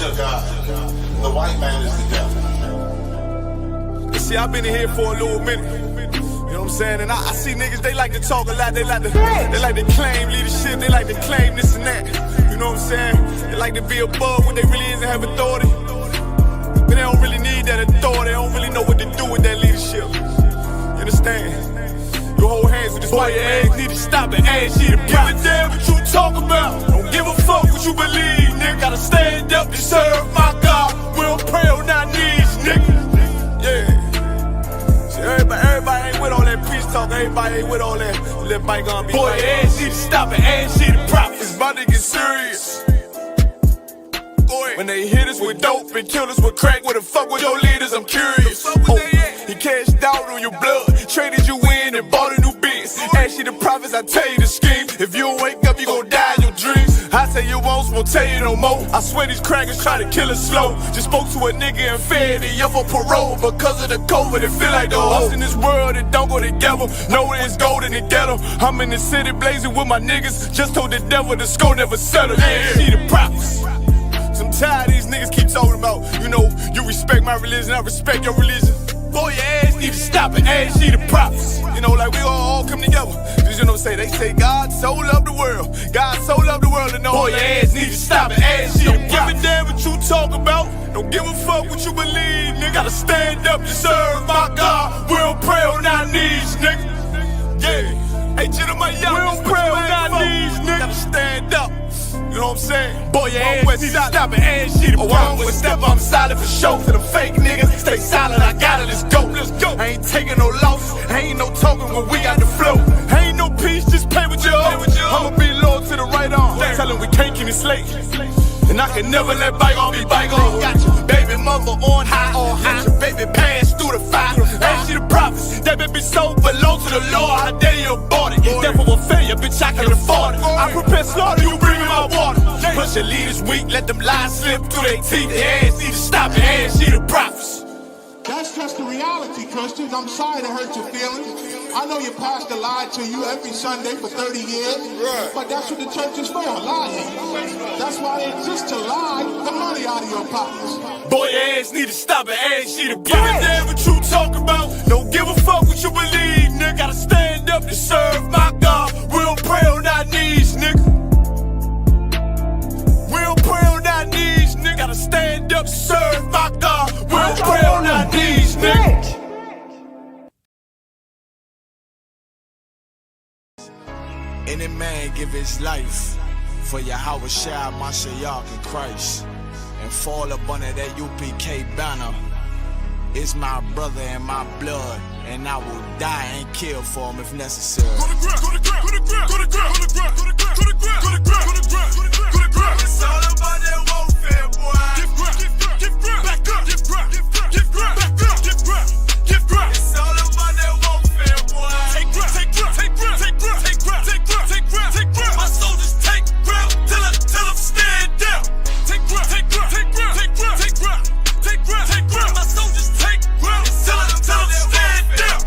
your God. The white man is the devil. You see, I've been in here for a little minute. You know what I'm saying? And I see niggas, they like to talk a lot. They like to claim leadership. They like to claim this and that. You know what I'm saying? They like to be above what they really is and have authority. But they don't really need that authority. They don't really know what to do with that leadership. You understand? You hold hands with this boy, your ass need to stop and ask you to give a damn what you talk about. Don't give a fuck what you believe, nigga. Gotta stand up to serve my God. We don't pray on our knees, nigga. Yeah. See, everybody ain't with all that peace talk. Everybody ain't with all that. Let bygone be. Boy, your ass need to stop and ask you to prop. It's about to get serious. When they hit us with dope and kill us with crack, where the fuck with your leaders? I'm curious. He cashed out on your blood, traded you in and bought a new biz. Ask you the prophets, I tell you the scheme. If you don't wake up, you gon' die in your dreams. I say you won't tell you no more. I swear these crackers try to kill us slow. Just spoke to a nigga and fed he up for parole. Because of the COVID, it feel like the host in this world that don't go together. Know it's gold in the ghetto. I'm in the city blazing with my niggas. Just told the devil the score never settled. Yeah, see the prophets. I'm tired of these niggas keep talking about, you know, you respect my religion, I respect your religion. Boy, your ass need to stop and ask you the prophets. You know, like we all come together. Cause you know what they say God so loved the world. God so loved the world to know. Boy, your ass need to stop and ask you the prophets. Don't give a damn what you talk about. Don't give a fuck what you believe, nigga. Gotta stand up to serve my God. We don't pray on our knees, nigga. Yeah. Hey, gentlemen, y'all, we don't pray on our knees, nigga. Gotta stand up. You know what I'm saying? Boy, your ass need to stop and ask shit. Oh, I'm with step, I'm solid for show. To them fake niggas, stay silent, I got it, let's go. I ain't taking no loss, ain't no talking when we got the flow. Ain't no peace, just play with your own. I'ma be loyal to the right arm. Tell him we can't keep me slave. And I can never let bygone be bygone. Got your baby mother on high, got your baby pass through the fire. Ask you the prophets, that baby so belong to the Lord. How dare you abort it? Therefore will failure, bitch, I can afford it. I prepare slaughter, you bring me my water. Push your leaders weak, let them lies slip through their teeth. Their ass need to stop and ask you the prophets. That's just the reality, Christians. I'm sorry to hurt your feelings. I know your pastor lied to you every Sunday for 30 years, but that's what the church is for, lying. That's why they exist, to lie the money out of your pockets. Boy, your ass need to stop and ask you to give a damn what you talk about. Don't give a fuck what you believe, nigga. Gotta stand up to serve my God. We don't pray on our knees, nigga. We don't pray on our knees, nigga. Gotta stand up to serve my God. We don't pray on our knees, nigga. Any man give his life for YAHANNA, Mashiach, and Christ, and fall up under that UPK banner, is my brother and my blood, and I will die and kill for him if necessary. Go to ground, go to ground, go to ground, go to ground, go to ground, go to ground, go to ground, go to ground, go to ground, go to ground. It's all about that warfare, boy. Give ground, give ground, back up, give ground, give ground, back up, give ground, give ground. It's all about that warfare, boy. Take ground, take ground, take ground, take ground, take ground, take ground, take ground, take ground. My soldiers take ground till I'm stand down. Take ground, take ground, take ground, take ground, take ground, take ground, take ground. My soldiers take ground till I'm stand down.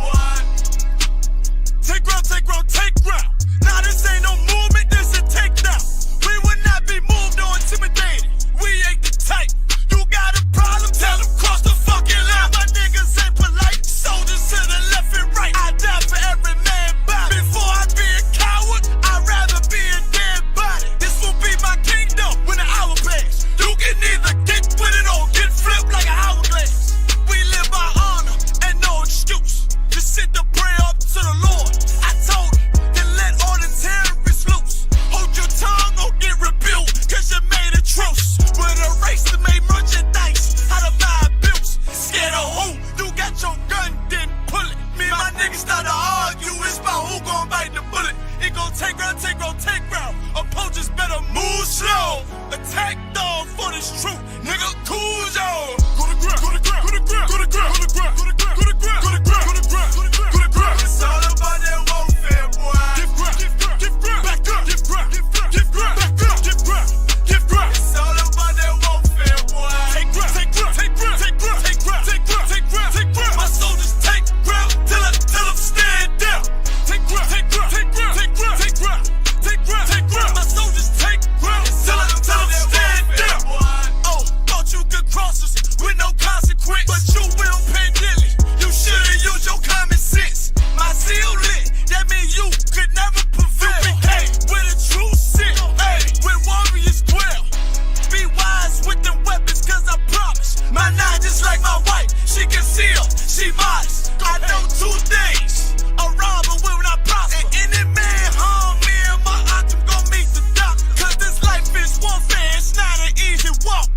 Take ground, take ground, take ground. Now this ain't no movement, this a takedown. We will not be moved or intimidated. We ain't the type. You got a problem, tell them cross the fucking line. My niggas ain't polite. Soldiers to the left and right. I die for every man body. Before I be a coward, I'd rather be a dead body. This will be my kingdom when the hour pass. You can either get with it or get flipped like an hourglass. We live by honor and no excuse. Just sit the prayer up to the Lord. I told him, then let all the terrorists loose. Hold your tongue or get rebuked, cause you made a truce. With a race that made merchandise out of my abuse. Scared of who? You got your gun, then pull it. Me and my niggas start to argue, it's about who gon' bite the bullet. It gon' take round, take round, take round. Opponents better move slow. Attack dog for this truth. Nigga, cool yo. Go to ground, go to ground, go to ground, go to ground, go to ground, go to ground, go to ground, go to ground, go to ground, go to ground. It's all about that warfare, boy. Give ground, give ground, give ground, back up, give ground, give ground, back up, give ground, give ground. It's all about that warfare, boy. Take ground, take ground, take ground, take ground, take ground, take ground, take ground, take ground. My soldiers take ground till I'm stand down. Take ground, take ground, take ground, take ground, take ground, take ground, take ground. My soldiers take ground till I'm stand down. Oh, modest. I know two things. A robber will not prosper. And any man harm me and my aunt gon' meet the doctor. Cause this life is warfare, it's not an easy walk.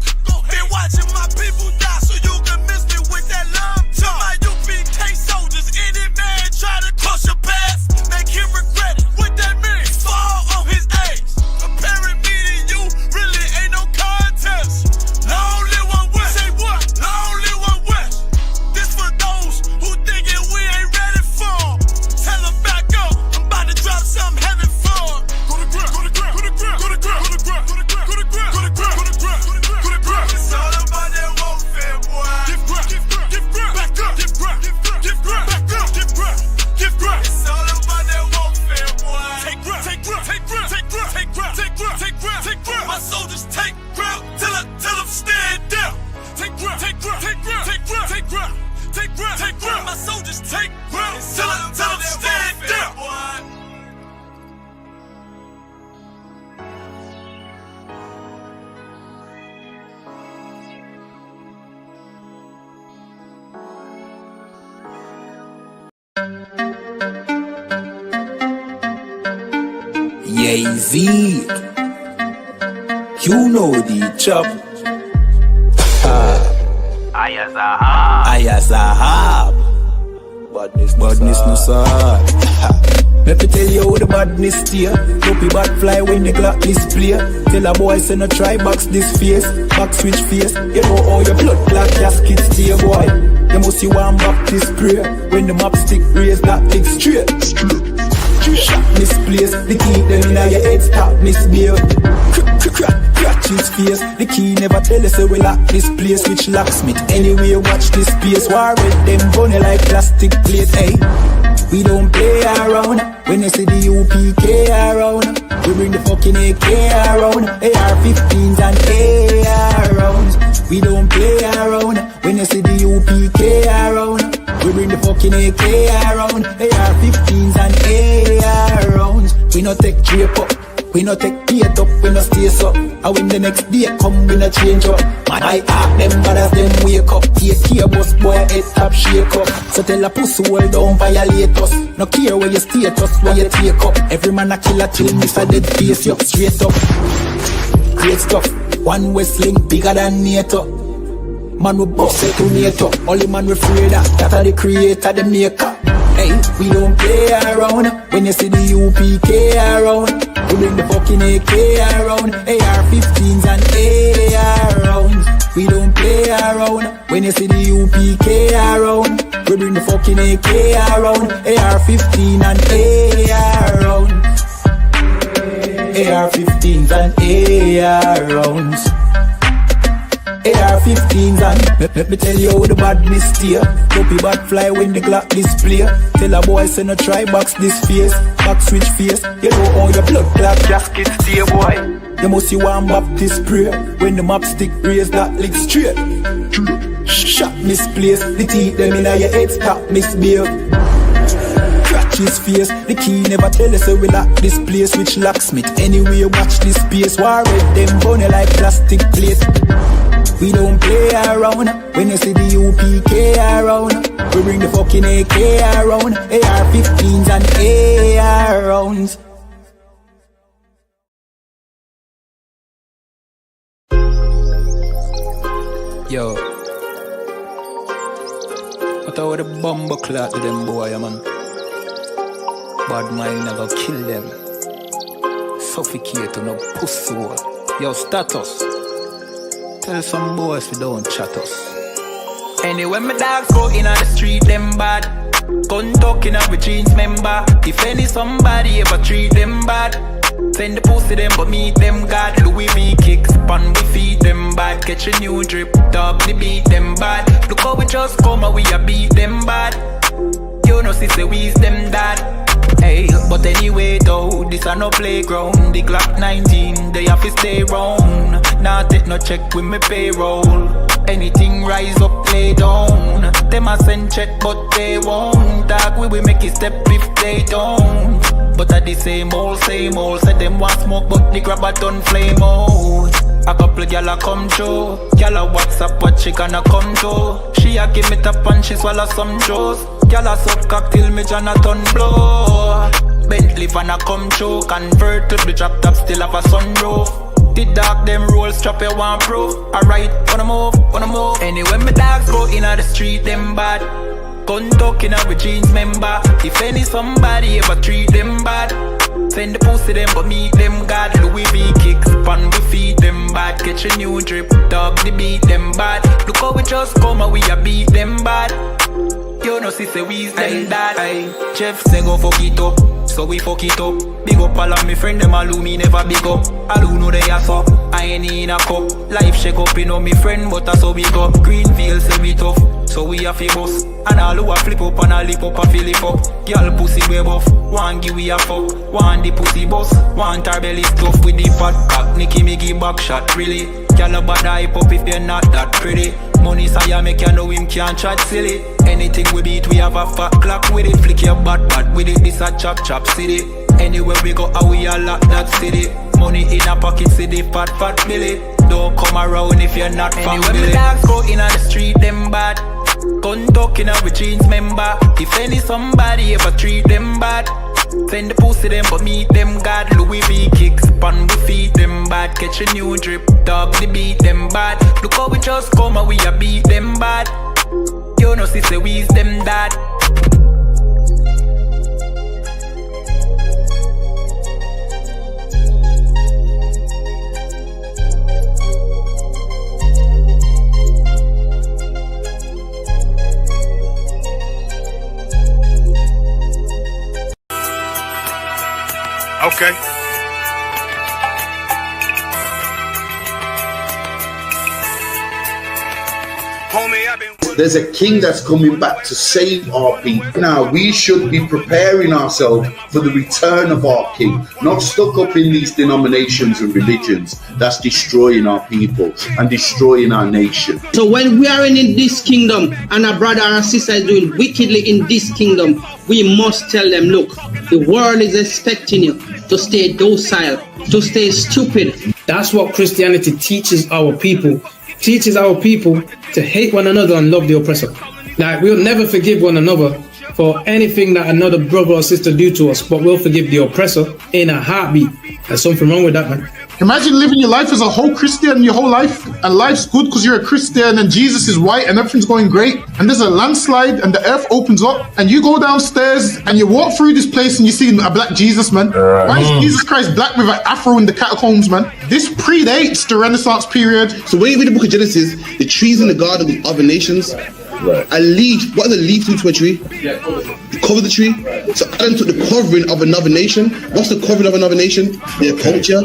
Been watching my people die so you can miss me with that love talk. My U.P.K soldiers, any man try to cross your path, make him regret it. What that means? Fall on his ass. Comparing me to you really ain't no contest. Long live one West. Say what? Long live one West. This for those who thinking we ain't ready for. Tell them back up. I'm about to drop something heavy for. Go to ground. Go to ground. Go to ground. Go to ground. Go to ground. Go to ground. Go to ground. Go to ground. Go to ground. Go to ground. It's all about that warfare, boy. Give ground. Give ground. Give ground. Back up. Give ground. Give ground. Give ground. Back up. Give ground. Give ground. It's all about that warfare, boy. Take ground. Take ground. Take ground. Take ground. Take ground. Take ground. Take ground. Take ground. My soldiers take ground till them stand down. Take ground. Take ground. Take ground. Take ground. Take ground. Take ground. Take ground. My soldiers take ground till them stand down. Yay-Z, you know the chop. I.S.U.P.K. Badness no sad. Let me tell you how the badness steer. Dopey bad fly when the Glock display. Tell a boy say no try box this face. Back switch face. You know how your blood clot casket steer, boy. You must see one back this prayer. When the map stick raise that big straight. Shot misplaced, the key them in your head stop misbehaved. Crack his face, the key never tell us we lock this place. Which locksmith, anyway watch this space. War with them bunny like plastic plate, hey. We don't play around, when you see the U.P.K around. We bring the fucking AK around, AR-15s and AR rounds. We don't play around, when you see the U.P.K around. We bring the fucking AK around, AR-15s and AR rounds. We no take drape up, we no take beat up, we no stay up. And when the next day come, we no change up. Man, I act them bad as them wake up. AK boss boy head top shake up. So tell a pussy hold down violate us. No care where you status, where you take up. Every man a killer till miss a dead face you straight up. Great stuff, one West link bigger than NATO. Man we boss it to NATO. Only man we afraid that are the creator, the maker. Hey, we don't play around. When you see the U.P.K around, we bring the fucking AK around, AR-15s and AR rounds. We don't play around. When you see the U.P.K around, we bring the fucking AK around, AR-15 and AR rounds. AR-15s and AR rounds. AR-15s and let me tell you how the badness steer. Dopey bad fly when the Glock display. Tell a boy say no try box this face. Back switch face. You know how your blood clot gasket stay, boy. You must see one Baptist prayer. When the map stick raise that lick straight. Shot misplaced, the teeth them in your head stop misbehaved. Crack his face, the key never tell us we lock this place. Which locksmith, anyway watch this space. War with them bunny like plastic plate. We don't play around, when you see the U.P.K around. We bring the fucking AK around, AR-15s and AR rounds. Yo, what about the bomber clock to them boy, man? Bad mind never kill them. Suffocate to no pussy. Yo, status. Tell some boys we don't chat us. Anyway, my dogs go in on the street, them bad. Gun talking up with jeans member. If any somebody ever treat them bad, send the pussy them but meet them God. Louis V kicks pan we feed them bad. Catch a new drip, dub the beat them bad. Look how we just come and we a beat them bad. You know see say we's them dad. Hey, but anyway though, this a no playground. The Glock 19, they have to stay round. Nah take no check with me payroll. Anything rise up, play down. Them a send check but they won't. Dog we make it step if they don't. but at the same old. Said them want smoke, but the grab a ton flame out. A couple gyal a come through. Gyal a WhatsApp what she gonna come to. She a give me tap and she swallow some juice. Gyal a suck cock till me John a ton blow. Bentley van a come through. Convert to the drop top, still have a sunroof. The dog them roll, strap you one proof. Alright, wanna move. Anyway, my dogs go in the street, them bad. Gun talking out with jeans member. If any somebody ever treat them bad, send the pussy them but meet them God. Louis V kicks pan we feed them bad. Catch a new drip, dog the beat them bad. Look how we just come and we a beat them bad. You know see say we's them that. Jeff say go fuck it up, so we fuck it up. Big up all of me friend them all who me never big up. All who know they are so, I ain't in a cup. Life shake up, you know me friend, but that's how we go. Greenfield say we tough, so we a fi bus. And all who a flip up and a lip up a fill it up. Girl pussy way buff, one give we a fuck. One the pussy bus, one her belly stuff with the fat cock. Nicky me give back shot, really. Girl a bad hype up if you're not that pretty. Money say make you know him can't chat silly. Anything we beat, we have a fat clock with it. Flick your bad with it, this a chop city. Anywhere we go, how we a lock that city. Money in a pocket, city, fat Billy. Don't come around if you're not family. Anywhere my dogs go in the street, them bad. Gun talking out with jeans member. If any somebody ever treat them bad, send the pussy them but meet them God. Louis V kicks pan we feed them bad. Catch a new drip, dog the beat them bad. Look how we just come and we a beat them bad. You know see say we's them that. Okay. Homie, I've been. There's a king that's coming back to save our people. Now, we should be preparing ourselves for the return of our king, not stuck up in these denominations and religions that's destroying our people and destroying our nation. So when we are in this kingdom and a brother or sister is doing wickedly in this kingdom, we must tell them, look, the world is expecting you to stay docile, to stay stupid. That's what Christianity teaches our people. Teaches our people to hate one another and love the oppressor. Like, we'll never forgive one another for anything that another brother or sister do to us, but we'll forgive the oppressor in a heartbeat. There's something wrong with that, man. Imagine living your life as a whole Christian your whole life, and life's good because you're a Christian and Jesus is white and everything's going great, and there's a landslide and the earth opens up and you go downstairs and you walk through this place and you see a black Jesus, man. Why is Jesus Christ black with an afro in the catacombs, man? This predates the Renaissance period. So when you read the book of Genesis, the trees in the garden with other nations, a leaf, what does a leaf do to a tree? Cover the tree. So Adam took the covering of another nation. What's the covering of another nation? Their culture.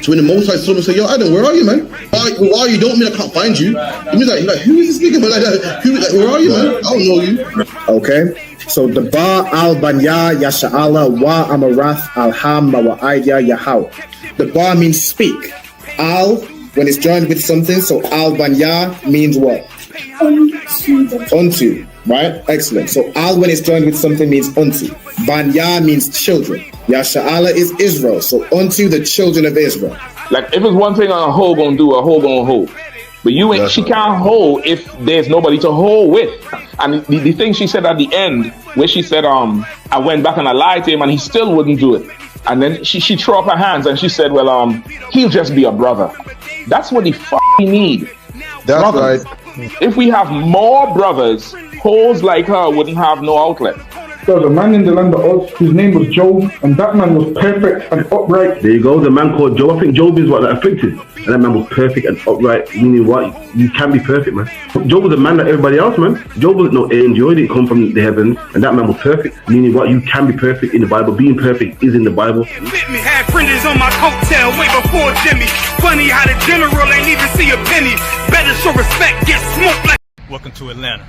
So when the Most High saw him and said, yo, Adam, where are you, man? Why are you? Don't mean I can't find you. He means like, who is this nigga, man? Like, where are you, man? I don't know you. Okay. So the Ba al Banya Yasha'ala wa Amarath al Hamma wa Aidya Yahweh. The Ba means speak. Al, when it's joined with something, so al Banya means what? Unto, right? Excellent. So al when it's joined with something means unto. Banya means children. Yasha'ala is Israel. So unto the children of Israel. Like if it's one thing a hoe gonna do, a hoe gonna hold. But you ain't, she can't hold if there's nobody to hold with. And the thing she said at the end, where she said, I went back and I lied to him and he still wouldn't do it. And then she threw up her hands and she said, well, he'll just be a brother. That's what he need. That's brothers. Right. If we have more brothers, hoes like her wouldn't have no outlet. There was a man in the land of Oz, his name was Job, and that man was perfect and upright. There you go, the man called Job. I think Job is what, that afflicted. And that man was perfect and upright, meaning what? You can be perfect, man. Job was a man like everybody else, man. Job wasn't no angel, he didn't come from the heavens, and that man was perfect, meaning what? You can be perfect in the Bible. Being perfect is in the Bible. With me, had fringes on my coattail way before Jimmy. Funny how the general ain't even see a penny. Better show respect, get smoked like. Welcome to Atlanta.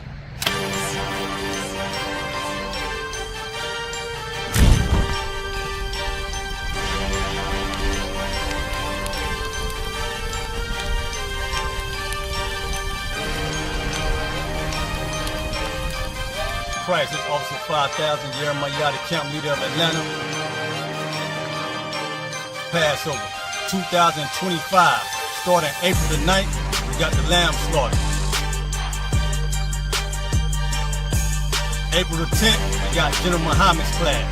Christ, this Officer 5000, Jeremiah, the camp leader of Atlanta. Passover 2025. Starting April the 9th, we got the lamb slaughter. April the 10th, we got General Muhammad's class.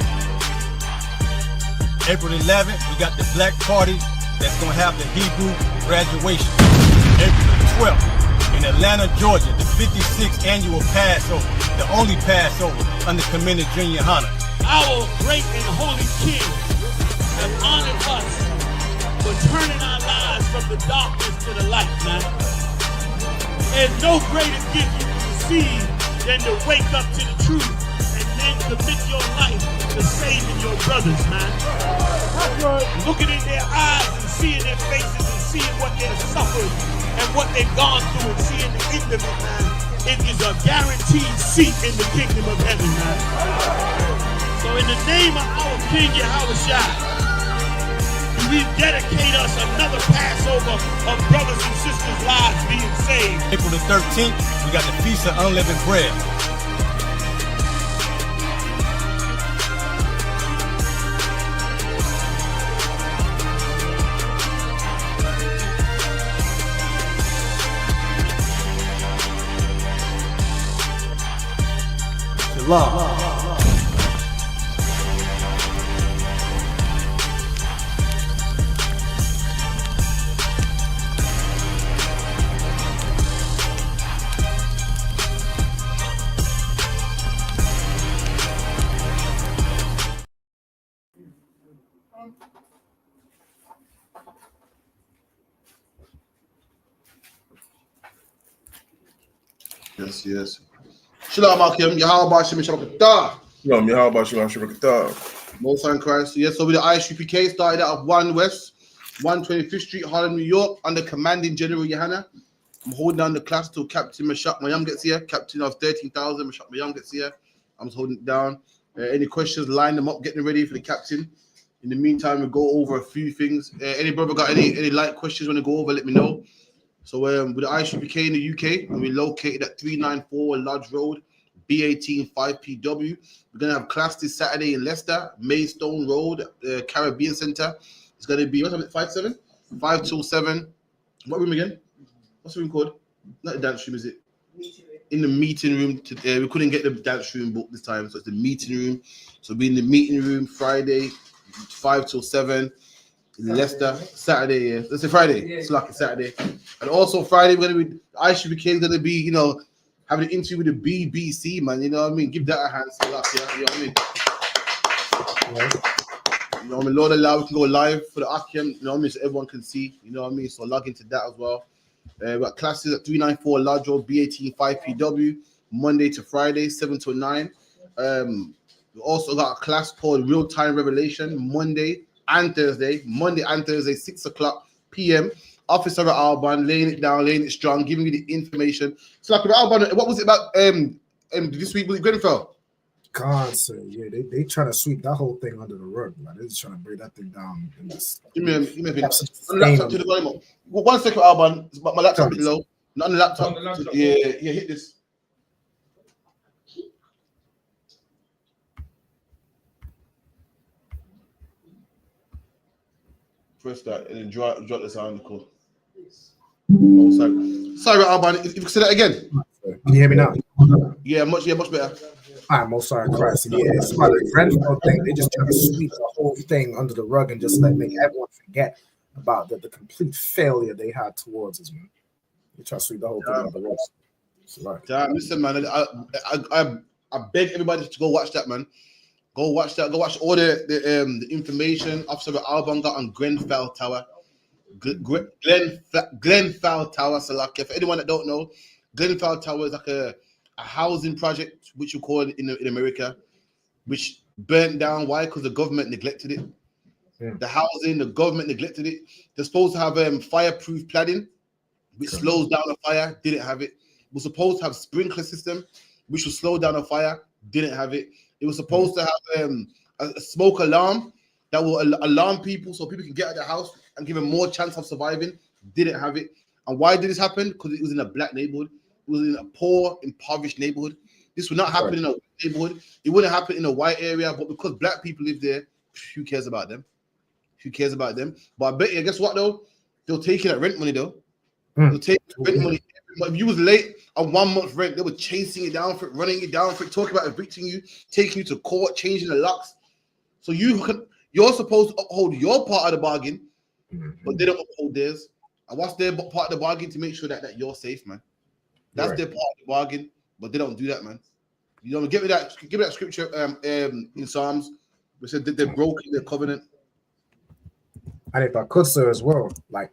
April the 11th, we got the black party that's gonna have the Hebrew graduation. April the 12th, in Atlanta, Georgia, the 56th annual Passover, the only Passover under Commander Junior YAHANNA. Our great and holy King has honored us for turning our lives from the darkness to the light, man. There's no greater gift you can receive than to wake up to the truth and then commit your life to saving your brothers, man. Looking in their eyes and seeing their faces and seeing what they've suffered and what they've gone through and seeing the end of it, man. It is a guaranteed seat in the kingdom of heaven, man. So in the name of our King YAHWH, we dedicate us another Passover of brothers and sisters' lives being saved. April the 13th, we got the Feast of Unleavened Bread. SHALAM. Yes, yes. Shalom, Akim. Yahweh Shem Shabbat. Shalom, Yahweh Shem Shabbat. Most in Christ. Yes, so with the I.S.U.P.K. started out of 1 West, 125th Street, Harlem, New York, under Commanding General YAHANNA. I'm holding down the class till Captain Mashak Mayam gets here. Captain of 13,000, Mashak Mayam gets here. I'm just holding it down. Any questions, line them up, getting ready for the captain. In the meantime, we'll go over a few things. Any brother got any light questions want to go over, let me know. So with the I.S.U.P.K. in the UK, we're located at 394 Lodge Road, B18 5PW. We're going to have class this Saturday in Leicester, Maidstone Road, Caribbean Centre. It's going to be, what's it, 5-7? 5 till 7. What room again? What's the room called? Not the dance room, is it? In the meeting room. We couldn't get the dance room booked this time, so it's the meeting room. So we'll be in the meeting room Friday, 5 till 7. In Leicester, Saturday, yeah. Let's say Friday. Yeah. It's like a Saturday. And also Friday, we're gonna be I.S.U.P.K. is gonna be, having an interview with the BBC, man. You know what I mean? Give that a hand, so like, yeah, you know what I mean? Yeah. You know what I mean? Lord allow, we can go live for the Akim, you know what I mean? So everyone can see, you know what I mean? So log into that as well. We've got classes at 394 Large Road, B18 5PW, Monday to Friday, 7 to 9. We also got a class called Real Time Revelation, Monday and Thursday, 6 o'clock p.m. Officer at Alban, laying it down, laying it strong, giving you the information. So like Alban, what was it about this week? Was it Grenfell? God, sir, yeah, they trying to sweep that whole thing under the rug, man. They're just trying to break that thing down. And just, give me a laptop to the volume. 1 second, Alban. My laptop is low. Not on the laptop. Yeah, hit this. Press that and then drop the sound call. Oh, sorry, Alban. If you can say that again. Can you hear me now? Yeah, much better. I'm most sorry, Christ. Yeah, it's about the Grenfell thing. They just trying to sweep the whole thing under the rug and just make everyone forget about the complete failure they had towards us, man. They try to sweep the whole thing under the rug. Damn, listen, man. I beg everybody to go watch that, man. Go watch that. Go watch all the information Officer Alban got on Grenfell Tower. Grenfell Tower. So like, for anyone that don't know, Grenfell Tower is like a housing project, which you call it in America, which burnt down. Why? Because the government neglected it. Yeah. The government neglected it. They're supposed to have fireproof cladding, which slows down a fire. Didn't have it. We're supposed to have sprinkler system, which will slow down a fire. Didn't have it. It was supposed to have a smoke alarm that will alarm people so people can get out of the house and give them more chance of surviving. Didn't have it. And why did this happen? Because it was in a black neighborhood. It was in a poor, impoverished neighborhood. This would not happen in a neighborhood. It wouldn't happen in a white area, but because black people live there, who cares about them? Who cares about them? But I bet you, guess what though? They'll take that rent money though. Mm. They'll take rent money. If you was late on 1 month rent, they were chasing you down for it, running you down for it, talking about evicting you, taking you to court, changing the locks. So you're supposed to uphold your part of the bargain, but they don't uphold theirs. And what's their part of the bargain? To make sure that you're safe, man. That's Right. their part of the bargain, but they don't do that, man. You know, give me that scripture in Psalms, which said that they've broken their covenant. And if I could, sir, as well, like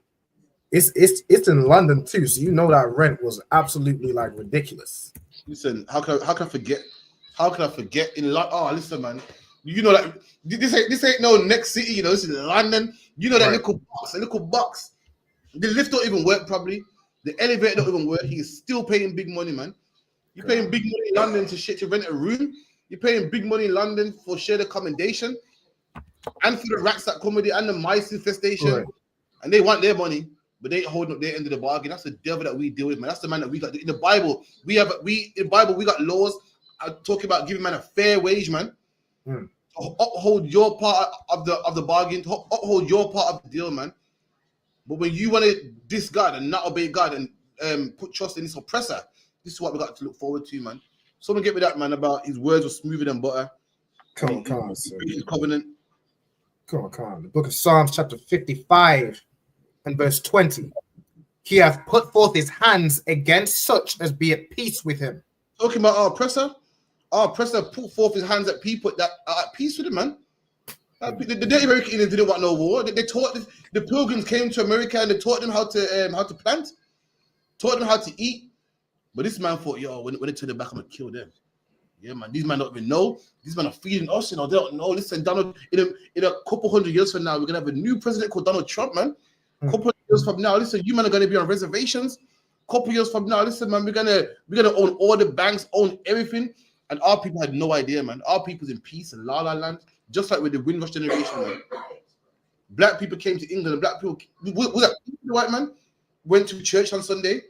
it's in London too, so you know that rent was absolutely like ridiculous. Listen, how can I forget? How can I forget in London? Oh, listen, man. You know that this ain't no next city. You know, this is London. You know that little box. The lift don't even work properly. The elevator don't even work. He's still paying big money, man. You're paying big money in London to rent a room. You're paying big money in London for shared accommodation, and for the rats that come with it, and the mice infestation. Right. And they want their money, but they holding up their end of the bargain. That's the devil that we deal with, man. That's the man that we got in the Bible. We got laws talking about giving man a fair wage, man. To uphold your part of the bargain, to uphold your part of the deal, man. But when you want to diss God and not obey God and put trust in this oppressor, this is what we got to look forward to, man. Someone get me that, man, about his words were smoother than butter. Come on, sir. His covenant. Come on. The book of Psalms, chapter 55 and verse 20. He hath put forth his hands against such as be at peace with him. Talking about our oppressor. Our oppressor put forth his hands at people that are at peace with him, man. The Native American Indians didn't want no war. They taught the Pilgrims came to America and they taught them how to plant, taught them how to eat. But this man thought, yo, when they turn their back, I'm gonna kill them. Yeah, man. These men don't even know. These men are feeding us, you know. They don't know. Listen, Donald, in a couple hundred years from now, we're gonna have a new president called Donald Trump, man. Couple of years from now, listen, you men are gonna be on reservations. Couple years from now, listen, man, we're gonna own all the banks, own everything. And our people had no idea, man. Our people's in peace and la land. Just like with the Windrush generation, man. Black people came to England, and black people, was that the white man? Went to church on Sunday,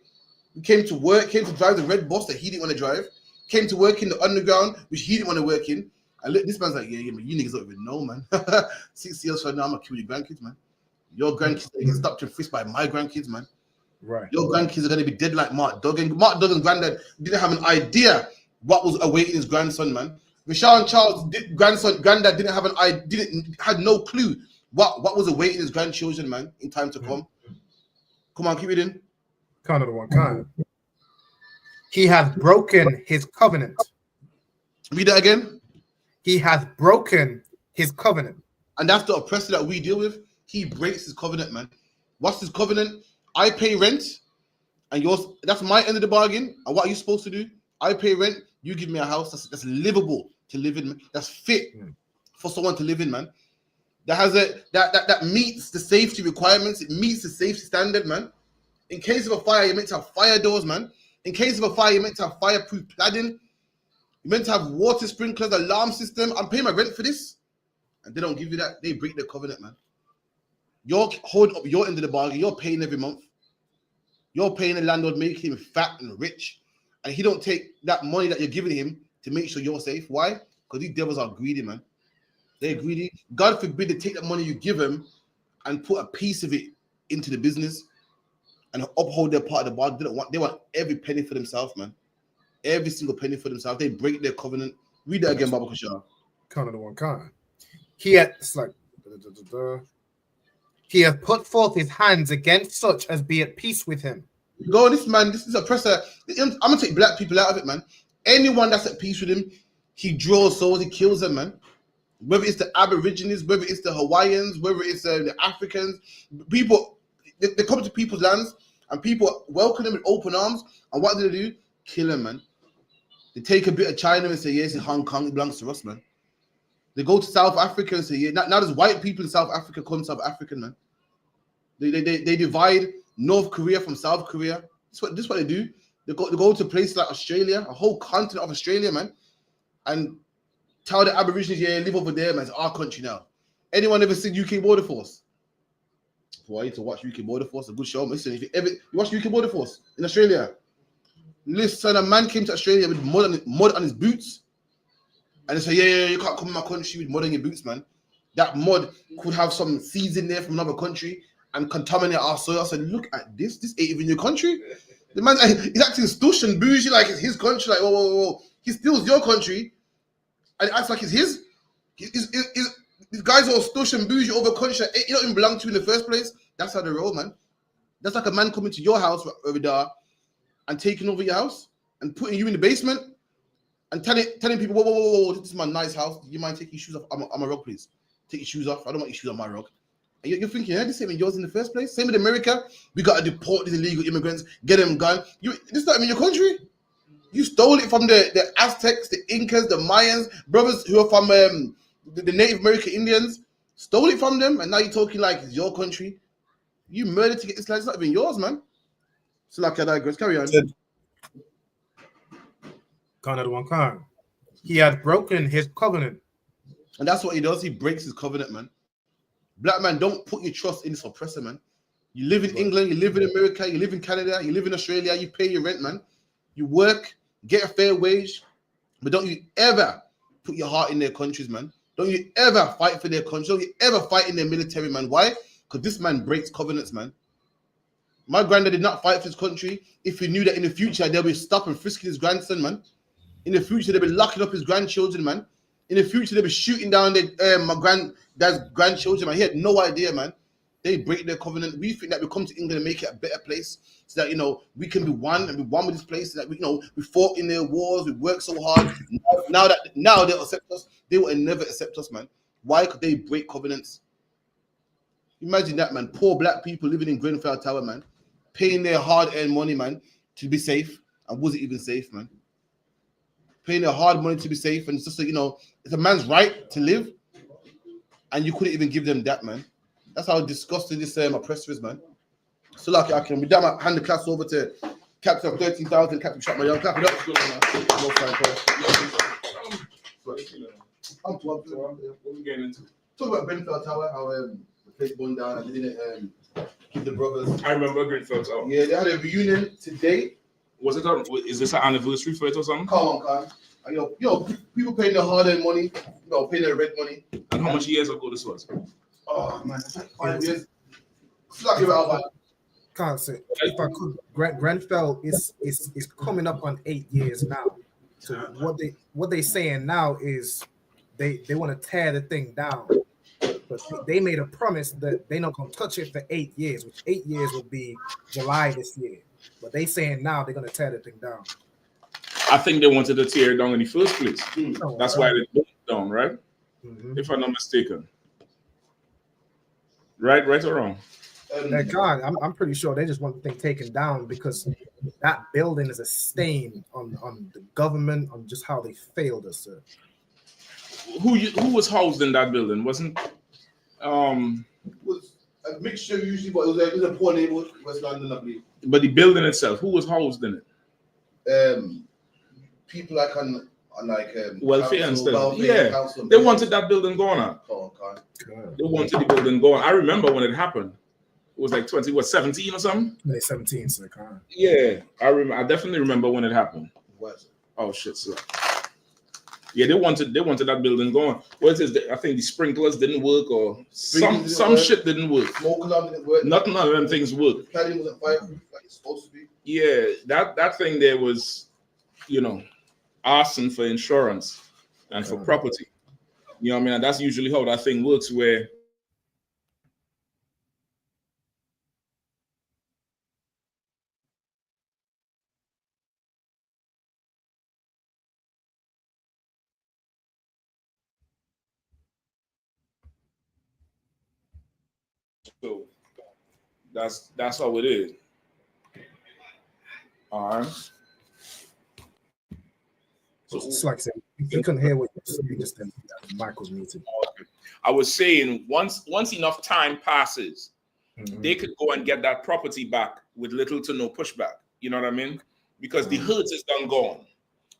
came to work, came to drive the red bus that he didn't want to drive, came to work in the underground, which he didn't want to work in. And this man's like, yeah, man, you niggas don't even know, man. 6 years from now, I'm gonna kill your grandkids, man. Your grandkids are gonna get stopped and frisked by my grandkids, man. Right. Your grandkids are gonna be dead like Mark Duggan. Mark Duggan's granddad didn't have an idea what was awaiting his grandson, man. Michelle and Charles' granddad didn't have had no clue what was awaiting his grandchildren, man, in time to come. Come on, keep it in. Kind of the one kind. He hath broken his covenant. Read that again. He hath broken his covenant. And that's the oppressor that we deal with. He breaks his covenant, man. What's his covenant? I pay rent, and yours. That's my end of the bargain. And what are you supposed to do? I pay rent. You give me a house that's livable to live in, man. That's fit for someone to live in, man. That has that meets the safety requirements. It meets the safety standard, man. In case of a fire, you're meant to have fire doors, man. In case of a fire, you're meant to have fireproof cladding. You're meant to have water sprinklers, alarm system. I'm paying my rent for this, and they don't give you that. They break the covenant, man. You're holding up your end of the bargain. You're paying every month. You're paying the landlord, making him fat and rich. And he don't take that money that you're giving him to make sure you're safe. Why? Because these devils are greedy, man. They're greedy. God forbid they take that money you give them and put a piece of it into the business and uphold their part of the bargain. They want every penny for themselves, man. Every single penny for themselves. They break their covenant. Read that again, Baba Kushar. Kind of the one kind. He hath put forth his hands against such as be at peace with him. Go, this man, this is a oppressor. I'm gonna take black people out of it, man. Anyone that's at peace with him, he draws souls, he kills them, man. Whether it's the Aborigines, whether it's the Hawaiians, whether it's the Africans, people, they come to people's lands and people welcome them with open arms. And what do they do? Kill them, man. They take a bit of China and say, yes, in Hong Kong, it belongs to us, man. They go to South Africa and say, yeah, now there's white people in South Africa called South African, man. They divide North Korea from South Korea. This is what they do. They go to places like Australia, a whole continent of Australia, man, and tell the Aborigines, yeah, live over there, man. It's our country now. Anyone ever seen UK Border Force? Boy, I need to watch UK Border Force. A good show. Listen, if you watch UK Border Force in Australia, listen, a man came to Australia with mud on his boots, and they say, yeah, you can't come in my country with mud on your boots, man. that mud could have some seeds in there from another country and contaminate our soil. I said, look at this. This ain't even your country. The man, he's acting stush and bougie like it's his country. Like, whoa. He steals your country and it acts like it's his. These guys are all stush and bougie over country that you don't even belong to in the first place. That's how they roll, man. That's like a man coming to your house over there and taking over your house and putting you in the basement and telling people, whoa, this is my nice house. Do you mind taking your shoes off? I'm a rug, please. Take your shoes off. I don't want your shoes on my rug. And you're thinking, this ain't yours in the first place. Same with America. We got to deport these illegal immigrants, get them gone. This is not even your country. You stole it from the Aztecs, the Incas, the Mayans, brothers who are from the Native American Indians. Stole it from them, and now you're talking like it's your country. You murdered to get this land. It's not even yours, man. So like I digress. Carry on. Khan. He had broken his covenant. And that's what he does. He breaks his covenant, man. Black man, don't put your trust in this oppressor, man. You live in England, you live in America, you live in Canada, you live in Australia, you pay your rent, man. You work, get a fair wage, but don't you ever put your heart in their countries, man. Don't you ever fight for their country. Don't you ever fight in their military, man. Why? Because this man breaks covenants, man. My granddad did not fight for his country if he knew that in the future they'll be stopping and frisking his grandson, man. In the future, they'll be locking up his grandchildren, man. In the future, they'll be shooting down my granddad's grandchildren, man. He had no idea, man. They break their covenant. We think that we come to England and make it a better place so that, we can be one and be one with this place. So that we fought in their wars, we worked so hard. Now they'll accept us. They will never accept us, man. Why? Because they break covenants. Imagine that, man. Poor black people living in Grenfell Tower, man. Paying their hard-earned money, man, to be safe. And was it even safe, man? Paying their hard money to be safe. And it's just, it's a man's right to live. And you couldn't even give them that, man. That's how disgusting this oppressor is, man. So, like, I can, with that, I hand the class over to Captain of 13,000, Captain Shot My Young. Clap it up. What we getting into? Talk about Grenfell Tower, how the place burned down and they didn't keep the brothers. I remember Grenfell Tower. Yeah, they had a reunion today. Was it? Is this an anniversary for it or something? Come on. People paying their hard-earned money, paying their rent money. And how much years ago this was? Oh man, it's like 5 years. It's like about. Can't say. If I could, Grenfell is coming up on 8 years now. So what they saying now is they want to tear the thing down, but they made a promise that they're not gonna touch it for 8 years, which 8 years will be July this year. But they saying now they're gonna tear the thing down. I think they wanted to tear it down in the first place. That's why they took it down, right? If I'm not mistaken. Right or wrong? God, I'm pretty sure they just want the thing taken down because that building is a stain on the government, on just how they failed us, sir. Who was housed in that building? Wasn't was a mixture usually, but it was a poor neighborhood, West London, I believe. But the building itself, who was housed in it? People like on welfare and stuff. Yeah, they wanted that building gone out. They wanted the building gone. I remember when it happened. It was like 17 or something. 2017, so yeah, I definitely remember when it happened. What? Oh shit, sir. Yeah, they wanted that building gone. What is I think the sprinklers didn't work or some shit didn't work. Smoke alarm didn't work. None of them things worked. The cladding wasn't fireproof like it's supposed to be. Yeah, that thing there was, arson for insurance and for property. You know what I mean? And that's usually how that thing works, where so that's how it is. All right. So it's like I said, you couldn't hear what you were saying, just the mic was muted. I was saying once enough time passes, they could go and get that property back with little to no pushback. You know what I mean? Because the hurt is done gone.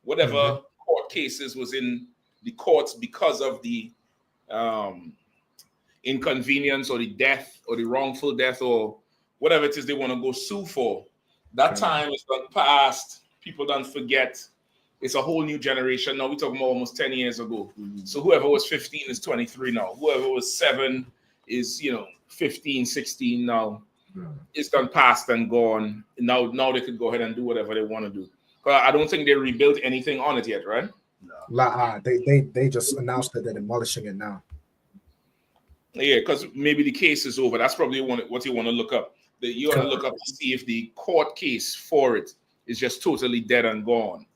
Whatever court cases was in the courts because of the inconvenience or the death or the wrongful death or whatever it is they want to go sue for, that time is done past. People don't forget. It's a whole new generation now. We're talking about almost 10 years ago. So whoever was 15 is 23 now. Whoever was 7 is 15, 16 now. It's done past and gone. Now they could go ahead and do whatever they want to do. But I don't think they rebuilt anything on it yet, right? They just announced that they're demolishing it now. Yeah, because maybe the case is over. That's probably what you want to look up. You want to look up to see if the court case for it is just totally dead and gone.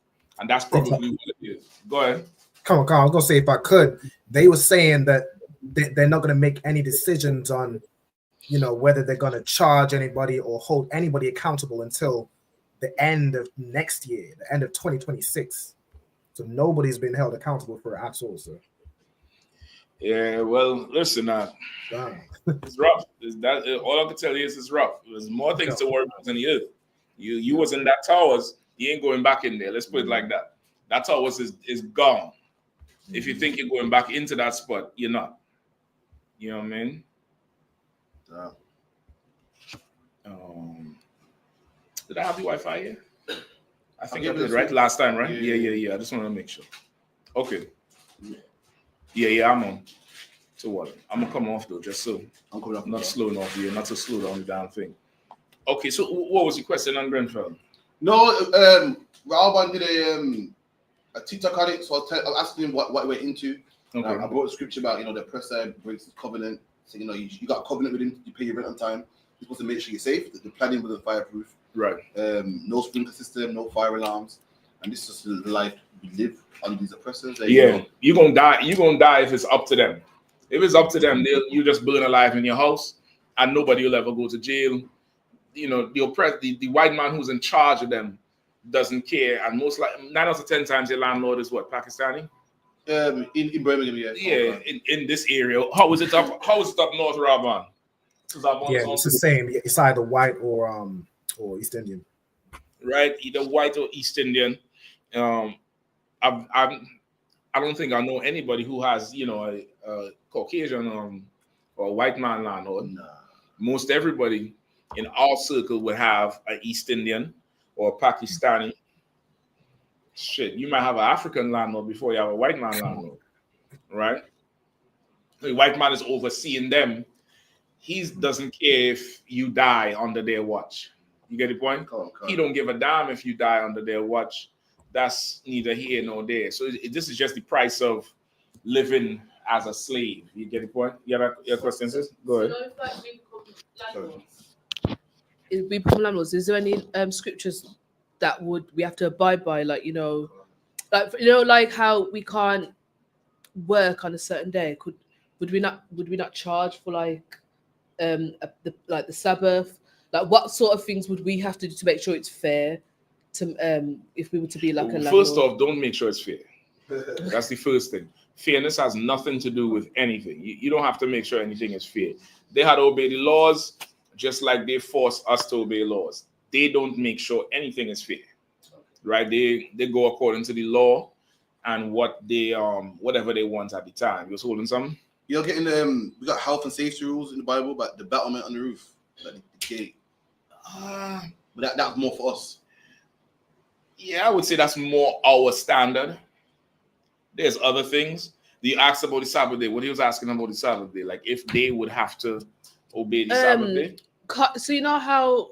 And that's probably what it is. Go ahead. Come on. I was going to say, if I could, they were saying that they're not going to make any decisions on, whether they're going to charge anybody or hold anybody accountable until the end of next year, the end of 2026. So nobody's been held accountable for acts also. Yeah, well, listen, it's rough. All I can tell you is it's rough. There's more things to worry about than the other. You was in that towers, you ain't going back in there. Let's put it like that. That towers is gone. If you think you're going back into that spot, you're not. You know what I mean? Did I have the Wi-Fi here? I think I did, right? Last time, right? Yeah. I just want to make sure. Okay. Yeah, I'm on. So what? I'm gonna come off though, just so I'm coming off. Not slowing off here, not to slow down the damn thing. Okay, so what was your question on Grenfell? No, Alban did a TikTok on it, so I was asking him what we're into. Okay. I brought a scripture about the oppressor breaks his covenant. So you got a covenant with him, you pay your rent on time. You're supposed to make sure you're safe. The planning wasn't fireproof. Right. No sprinkler system, no fire alarms, and this is the life we live under these oppressors. You're gonna die. You're gonna die if it's up to them. If it's up to them, you just burn alive in your house, and nobody will ever go to jail. The white man who's in charge of them doesn't care, and most like 9 out of 10 times your landlord is what, Pakistani? In Birmingham, yeah. Yeah, in this area. How is it up north, Raban? Yeah, it's the same. It's either white or East Indian. Right, either white or East Indian. I don't think I know anybody who has a Caucasian or white man landlord. Nah. Most everybody in our circle would have an East Indian or Pakistani. Shit, you might have an African landlord before you have a white man landlord, right? The white man is overseeing them. He doesn't care if you die under their watch. You get the point? He don't give a damn if you die under their watch. That's neither here nor there. So this is just the price of living as a slave. You get the point? You have your questions? Go ahead. If we become landlords, is there any scriptures that we have to abide by? Like how we can't work on a certain day. Would we not charge for the Sabbath? Like what sort of things would we have to do to make sure it's fair? To if we were to be like a landlord? First off, don't make sure it's fair. That's the first thing. Fairness has nothing to do with anything. You don't have to make sure anything is fair. They had to obey the laws just like they force us to obey laws. They don't make sure anything is fair, right? They go according to the law and what they whatever they want at the time. You're holding something? You're getting we got health and safety rules in the Bible, but the battlement on the roof, like the gate. But that's more for us. Yeah, I would say that's more our standard. There's other things. You asked about the Sabbath day. What he was asking about the Sabbath day, like if they would have to obey the Sabbath day. So you know how,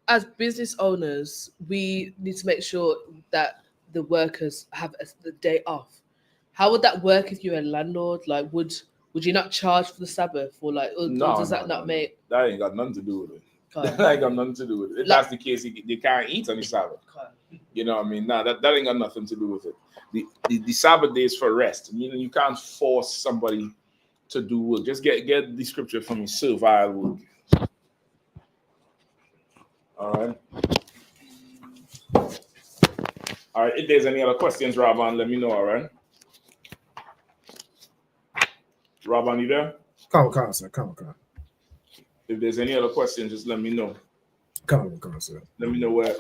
as business owners, we need to make sure that the workers have the day off. How would that work if you're a landlord? Like, would you not charge for the Sabbath, or does that not make? That ain't got nothing to do with it. That ain't got nothing to do with it. If that's the case, they can't eat on the Sabbath. You know what I mean? No, that ain't got nothing to do with it. The Sabbath day is for rest. Meaning you can't force somebody to do work. Just get the scripture from me. Servile work. All right. All right. If there's any other questions, Raban, let me know. All right. Raban, you there? Come on, sir. If there's any other questions, just let me know. Come on, sir. Let me know where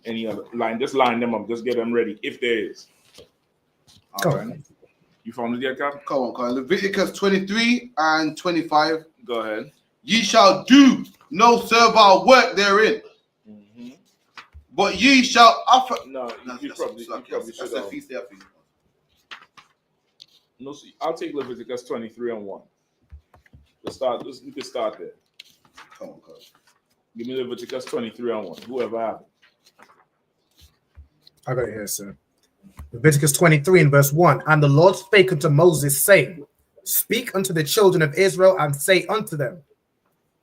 any other line. Just line them up. Just get them ready if there is. All right. You found it yet, Cap? Come on. Leviticus 23 and 25. Go ahead. Ye shall do no servile work therein, But ye shall offer. No, you probably That's should. the feast day, I think. No, see, I'll take Leviticus 23 and 1. Let's start. We can start there. Come on, God. Give me Leviticus 23 and 1. Whoever have it. I got it here, sir. Leviticus 23 and verse 1. And the Lord spake unto Moses, saying, Speak unto the children of Israel, and say unto them,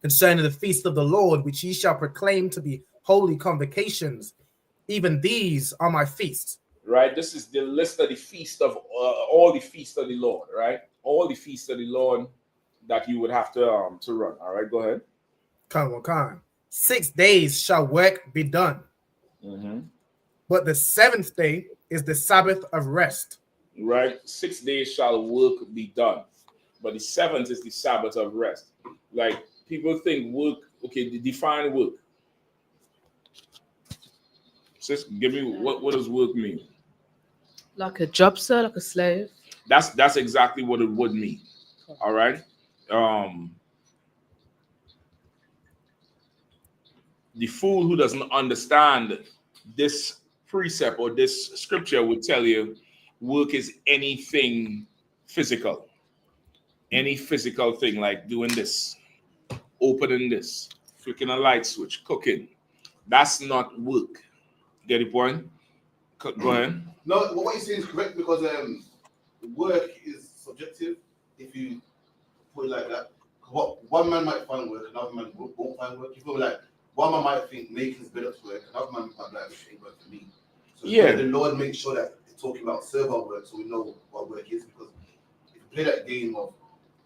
concerning the feast of the Lord, which ye shall proclaim to be holy convocations, even these are my feasts. Right, this is the list of the feast of all the feasts of the Lord, right? All the feasts of the Lord that you would have to run. All right, go ahead. Come on. 6 days shall work be done. But the seventh day is the Sabbath of rest. Right, 6 days shall work be done, but the seventh is the Sabbath of rest. Like people think work, okay, define work. Sis, give me what does work mean? Like a job, sir, like a slave. That's exactly what it would mean. All right. The fool who doesn't understand this precept or this scripture would tell you work is anything physical. Any physical thing like doing this, opening this, flicking a light switch, cooking. That's not work. Get the point? Go ahead. No, what you're saying is correct because work is subjective if you put it like that. What one man might find work, another man won't find work. You feel like one man might think making's better to work, another man might be like it ain't work for me. So the Lord makes sure that it's talking about server work so we know what work is, because if you play that game of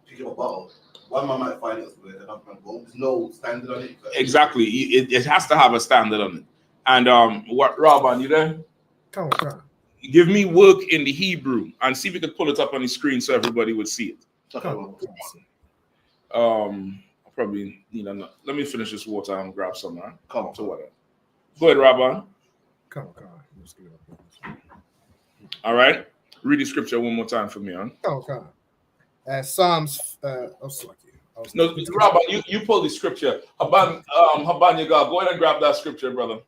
picking up a bottle, one man might find it as work, another man won't. There's no standard on it. Exactly. It has to have a standard on it. And what, Rob, you there? Come on. Give me work in the Hebrew and see if we could pull it up on the screen so everybody would see it. Come I'll probably need another. Let me finish this water and grab some. Right? Come on, to water. Go ahead, Rob. Come on. All right. Read the scripture one more time for me, huh? Okay. Psalms. No, Rob, you pull the scripture. Haban, you go ahead and grab that scripture, brother.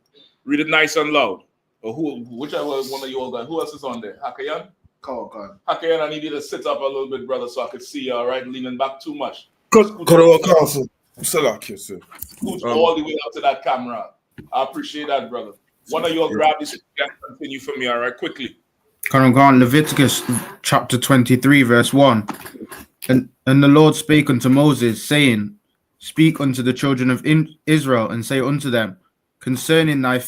Read it nice and loud. Or whichever one of you all got. Who else is on there? Hakayan? Come on. Hakayan, I need you to sit up a little bit, brother, so I could see you, all right? Leaning back too much. Scoot all the way up to that camera. I appreciate that, brother. One of you all grab this and continue for me, all right? Quickly. Leviticus chapter 23, verse 1. And the Lord spake unto Moses, saying, Speak unto the children of Israel, and say unto them, concerning the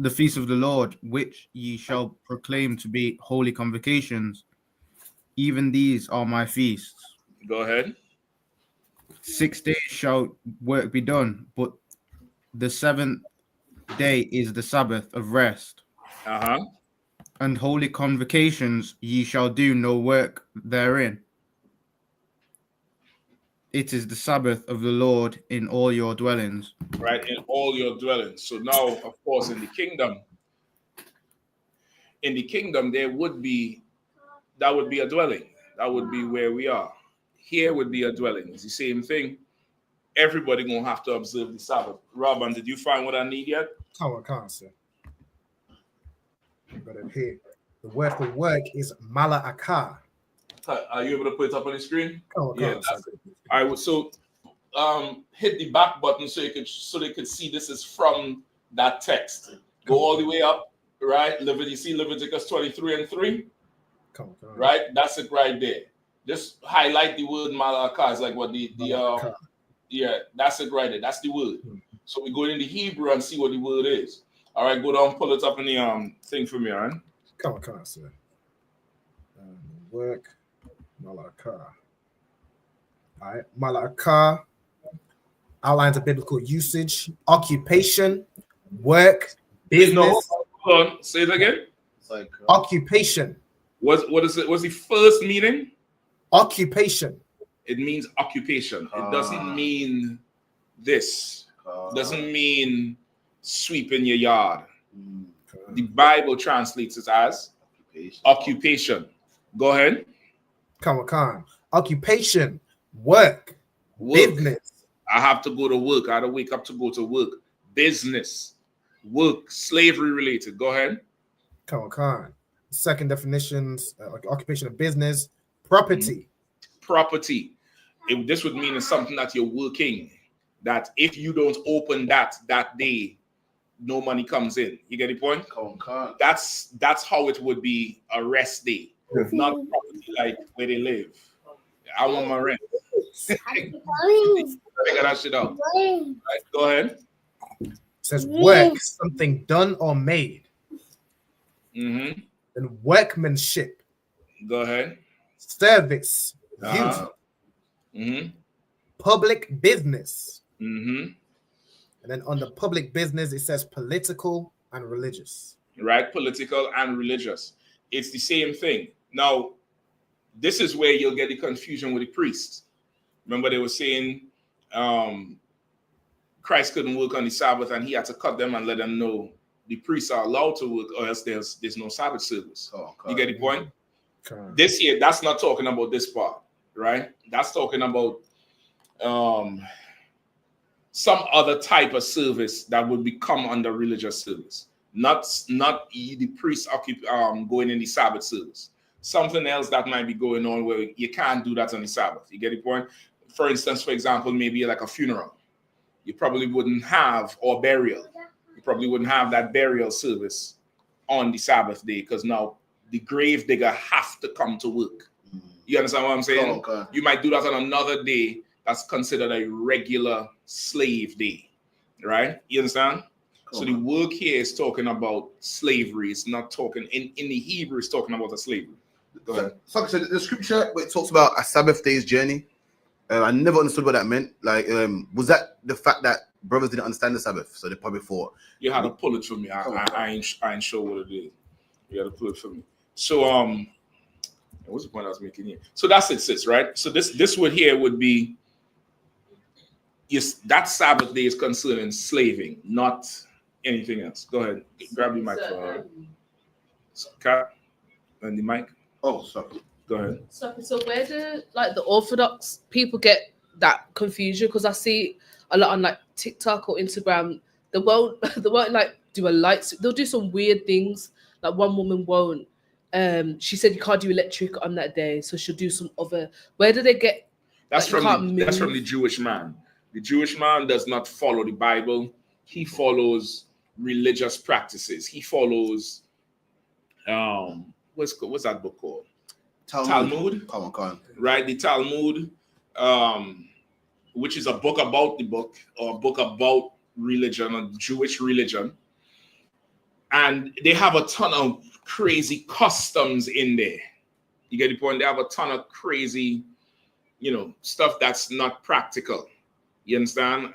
feast of the Lord, which ye shall proclaim to be holy convocations, even these are my feasts. Go ahead. 6 days shall work be done, but the seventh day is the Sabbath of rest. And holy convocations ye shall do no work therein. It is the Sabbath of the Lord in all your dwellings. Right, in all your dwellings. So now, of course, in the kingdom, that would be a dwelling. That would be where we are. Here would be a dwelling. It's the same thing. Everybody gonna have to observe the Sabbath. Robin, did you find what I need yet? Come on, sir. Got it here. The word for work is mala'akah. Are you able to put it up on the screen? All right. So, hit the back button so they could see this is from that text. Go all the way up, right? You see Leviticus 23 and 3. Right, that's it right there. Just highlight the word malakah. It's like what that's it right there. That's the word. So we go in the Hebrew and see what the word is. All right, go down, pull it up in the thing for me, all right? Come on, sir. Work. Malakah. All right. Malakah outlines of biblical usage, occupation, work, business. No, hold on. Say it again. It's like occupation. What is it? What's the first meaning? Occupation. It means occupation. It doesn't mean this. It doesn't mean sweeping your yard. The Bible translates it as occupation. Go ahead. Come on. Occupation, work, business. I have to go to work. I have to wake up to go to work. Business. work, slavery related. Go ahead. Come on. Second definitions: occupation of business, property. Property. This would mean it's something that you're working. That if you don't open that day, no money comes in. You get the point? That's how it would be a rest day, not property like where they live. I want my rent. Figure that shit out. Right, go ahead. It says work, something done or made. Mm-hmm. Then workmanship. Go ahead. Service. Mm-hmm. Public business. Mm-hmm. And then on the public business, it says political and religious. Right, political and religious. It's the same thing. Now, this is where you'll get the confusion with the priests. Remember, they were saying Christ couldn't work on the Sabbath, and he had to cut them and let them know the priests are allowed to work, or else there's no Sabbath service. You get the point? This year, that's not talking about this part, right? That's talking about some other type of service that would become under religious service, not the priests going in the Sabbath service. Something else that might be going on where you can't do that on the Sabbath. You get the point? For instance, for example, maybe like a funeral. You probably wouldn't have, or burial. You probably wouldn't have that burial service on the Sabbath day because now the grave digger have to come to work. You understand what I'm saying? You might do that on another day that's considered a regular slave day, right? You understand? So the work here is talking about slavery. It's not talking, in the Hebrew, it's talking about a slavery. Go ahead. So the scripture where it talks about a Sabbath day's journey, I never understood what that meant. Like, was that the fact that brothers didn't understand the Sabbath? So they probably thought you had to pull it for me. I ain't sure what it is. You had to pull it for me. So what's the point I was making here? So that's it, sis, right? So this word here would be, yes, that Sabbath day is concerning slaving, not anything else. Go ahead, grab the mic for Kat and the mic. Oh, sorry. Go ahead. So where do the Orthodox people get that confusion? Because I see a lot on like TikTok or Instagram. They won't like do a light. They'll do some weird things. Like one woman won't. She said you can't do electric on that day, so she'll do some other. Where do they get? That's from the Jewish man. The Jewish man does not follow the Bible. He follows religious practices. He follows what's that book called? Talmud. Come on. Right, the Talmud, which is a book about the book, or a book about religion, or Jewish religion. And they have a ton of crazy customs in there. You get the point? They have a ton of crazy, stuff that's not practical. You understand?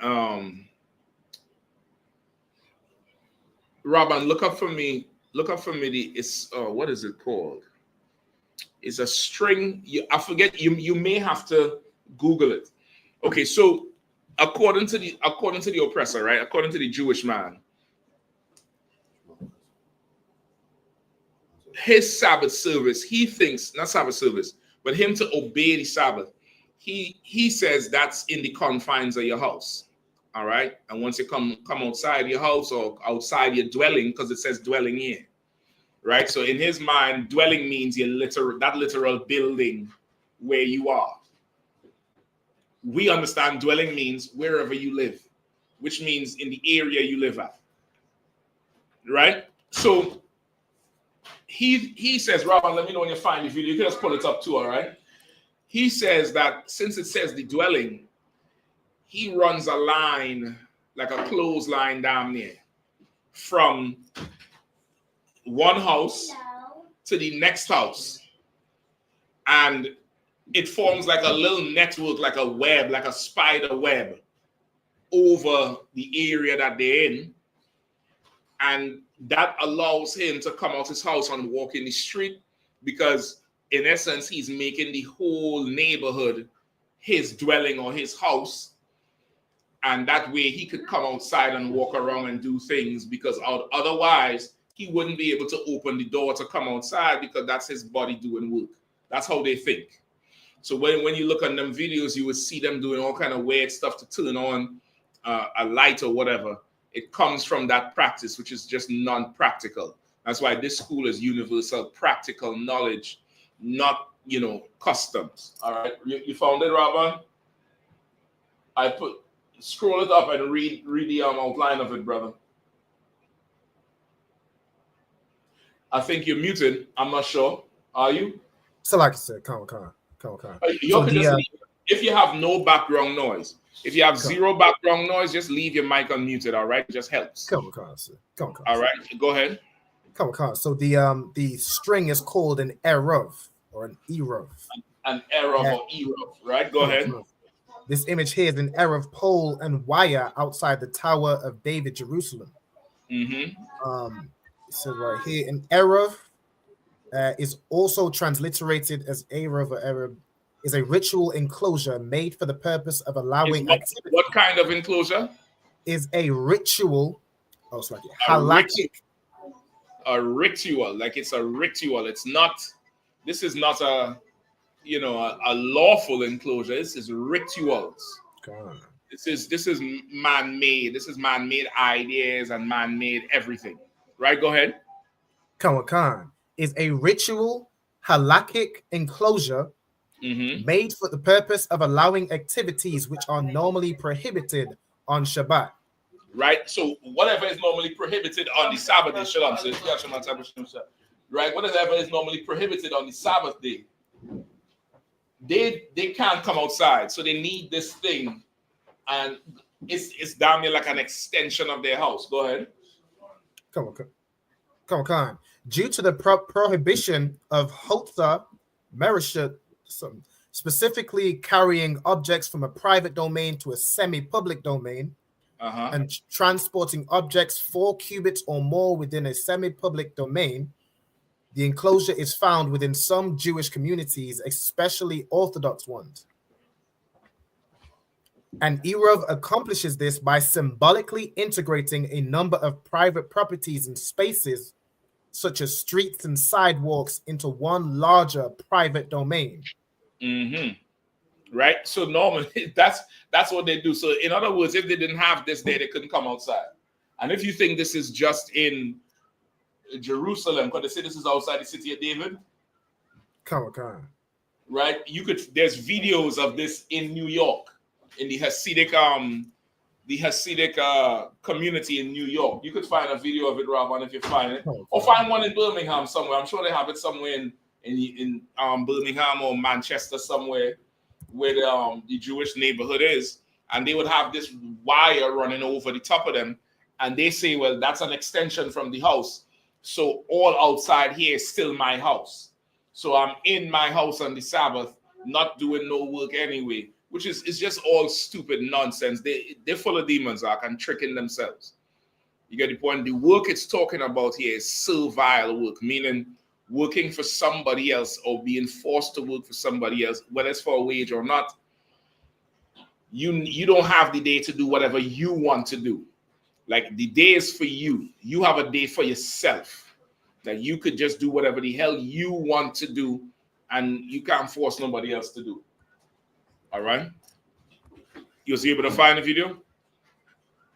Robin, look up for me what is it called? It's a string. I forget. You may have to Google it. Okay, so according to the oppressor, right? According to the Jewish man, his Sabbath service, he thinks, not Sabbath service, but him to obey the Sabbath, he says that's in the confines of your house. All right. And once you come outside your house or outside your dwelling, because it says dwelling here. Right. So in his mind, dwelling means that literal building where you are. We understand dwelling means wherever you live, which means in the area you live at. Right. So he says, Robin, let me know when you find the video. You can just pull it up too. All right. He says that since it says the dwelling, he runs a line, like a clothesline down there, from one house to the next house. And it forms like a little network, like a web, like a spider web over the area that they're in. And that allows him to come out his house and walk in the street, because in essence, he's making the whole neighborhood his dwelling or his house. And that way he could come outside and walk around and do things, because otherwise he wouldn't be able to open the door to come outside, because that's his body doing work. That's how they think. So when you look at them videos, you would see them doing all kind of weird stuff to turn on a light or whatever. It comes from that practice, which is just non-practical. That's why this school is universal practical knowledge, not, you know, customs. All right, you found it, Robin? Scroll it up and read the outline of it, brother. I think you're muted. I'm not sure. Are you? So like I said, come on. If you have no background noise, if you have zero background noise, just leave your mic unmuted. All right, it just helps. Come on, sir. All right, go ahead. Come on. So the string is called an eruv or an eruv. An eruv or eruv, right? Go ahead. This image here is an eruv pole and wire outside the Tower of David, Jerusalem. Mm-hmm. It says right here, an eruv is also transliterated as eruv or erub, is a ritual enclosure made for the purpose of allowing activity. What kind of enclosure? Is a ritual. Oh, it's like halakhic. A ritual, like it's a ritual. It's not. This is not a, you know, a lawful enclosure. This is rituals. God. This is man-made. This is man-made ideas and man-made everything. Right? Go ahead. Khan is a ritual halakhic enclosure made for the purpose of allowing activities which are normally prohibited on Shabbat. Right? So whatever is normally prohibited on the Sabbath day, Shalom says, right? Whatever is normally prohibited on the Sabbath day, they can't come outside. So they need this thing, and it's down there like an extension of their house. Go ahead. Come on. Due to the prohibition of Hotza Merishut, specifically carrying objects from a private domain to a semi-public domain, and transporting objects 4 cubits or more within a semi-public domain, the enclosure is found within some Jewish communities, especially Orthodox ones. And Eruv accomplishes this by symbolically integrating a number of private properties and spaces, such as streets and sidewalks, into one larger private domain. Right? So normally that's what they do. So in other words, if they didn't have this there, they couldn't come outside. And if you think this is just in Jerusalem, because they say this is outside the city of David. Come on. Right? There's videos of this in New York, in the Hasidic community in New York. You could find a video of it, Robin, if you find it. Or find one in Birmingham somewhere. I'm sure they have it somewhere in Birmingham or Manchester somewhere, where the Jewish neighborhood is, and they would have this wire running over the top of them, and they say, well, that's an extension from the house, so all outside here is still my house, so I'm in my house on the Sabbath, not doing no work anyway, which is just all stupid nonsense. They're full of demons, and tricking themselves. You get the point? The work it's talking about here is servile work, meaning working for somebody else or being forced to work for somebody else, whether it's for a wage or not. You don't have the day to do whatever you want to do. Like, the day is for you. You have a day for yourself. That you could just do whatever the hell you want to do, and you can't force nobody else to do. All right? You was able to find a video?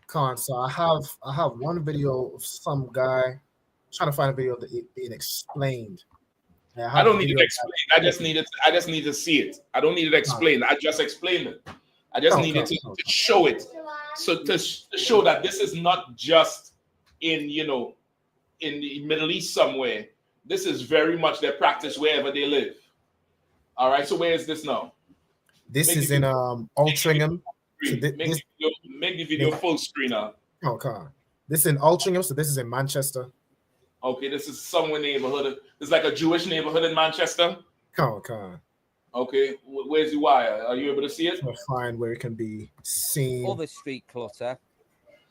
So I have one video of some guy trying to find a video of it being explained. I don't need it explained. I just need to see it. I don't need it explained. I just explained it. I just needed to show it. So to show that this is not just in the Middle East somewhere. This is very much their practice wherever they live. All right. So where is this now? This is in Altrincham. Make the video full screen now. This is in Altrincham. So this is in Manchester. Okay, this is somewhere neighborhood. It's like a Jewish neighborhood in Manchester. Okay, where's the wire? Are you able to see it? I'll find where it can be seen. Other street clutter,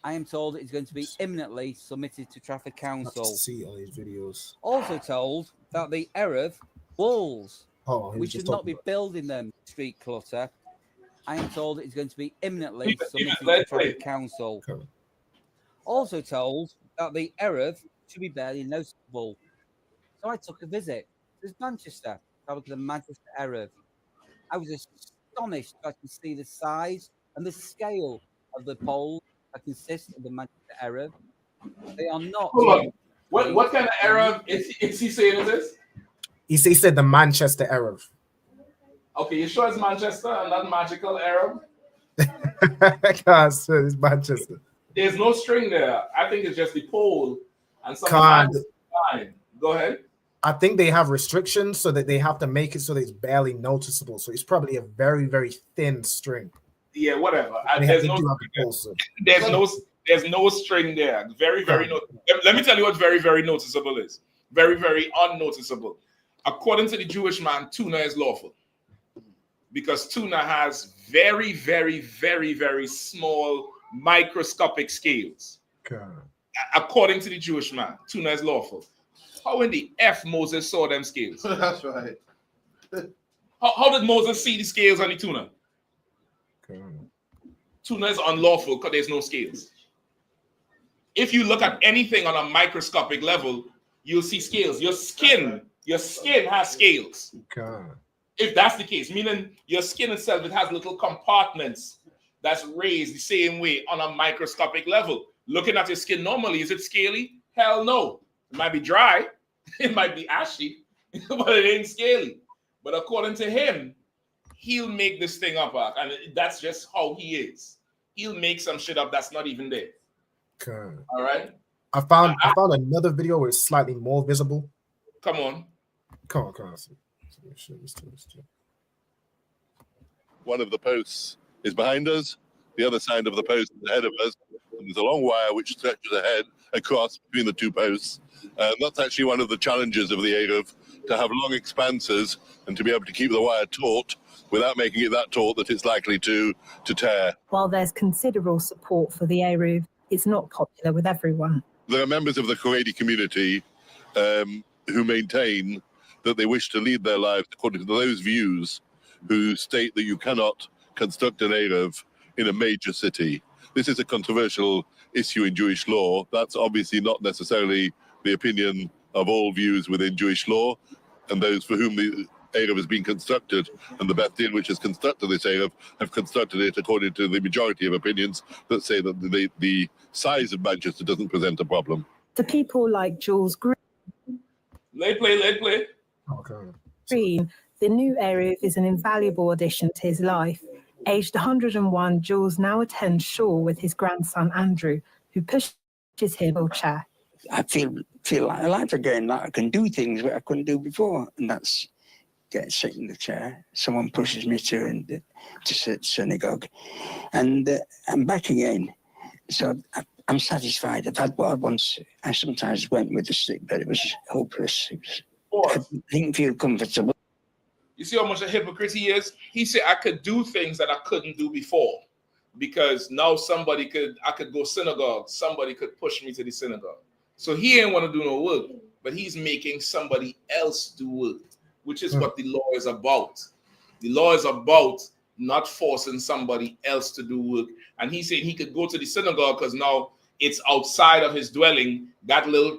I am told it's going to be imminently submitted to Trafford Council. See all these videos. Also told that the Erev walls, we should not be about building them. Street clutter. I am told it's going to be imminently submitted to Trafford Council. Also told that the Erev should be barely noticeable. So I took a visit to Manchester, traveled to the Manchester Erev. I was astonished to actually see the size and the scale of the poles that consist of the Manchester Arab. They are not. Hold on. What kind of Arab is he saying it is? He said the Manchester Arab. Okay, you sure it's Manchester and not magical Arab? It's Manchester. There's no string there. I think it's just the pole and some Can't. line. Go ahead. I think they have restrictions so that they have to make it so that it's barely noticeable. So it's probably a very, very thin string. Yeah, whatever. There's no string there. Very, very noticeable. Let me tell you what very, very noticeable is. Very, very unnoticeable. According to the Jewish man, tuna is lawful. Because tuna has very, very, very, very small microscopic scales. According to the Jewish man, tuna is lawful. How in the F Moses saw them scales? That's right. How did Moses see the scales on the tuna? Tuna is unlawful because there's no scales. If you look at anything on a microscopic level, you'll see scales. Your skin has scales. If that's the case, meaning your skin itself, it has little compartments that's raised the same way on a microscopic level. Looking at your skin normally, is it scaly? Hell no. It might be dry, it might be ashy, but it ain't scaly. But according to him, he'll make this thing up, and that's just how he is. He'll make some shit up that's not even there. All right. I found another video where it's slightly more visible. Come on. Come on. One of the posts is behind us. The other side of the post is ahead of us. And there's a long wire which stretches ahead across between the two posts. And that's actually one of the challenges of the Eruv, to have long expanses and to be able to keep the wire taut without making it that taut that it's likely to tear. While there's considerable support for the Eruv, it's not popular with everyone. There are members of the Haredi community who maintain that they wish to lead their lives according to those views, who state that you cannot construct an Eruv in a major city. This is a controversial issue in Jewish law. That's obviously not necessarily the opinion of all views within Jewish law, and those for whom the Eruv has been constructed and the Beth Din which has constructed this Eruv have constructed it according to the majority of opinions that say that the size of Manchester doesn't present a problem. For people like Jules Green, Let play. Green, the new Eruv is an invaluable addition to his life. Aged 101, Jules now attends shul with his grandson Andrew, who pushes him in a wheelchair. I feel like alive again, like I can do things that I couldn't do before, and that's get sit in the chair. Someone pushes me to synagogue, and I'm back again. So I'm satisfied. I've had what I once. I sometimes went with the stick, but it was hopeless. I didn't feel comfortable. You see how much a hypocrite he is? He said, I could do things that I couldn't do before because now I could go synagogue. Somebody could push me to the synagogue. So he ain't want to do no work, but he's making somebody else do work, which is what the law is about. The law is about not forcing somebody else to do work. And he said he could go to the synagogue because now it's outside of his dwelling. That little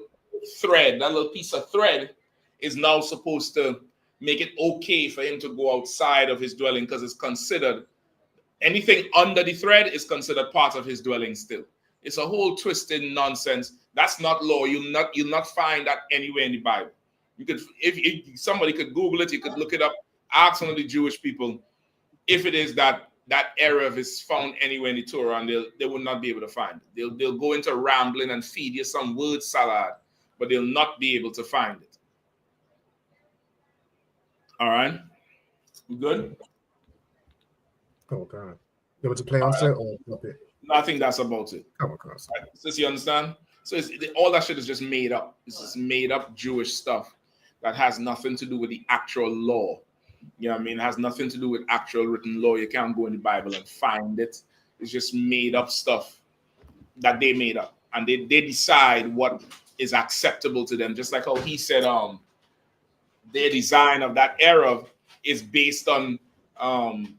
thread, that little piece of thread is now supposed to make it okay for him to go outside of his dwelling because it's considered, anything under the thread is considered part of his dwelling still. It's a whole twisted nonsense. That's not law. You'll not find that anywhere in the Bible. You could, if somebody could Google it, you could look it up, ask one of the Jewish people if it is that Eruv is found anywhere in the Torah, and they will not be able to find it. They'll go into rambling and feed you some word salad, but they'll not be able to find it. All right, we good? Oh God, you want to play on it or not it? No, I think that's about it. Come across. Right. So you understand? So all that shit is just made up. It's just made up Jewish stuff that has nothing to do with the actual law. You know what I mean? It has nothing to do with actual written law. You can't go in the Bible and find it. It's just made up stuff that they made up, and they decide what is acceptable to them. Just like how he said, their design of that Eruv is based on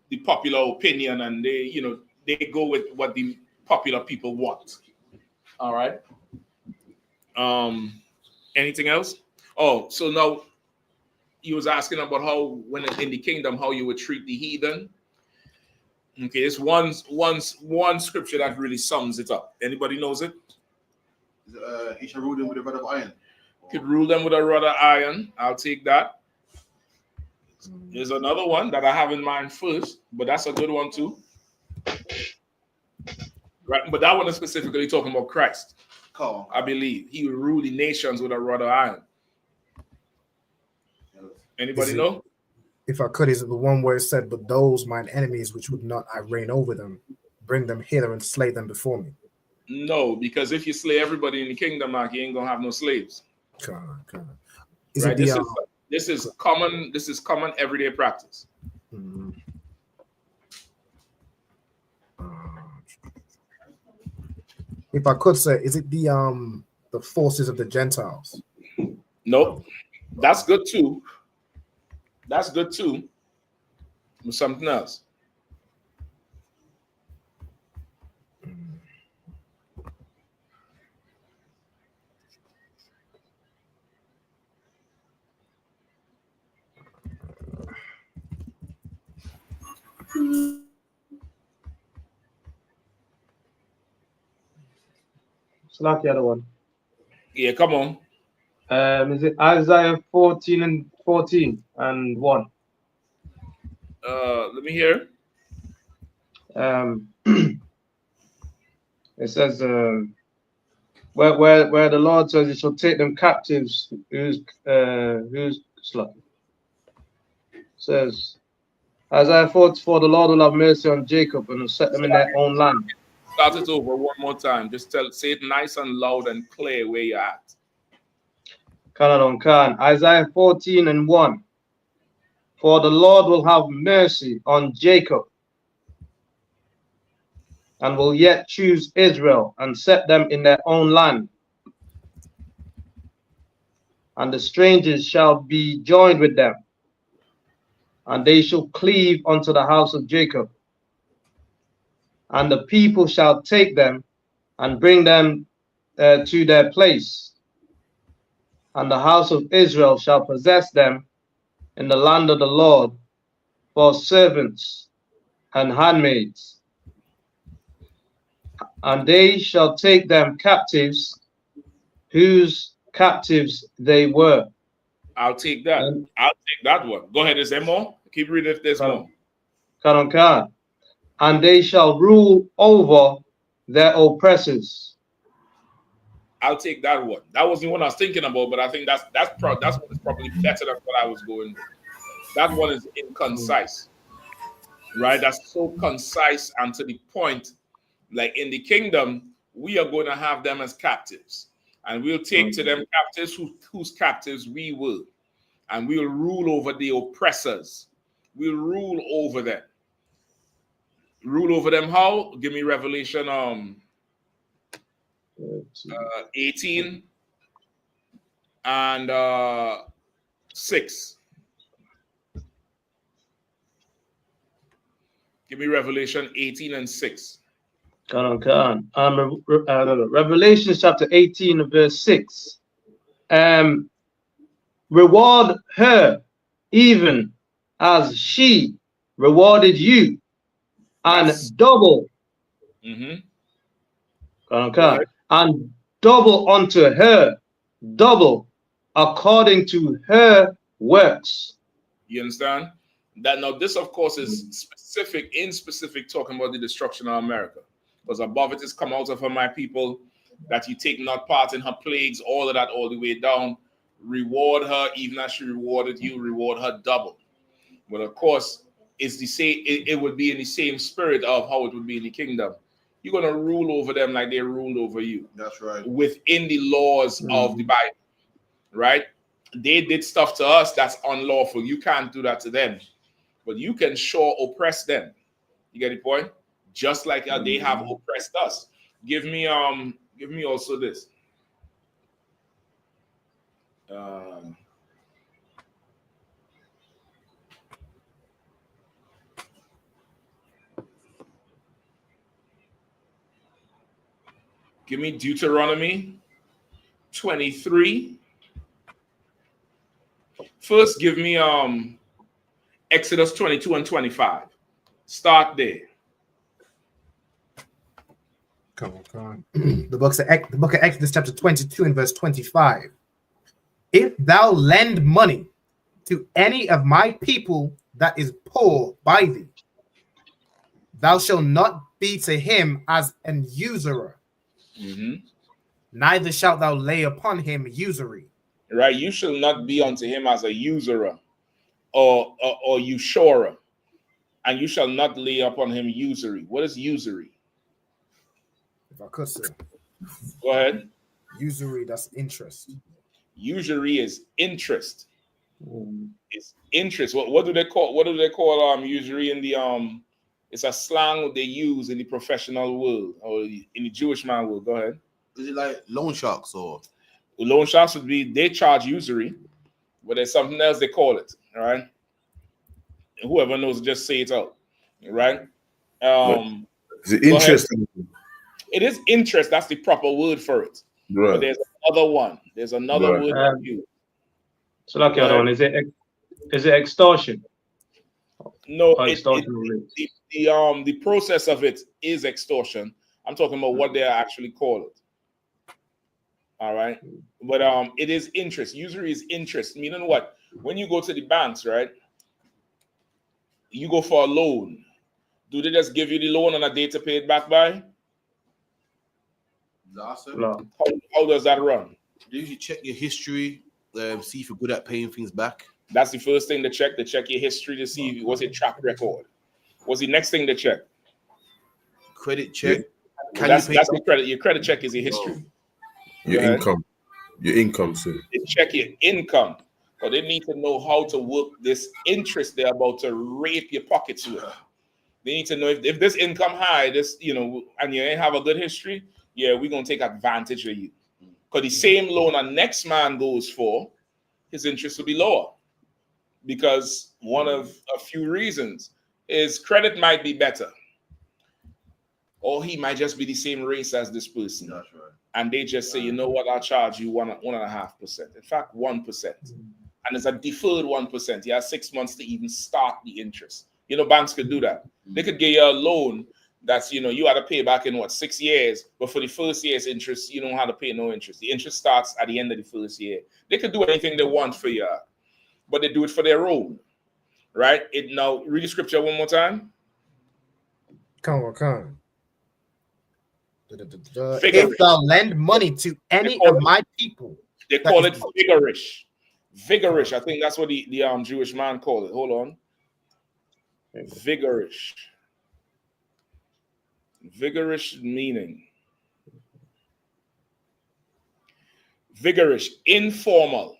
the popular opinion, and they go with what the popular people want. All right. Anything else? Oh, so now you was asking about how, when in the kingdom, how you would treat the heathen. Okay, it's one scripture that really sums it up. Anybody knows it? He shall rule them with a rod of iron. Could rule them with a rod of iron. I'll take that. There's another one that I have in mind first, but that's a good one too. Right, but that one is specifically talking about Christ. I believe he will rule the nations with a rod of iron. Anybody know? If I could, is it the one where it said, "But those mine enemies which would not I reign over them, bring them hither and slay them before me"? No, because if you slay everybody in the kingdom, Mark, you ain't gonna have no slaves. Is right? it the, This is common. This is common everyday practice. If I could say, is it the forces of the Gentiles? Nope. That's good too. That's good too. But something else. It's like the other one. Yeah, come on. Is it Isaiah 14 and 1? Let me hear. It says where the Lord says he shall take them captives who's says Isaiah 44, the Lord will have mercy on Jacob and will set them in their own land. Start it over one more time. Just say it nice and loud and clear where you're at. Isaiah 14 and 1. For the Lord will have mercy on Jacob and will yet choose Israel and set them in their own land. And the strangers shall be joined with them, and they shall cleave unto the house of Jacob. And the people shall take them and bring them to their place. And the house of Israel shall possess them in the land of the Lord for servants and handmaids. And they shall take them captives, whose captives they were. I'll take that. I'll take that one. Go ahead. Is there more? Keep reading if there's more. And they shall rule over their oppressors. I'll take that one. That wasn't the one I was thinking about, but I think that's one is probably better than what I was going with. That one is inconcise, right? That's so concise and to the point. Like in the kingdom, we are going to have them as captives, and we'll take to them captives whose captives we will, and we'll rule over the oppressors. We'll rule over them. Rule over them how? Give me Revelation 18 and 6. Give me Revelation 18 and 6. Revelation chapter 18 and verse 6. Reward her even as she rewarded you, and double. And double unto her, double according to her works. You understand? That now this, of course, is specific talking about the destruction of America. Because above it is come out of her, my people, that you take not part in her plagues, all of that, all the way down. Reward her, even as she rewarded you, reward her double. But of course, it's the same, it would be in the same spirit of how it would be in the kingdom. You're going to rule over them like they ruled over you. That's right. Within the laws of the Bible, right? They did stuff to us that's unlawful. You can't do that to them. But you can sure oppress them. You get the point? Just like they have oppressed us. Give me also this. Give me Deuteronomy 23. First, give me Exodus 22 and 25. Start there. Come on. The book of Exodus, chapter 22 and verse 25. If thou lend money to any of my people that is poor by thee, thou shalt not be to him as an usurer, neither shalt thou lay upon him usury. Right? You shall not be unto him as a usurer or usurer, and you shall not lay upon him usury. What is usury? If I could, sir. Go ahead. Usury, that's interest. Usury is interest. It's interest. What do they call usury in the it's a slang they use in the professional world or in the Jewish man world. Go ahead. Is it like loan sharks or? Loan sharks would be they charge usury, but there's something else they call it. All right. And whoever knows, just say it out. Right. Is it interest? It is interest. That's the proper word for it. Right. But there's another one. There's another word that you. So like the other one, is it extortion? No, the process of it is extortion. I'm talking about what they actually call it. All right, but it is interest. Usury is interest. Meaning what? When you go to the banks, right? You go for a loan. Do they just give you the loan on a date to pay it back by? No. How does that run? Do you check your history, see if you're good at paying things back? That's the first thing to check. They check your history to see what's your track record. What's the next thing to check? Credit check. That's the credit. Your credit check is your history. Your income, sir. They check your income, but they need to know how to work this interest they're about to rape your pockets with. They need to know if this income high, and you ain't have a good history, yeah, we're gonna take advantage of you. Because the same loan a next man goes for, his interest will be lower. Because one of a few reasons is credit might be better. Or he might just be the same race as this person. That's right. And they just say, you know what, I'll charge you 1.5%. In fact, 1%. And it's a deferred 1%. You have 6 months to even start the interest. Banks could do that. They could give you a loan that's, you had to pay back in 6 years, but for the first year's interest, you don't have to pay no interest. The interest starts at the end of the first year. They could do anything they want for you, but they do it for their own, right? Now, read the scripture one more time. Come on. If thou lend money to any of my people. They call it vigorish. Vigorish. I think that's what the Jewish man called it. Hold on. Vigorish. Vigorish meaning. Vigorish, informal.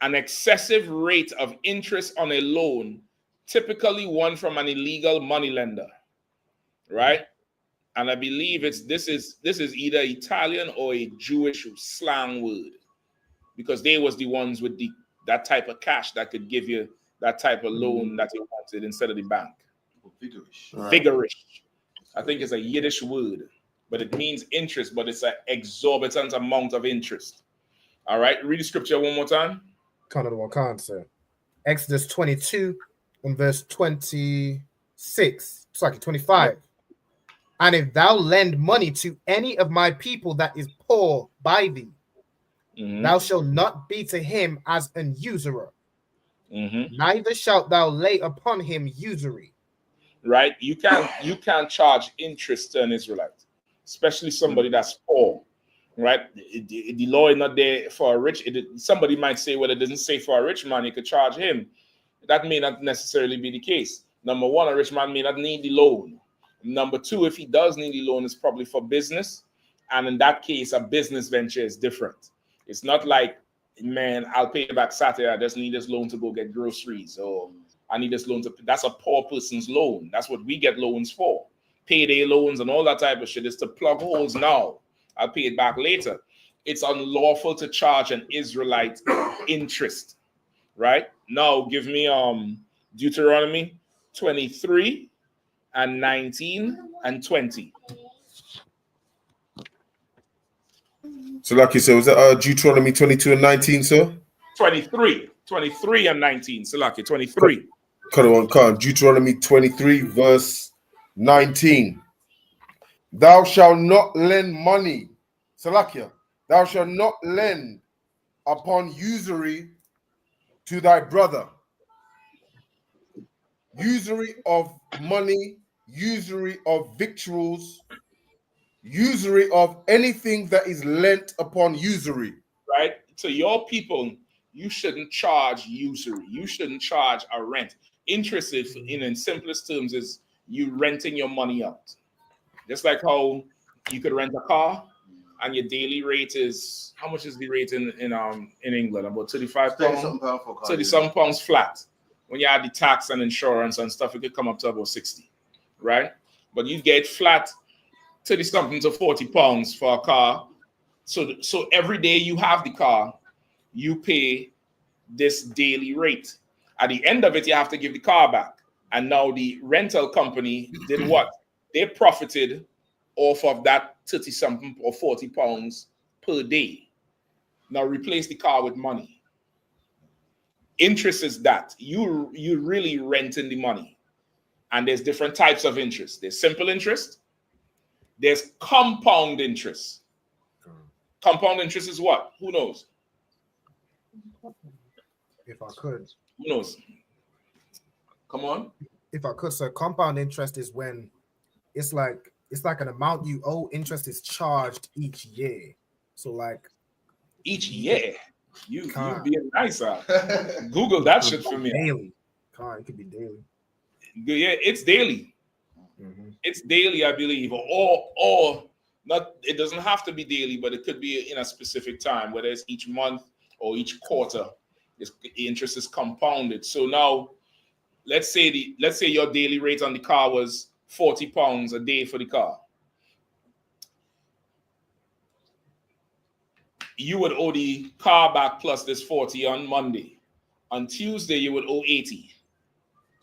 An excessive rate of interest on a loan, typically one from an illegal moneylender. Right? And I believe this is either Italian or a Jewish slang word, because they was the ones with that type of cash that could give you that type of loan that you wanted instead of the bank. Vigorish. Vigorish. I think it's a Yiddish word, but it means interest, but it's an exorbitant amount of interest. All right, read the scripture one more time. Sir. Exodus 22 and verse 26. Sorry, 25. And if thou lend money to any of my people that is poor by thee, thou shalt not be to him as an usurer. Neither shalt thou lay upon him usury. Right? You can't charge interest to an Israelite, especially somebody that's poor. Right? The law is not there for a rich. Somebody might say, well, it doesn't say for a rich man, you could charge him. That may not necessarily be the case. Number one, a rich man may not need the loan. Number two, if he does need the loan, it's probably for business. And in that case, a business venture is different. It's not like, man, I'll pay you back Saturday. I just need this loan to go get groceries. Or I need this loan that's a poor person's loan. That's what we get loans for. Payday loans and all that type of shit is to plug holes now. I'll pay it back later. It's unlawful to charge an Israelite interest. Right? Now, give me Deuteronomy 23 and 19 and 20. So like you said, was that Deuteronomy 22 and 19, sir? 23 and 19. So like 23. Deuteronomy 23 verse 19. Thou shalt not lend money, Salakia, thou shalt not lend upon usury to thy brother. Usury of money, usury of victuals, usury of anything that is lent upon usury. Right? To your people, you shouldn't charge usury. You shouldn't charge a rent. Interest, if in simplest terms, is you renting your money out. Just like how you could rent a car and your daily rate is, how much is the rate in England? About 35 pounds? 30-something pounds flat. When you add the tax and insurance and stuff, it could come up to about 60, right? But you get flat 30-something to 40 pounds for a car. So every day you have the car, you pay this daily rate. At the end of it, you have to give the car back. And now the rental company did what? They profited off of that 30-something or 40 pounds per day. Now replace the car with money. Interest is that. You really renting the money. And there's different types of interest. There's simple interest. There's compound interest. Compound interest is what? Who knows? If I could. Who knows? Come on. If I could, so compound interest is when it's like an amount you owe. Interest is charged each year. So like each year. You being nice. Google that shit for me. Daily. It could be daily. Yeah, it's daily. It's daily, I believe, or not. It doesn't have to be daily, but it could be in a specific time, whether it's each month or each quarter. The interest is compounded. So now, let's say your daily rate on the car was 40 pounds a day for the car. You would owe the car back plus this 40 on Monday. On Tuesday, you would owe 80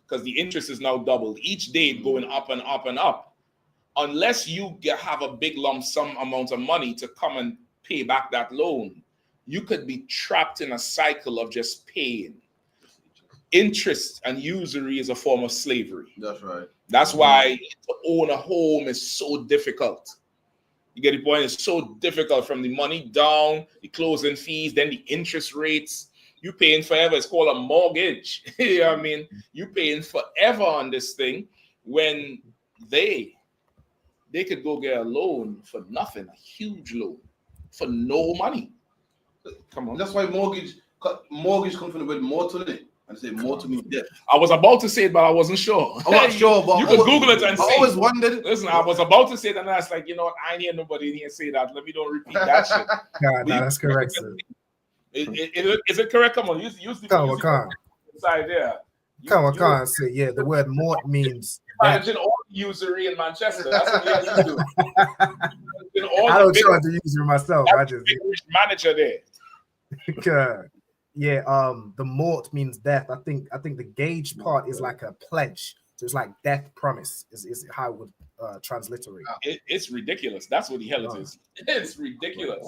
because the interest is now doubled. Each day going up and up and up. Unless you have a big lump sum amount of money to come and pay back that loan, you could be trapped in a cycle of just paying. Interest and usury is a form of slavery. That's right. That's why to own a home is so difficult. You get the point? It's so difficult, from the money down, the closing fees, then the interest rates. You paying forever. It's called a mortgage. You know what I mean? You paying forever on this thing when they could go get a loan for nothing, a huge loan for no money. Come on. That's why mortgage comes from the word mortal, isn't it? And say mortal means death. I was about to say it, but I wasn't sure. I'm not sure, but you could Google it and see. I always wondered. Listen, I was about to say that, and I was like, you know what? I ain't hear nobody in here say that. Let me don't repeat that shit. No, that's correct, sir. Is it correct? Come on, use the side there. Come on, say yeah. The word mort means managing all usury in Manchester. That's what you have to do. I don't charge the usury myself. I just manager there. Yeah, the mort means death. I think the gauge part is like a pledge. So it's like death promise is how I would transliterate. It's ridiculous. That's what the hell it is. It's ridiculous,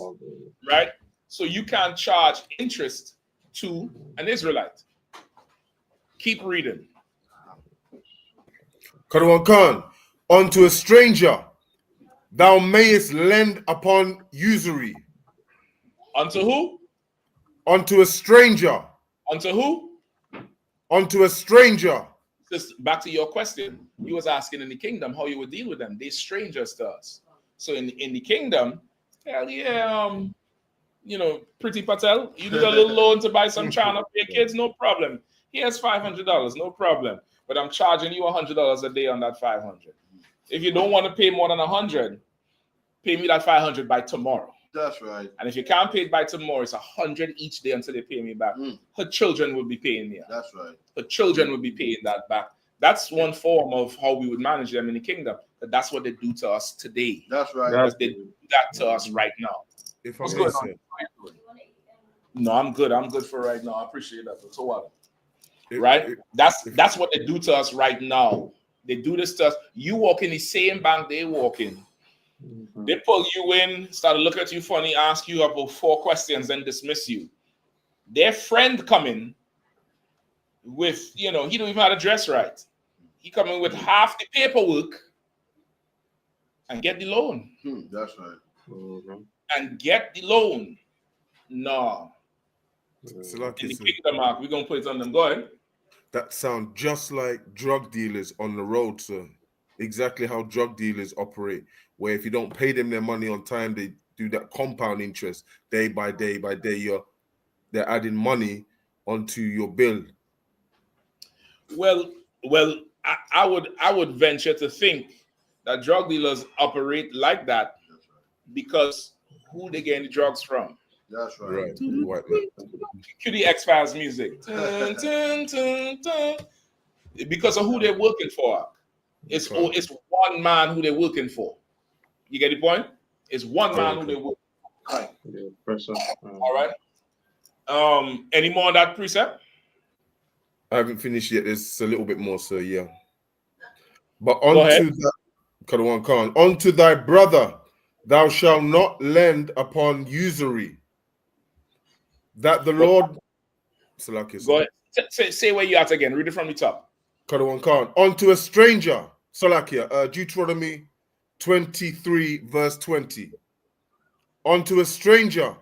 right? So you can't charge interest to an Israelite. Keep reading. Karawan Khan, unto a stranger thou mayest lend upon usury. Unto who? Unto a stranger. Unto who? Unto a stranger. Just back to your question. You was asking in the kingdom how you would deal with them. They're strangers to us. So in the kingdom, hell yeah, Pretty Patel, you need a little loan to buy some china for your kids, no problem. Here's $500, no problem. But I'm charging you $100 a day on that $500. If you don't want to pay more than $100, pay me that $500 by tomorrow. That's right. And if you can't pay it by tomorrow, it's $100 each day until they pay me back. Her children will be paying me. That's right. Her children will be paying that back. That's one form of how we would manage them in the kingdom. But that's what they do to us today. That's right. Because they do that to us right now. What's going on? No, I'm good. I'm good for right now. I appreciate that. So what? Right? That's what they do to us right now. They do this to us. You walk in the same bank they walk in. They pull you in, start to look at you funny, ask you about 4 questions, then dismiss you. Their friend coming with, he don't even have to dress right. He coming with half the paperwork, and get the loan. That's right. And get the loan. No. It's like In the kingdom, Mark, we're going to put it on them. Go ahead. That sounds just like drug dealers on the road, sir. Exactly how drug dealers operate, where if you don't pay them their money on time, they do that compound interest day by day by day. They're adding money onto your bill. Well, I would venture to think that drug dealers operate like that because who they getting the drugs from? That's right. White man. Cue the X-Files music. Dun, dun, dun, dun. Because of who they're working for. It's one man who they're working for. You get the point? It's one man who they're working for. All right. Any more on that precept? I haven't finished yet. There's a little bit more, sir. Yeah. But unto thy brother thou shalt not lend upon usury. That the Lord. Go ahead. Say where you at again. Read it from the top. Unto a stranger. Deuteronomy 23, verse 20. Unto a stranger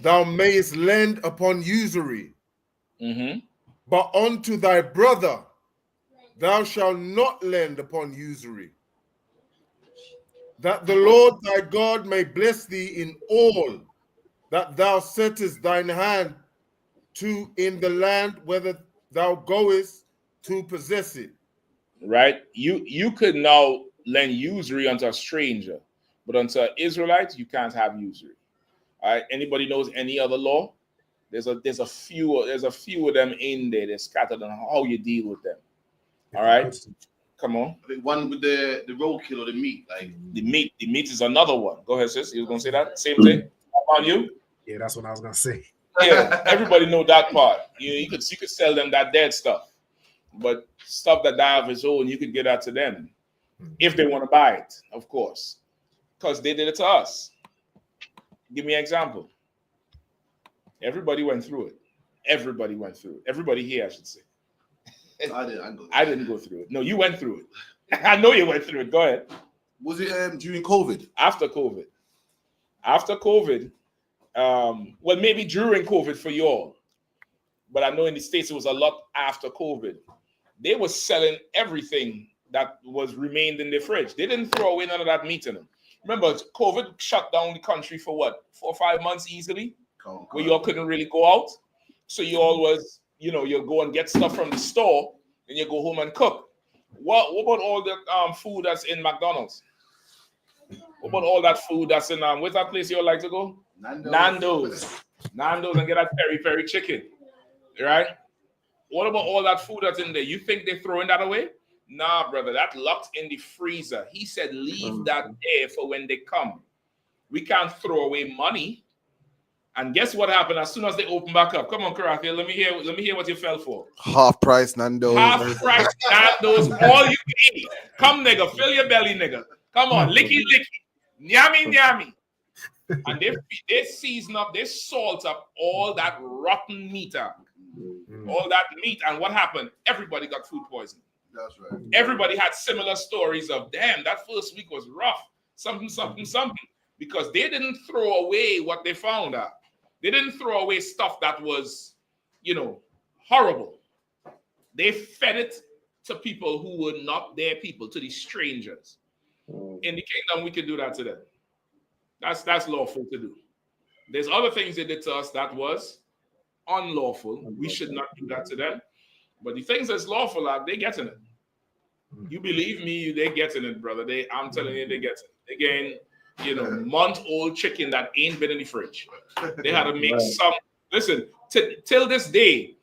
thou mayest lend upon usury. But unto thy brother thou shalt not lend upon usury, that the Lord thy God may bless thee in all that thou settest thine hand to in the land whether thou goest to possess it. Right? You could now lend usury unto a stranger, but unto an Israelite, you can't have usury. All right. Anybody knows any other law? There's a few of them in there. They're scattered on how you deal with them. All right. Come on. I think one with the roadkill or the meat, like the meat is another one. Go ahead, sis. You was gonna say that same thing on you? Yeah, that's what I was gonna say. Yeah, everybody know that part. You could sell them that dead stuff, but stuff that die of its own, you could get that to them if they want to buy it, of course, because they did it to us. Give me an example. Everybody went through it. Everybody went through it. Everybody here, I should say. I didn't go through it. No, you went through it. I know you went through it. Go ahead. Was it during COVID? After COVID. After COVID. Well, maybe during COVID for you all. But I know in the States it was a lot after COVID. They were selling everything that was remained in the fridge. They didn't throw away none of that meat in them. Remember, COVID shut down the country for what? 4 or 5 months easily? Where you all couldn't really go out. So you all was, you go and get stuff from the store, and you go home and cook. What about all the food that's in McDonald's? What about all that food that's in where's that place you all like to go? Nando's, and get that peri-peri chicken, right? What about all that food that's in there? You think they're throwing that away? Nah, brother, that locked in the freezer. He said, leave that there for when they come. We can't throw away money. And guess what happened as soon as they open back up? Come on, Karathi, let me hear what you fell for. Half price Nando's. Half price Nando's, all you can eat. Come, nigga, fill your belly, nigga. Come on, licky, nyammy. And they season up, they salt up all that rotten meat up. All that meat. And what happened? Everybody got food poisoning. That's right. Everybody had similar stories of, damn, that first week was rough. Something. Because they didn't throw away what they found out. They didn't throw away stuff that was, horrible. They fed it to people who were not their people, to these strangers. In the kingdom, we can do that to them. That's lawful to do. There's other things they did to us that was unlawful. We should not do that to them. But the things that's lawful, they getting it. You believe me, they getting it, brother. I'm telling you, they get it. Again, month-old chicken that ain't been in the fridge. They had to make some. Listen, till this day,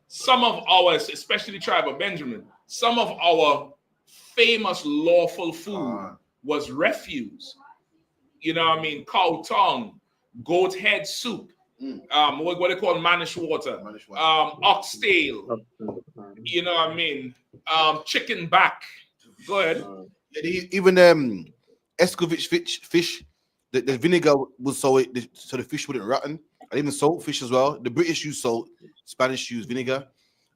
some of ours, especially the tribe of Benjamin, some of our famous lawful food was refuse. Cow tongue, goat head soup, what they call manish water, oxtail, chicken back. Go ahead. Even Escovitch fish, the vinegar was so the fish wouldn't rotten. And even salt fish as well. The British use salt, Spanish use vinegar.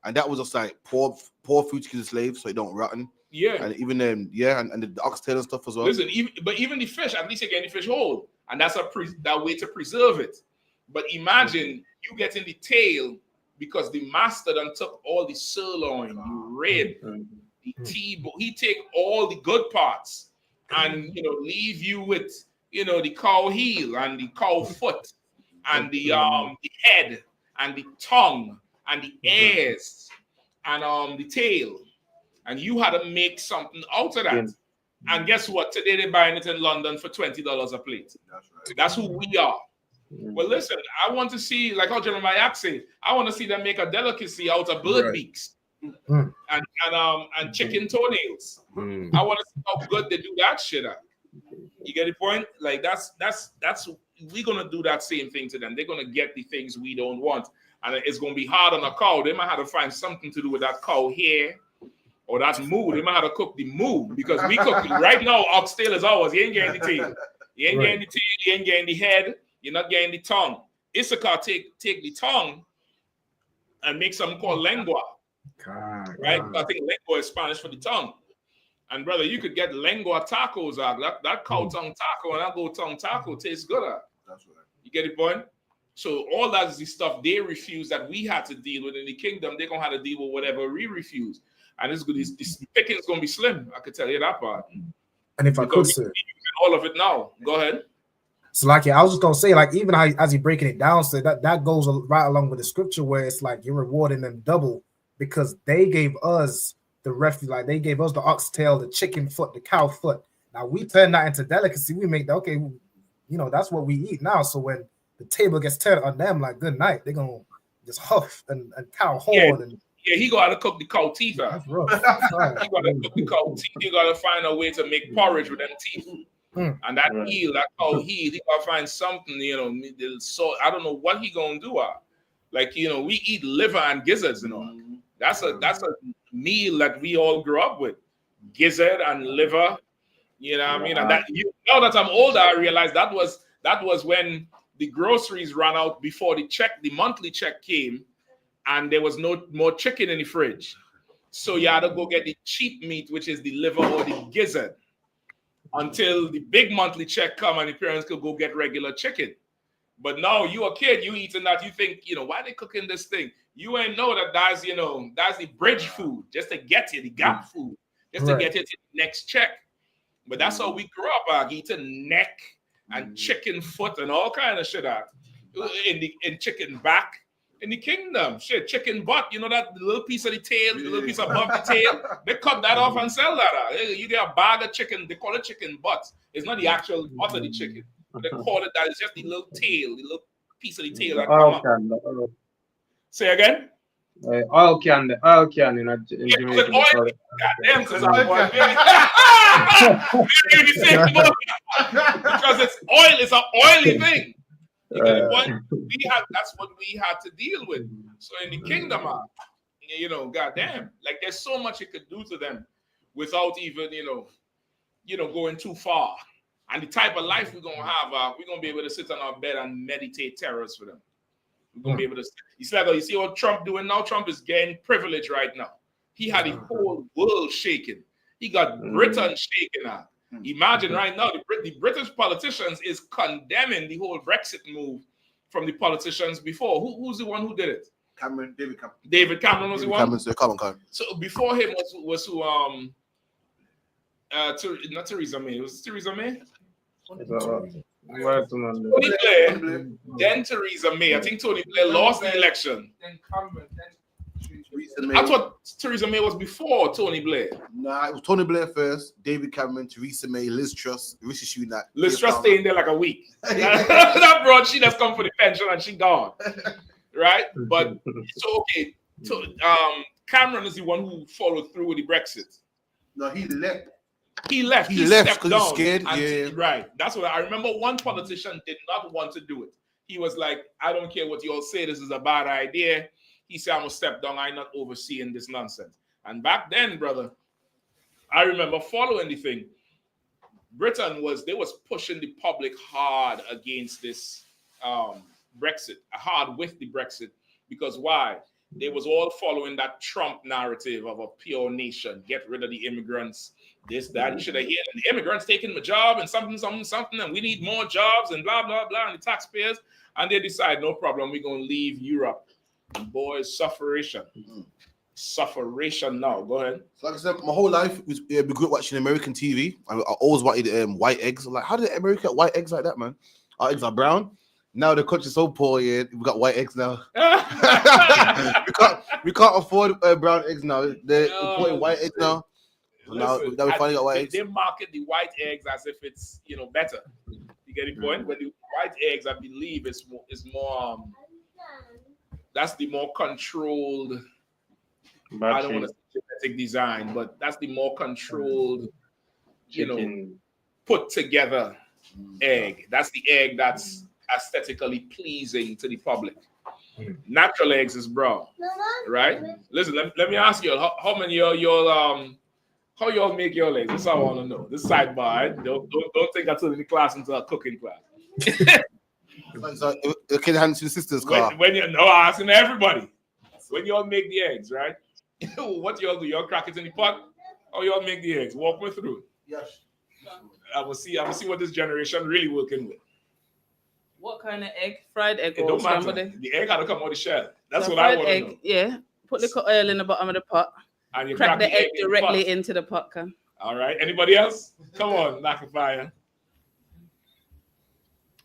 and that was just like pour food to the slaves so it don't rotten. Yeah, and even and the oxtail and stuff as well. Listen, even the fish, at least you're getting the fish whole, and that's that way to preserve it. But imagine you getting the tail because the master done took all the sirloin, the rib, the T-bone. He take all the good parts and leave you with the cow heel and the cow foot and the head and the tongue and the ears and the tail. And you had to make something out of that. Yeah. And guess what? Today they're buying it in London for $20 a plate. That's right. That's who we are. Well, listen, I want to see, like how Jeremiah say, I want to see them make a delicacy out of bird beaks and chicken toenails. I want to see how good they do that shit at. You get the point? Like that's we're gonna do that same thing to them. They're gonna get the things we don't want, and it's gonna be hard on a cow. They might have to find something to do with that cow hair. Or that moo, they might have to cook the moo because we cook right now. Oxtail is ours. You ain't getting the tail. You ain't getting the tail. You ain't getting the head. You're not getting the tongue. Issachar take the tongue and make something called lengua. Right? I think lengua is Spanish for the tongue. And brother, you could get lengua tacos out. That cow tongue taco and that goat tongue taco tastes good. That's right. You get the point? So all that is the stuff they refuse that we had to deal with in the kingdom. They're gonna have to deal with whatever we refuse. And it's good. This picking is going to be slim. I can tell you that part. And if I could say all of it now, go ahead. So, like, I was just going to say, like, even as you're breaking it down, so that goes right along with the scripture where it's like you're rewarding them double because they gave us the refuge, like they gave us the oxtail, the chicken foot, the cow foot. Now we turn that into delicacy. We make that okay. That's what we eat now. So when the table gets turned on them, like good night, they're gonna just huff and cow horn and. Yeah, he got to cook the cow teeth out. That's rough. He got to cook the cow teeth. He got to find a way to make porridge with them teeth. And that heel, that cow heel, he got to find something, so I don't know what he going to do. Like, we eat liver and gizzards, That's a meal that we all grew up with. Gizzard and liver, you know what I mean? And that now that I'm older, I realize that was when the groceries ran out before the monthly check came. And there was no more chicken in the fridge. So you had to go get the cheap meat, which is the liver or the gizzard, until the big monthly check come and the parents could go get regular chicken. But now you a kid, you eating that, you think, why they cooking this thing? You ain't know that that's the bridge food, just to get you, the gap food, just to get you to the next check. But that's how we grew up, eating neck and chicken foot and all kind of shit in chicken back. In the kingdom, chicken butt, that little piece of the tail, the little piece above the tail, they cut that off and sell that. You get a bag of chicken, they call it chicken butt. It's not the actual butt of the chicken. They call it that. It's just the little tail, the little piece of the tail that come up. Say again? Oil can in Jamaica. Goddamn, because it's oil, it's an oily thing. That's what we had to deal with. So in the kingdom, goddamn, like there's so much it could do to them without even, going too far. And the type of life we're gonna have, we're gonna be able to sit on our bed and meditate terrors for them. We're gonna be able to. You see what Trump doing now? Trump is getting privilege right now. He had the whole world shaking. He got Britain shaking now. Imagine right now, the British politicians is condemning the whole Brexit move from the politicians before. Who's the one who did it? David Cameron. David Cameron was the one. Cameron. So before him was who? Not Theresa May. It was Theresa May. Tony Blair, then Theresa May. I think Tony Blair lost the election. I thought Theresa May was before Tony Blair. Nah, it was Tony Blair first, David Cameron, Theresa May, Liz Truss, Rishi Sunak. Liz Truss staying there like a week. That broad, she just come for the pension and she gone. Right? But so okay. So Cameron is the one who followed through with the Brexit. No, he left. He left because he's scared. Right. That's what I remember. One politician did not want to do it. He was like, I don't care what you all say, this is a bad idea. He said, I'm gonna step down, I'm not overseeing this nonsense. And back then, brother, I remember following the thing. Britain was pushing the public hard against this Brexit, hard with the Brexit, because why? they was all following that Trump narrative of a pure nation. Get rid of the immigrants. This, that, you should have heard. And the immigrants taking my job and something, and we need more jobs and blah, blah, blah, and the taxpayers. And they decide, no problem, we're going to leave Europe. And boys, sufferation. Sufferation now. Go ahead. So like I said, my whole life, we grew up watching American TV. I always wanted white eggs. I'm like, how did America get white eggs like that, man? Our eggs are brown. Now the country's so poor, yeah, we got white eggs now. we can't afford brown eggs now. They're importing white eggs now. Listen, now we finally got white eggs. They market the white eggs as if it's better. You get the point? But the white eggs, I believe, is more that's the more controlled. I don't want to say genetic design, but that's the more controlled, put together egg. That's the egg that's aesthetically pleasing to the public. Natural eggs is brown, right? Listen, let me ask you, how many of how y'all make your eggs? That's all I want to know. This sidebar, right? Don't think I took the class into a cooking class. So, the kid hands to the sister's car. When I'm asking everybody. When y'all make the eggs, right? What y'all do? Y'all crack it in the pot, or y'all make the eggs? Walk me through. Yes. I will see what this generation really working with. What kind of egg? Fried egg It or don't matter. scrambled? The egg got to come out of the shell. That's So what I fried want to egg, know. yeah. Put the oil in the bottom of the pot. And you crack the egg in the directly pot. into the pot can. All right. Anybody else? Come on, knock a fire.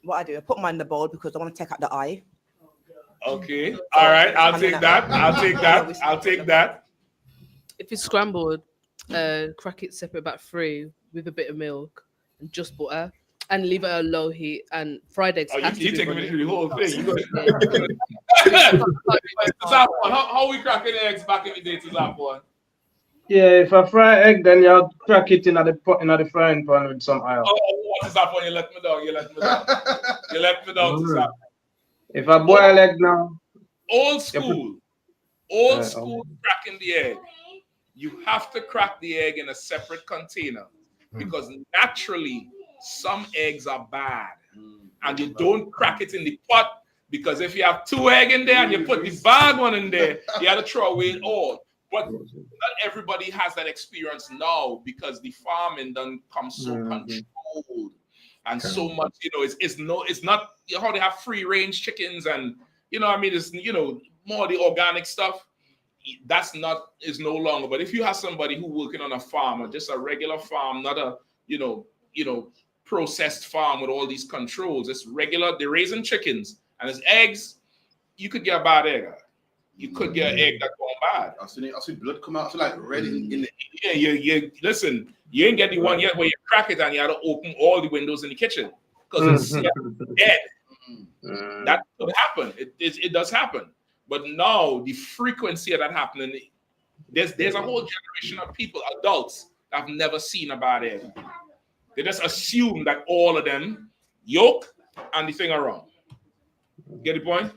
What I do, I put mine in the bowl because I want to take out the eye. Okay. All right. I'll take that. I'll take that. If it's scrambled, crack it separate about 3 with a bit of milk and just butter, and leave it at a low heat. And fried eggs. Oh, have you to be taking me running. through the whole thing. How we cracking eggs back in the day to that one? Yeah, if I fry egg, then you crack it in the frying pan with some oil. Oh, what is that one? You let me down. You let me down. To that. If I boil egg now. Old school cracking the egg. You have to crack the egg in a separate container because naturally some eggs are bad, and you don't crack it in the pot because if you have 2 eggs in there and you put the bad one in there, you have to throw away it all. But not everybody has that experience now because the farming done come so controlled and so much. It's not how they have free range chickens and it's more the organic stuff. That's is no longer. But if you have somebody who working on a farm or just a regular farm, not a processed farm with all these controls, it's regular. They're raising chickens and it's eggs. You could get a bad egg. You could get an egg that's going bad. I see blood come out, so like red in the. Yeah. Listen, you ain't get the one yet where you crack it and you have to open all the windows in the kitchen because it's dead. That could happen. It does happen. But now the frequency of that happening, there's a whole generation of people, adults, that have never seen a bad egg. They just assume that all of them yolk and the thing are wrong. Get the point?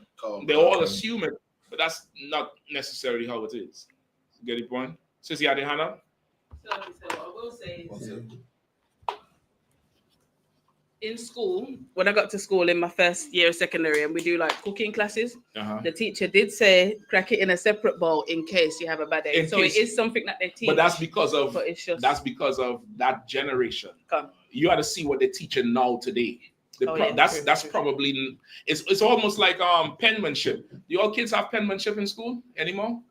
They all assume it, but that's not necessarily how it is. Get the point? Sissy YAHANNA? So what I will say is, in school, when I got to school in my first year of secondary, and we do like cooking classes, the teacher did say crack it in a separate bowl in case you have a bad egg. So it is something that they teach. But that's because of just, that generation. You got to see what they're teaching now today. That's probably it's almost like penmanship. Do all kids have penmanship in school anymore?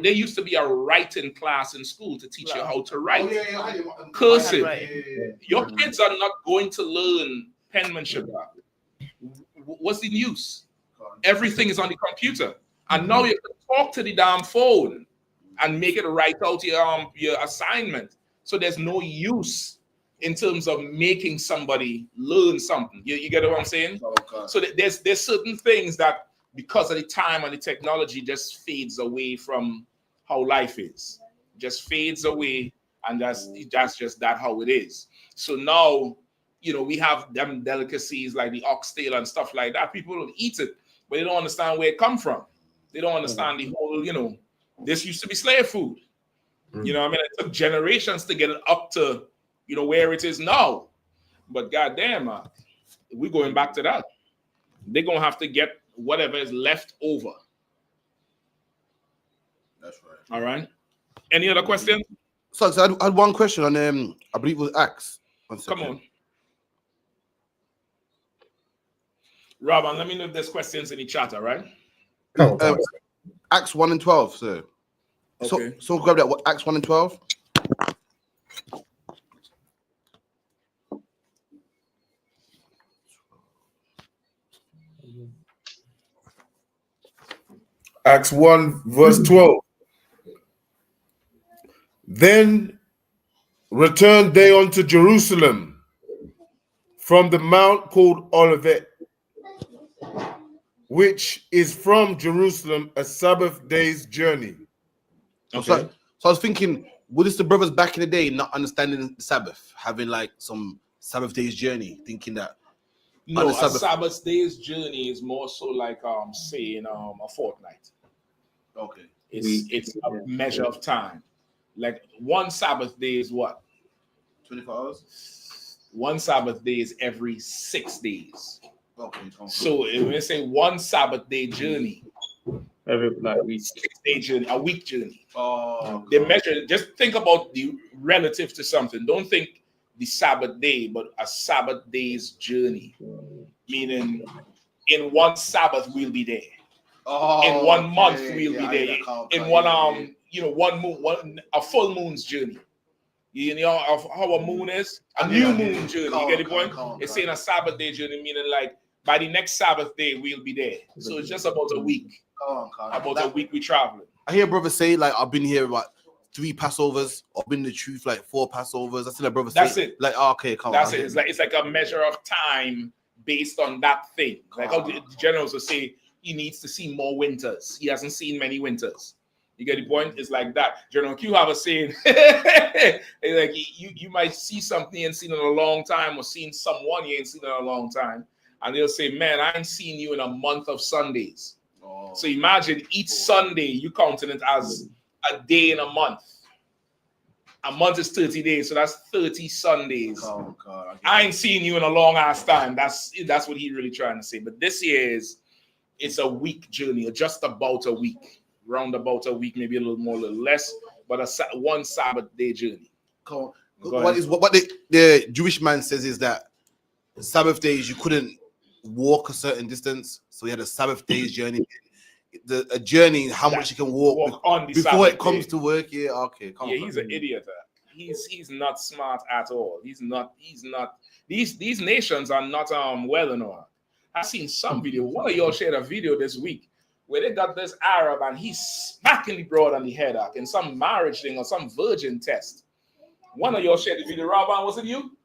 There used to be a writing class in school to teach you how to write. Cursive. Your kids are not going to learn penmanship. What's the use? Everything is on the computer, and now you can talk to the damn phone and make it write out your assignment. So there's no use in terms of making somebody learn something. You get what I'm saying? So there's certain things that because of the time and the technology just fades away from how life is. Just fades away, and that's just that how it is. So now, we have them delicacies like the oxtail and stuff like that. People will eat it, but they don't understand where it come from. They don't understand the whole, this used to be slave food. It took generations to get it up to where it is now. But goddamn, we're going back to that. They're gonna have to get whatever is left over. That's right. All right. Any other questions? So I had one question on I believe it was Acts. Come on. Rob, and let me know if there's questions in the chat, all right? Acts 1 and 12, sir. Okay. So grab that. Acts 1 and 12. Acts 1, verse 12. Then returned they unto Jerusalem from the mount called Olivet, which is from Jerusalem a Sabbath day's journey. Okay. So I was thinking, were this the brothers back in the day not understanding the Sabbath, having like some Sabbath day's journey, thinking that No, a Sabbath day's journey is more so like saying a fortnight. Okay. It's a measure of time. Like one Sabbath day is what? 24 hours? One Sabbath day is every 6 days. Okay. So when we say one Sabbath day journey, every week. 6 day journey, a week journey. Oh, they measure, just think about the relative to something. Don't think the Sabbath day, but a Sabbath day's journey. Meaning in one Sabbath we'll be there. In 1 month we'll be there. In one 1 moon, a full moon's journey. You know how a moon is? A new moon journey. You get the point? It's saying a Sabbath day journey, meaning like by the next Sabbath day we'll be there. So it's just about a week. About a week we traveling. I hear brothers say like I've been here about 3 Passovers, or been in the truth like 4 Passovers. That's what brothers say. That's it. Like okay, come That's on. it. It's like a measure of time based on that thing. Like how the generals will say he needs to see more winters. He hasn't seen many winters. You get the point? It's like that. General Q have a saying, like you might see something you ain't seen in a long time, or seen someone you ain't seen in a long time, and they'll say, "Man, I ain't seen you in a month of Sundays." So imagine each Sunday you counting it as a day in a month. A month is 30 days, so that's 30 Sundays. I ain't seen you in a long ass time. That's what he really trying to say. But this year it's a week journey, or just about a week. Round about a week, maybe a little more, a little less, but one Sabbath day journey. What the Jewish man says is that Sabbath days you couldn't walk a certain distance, so he had a Sabbath day's journey. A journey, how much you can walk on the before Sabbath it comes day. to work. Yeah, okay. He's an idiot. He's not smart at all. He's not. These nations are not well enough. I've seen some video. One of y'all shared a video this week where they got this Arab and he's smacking the broad on the head up in some marriage thing or some virgin test. One of y'all shared the video. Robin, was it you?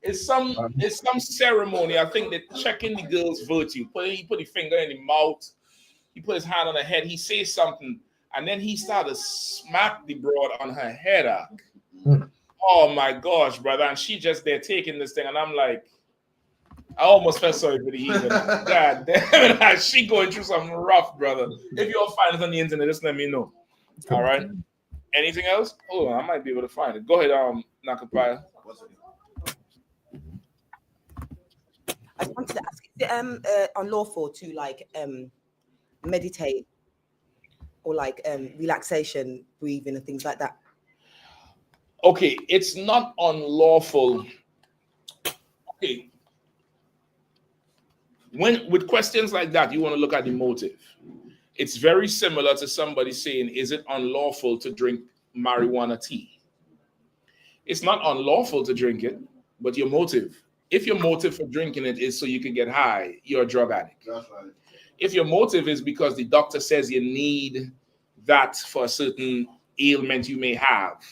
It's some ceremony. I think they're checking the girl's virtue. He put his finger in the mouth. He put his hand on her head. He says something, and then he started to smack the broad on her head up. Oh my gosh, brother! And she just there taking this thing, and I'm like, I almost felt sorry for the heathen. God damn it, she going through something rough, brother. If you all find it on the internet, just let me know. All right. Anything else? Hold on, I might be able to find it. Go ahead, Nakapaya. I just wanted to ask, is it unlawful to like meditate or like relaxation, breathing, and things like that? Okay, it's not unlawful. Okay. With questions like that, you want to look at the motive. It's very similar to somebody saying, is it unlawful to drink marijuana tea? It's not unlawful to drink it, but your motive. If your motive for drinking it is so you can get high, you're a drug addict. That's right. If your motive is because the doctor says you need that for a certain ailment you may have,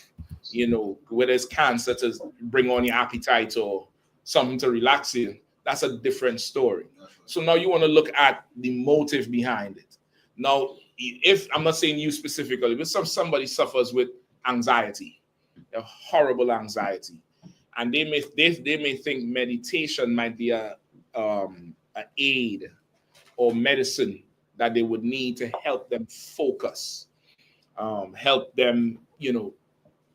whether it's cancer to bring on your appetite or something to relax you, that's a different story. So now you want to look at the motive behind it. Now, if I'm not saying you specifically, but somebody suffers with anxiety, a horrible anxiety, and they may think meditation might be an aid or medicine that they would need to help them focus, help them,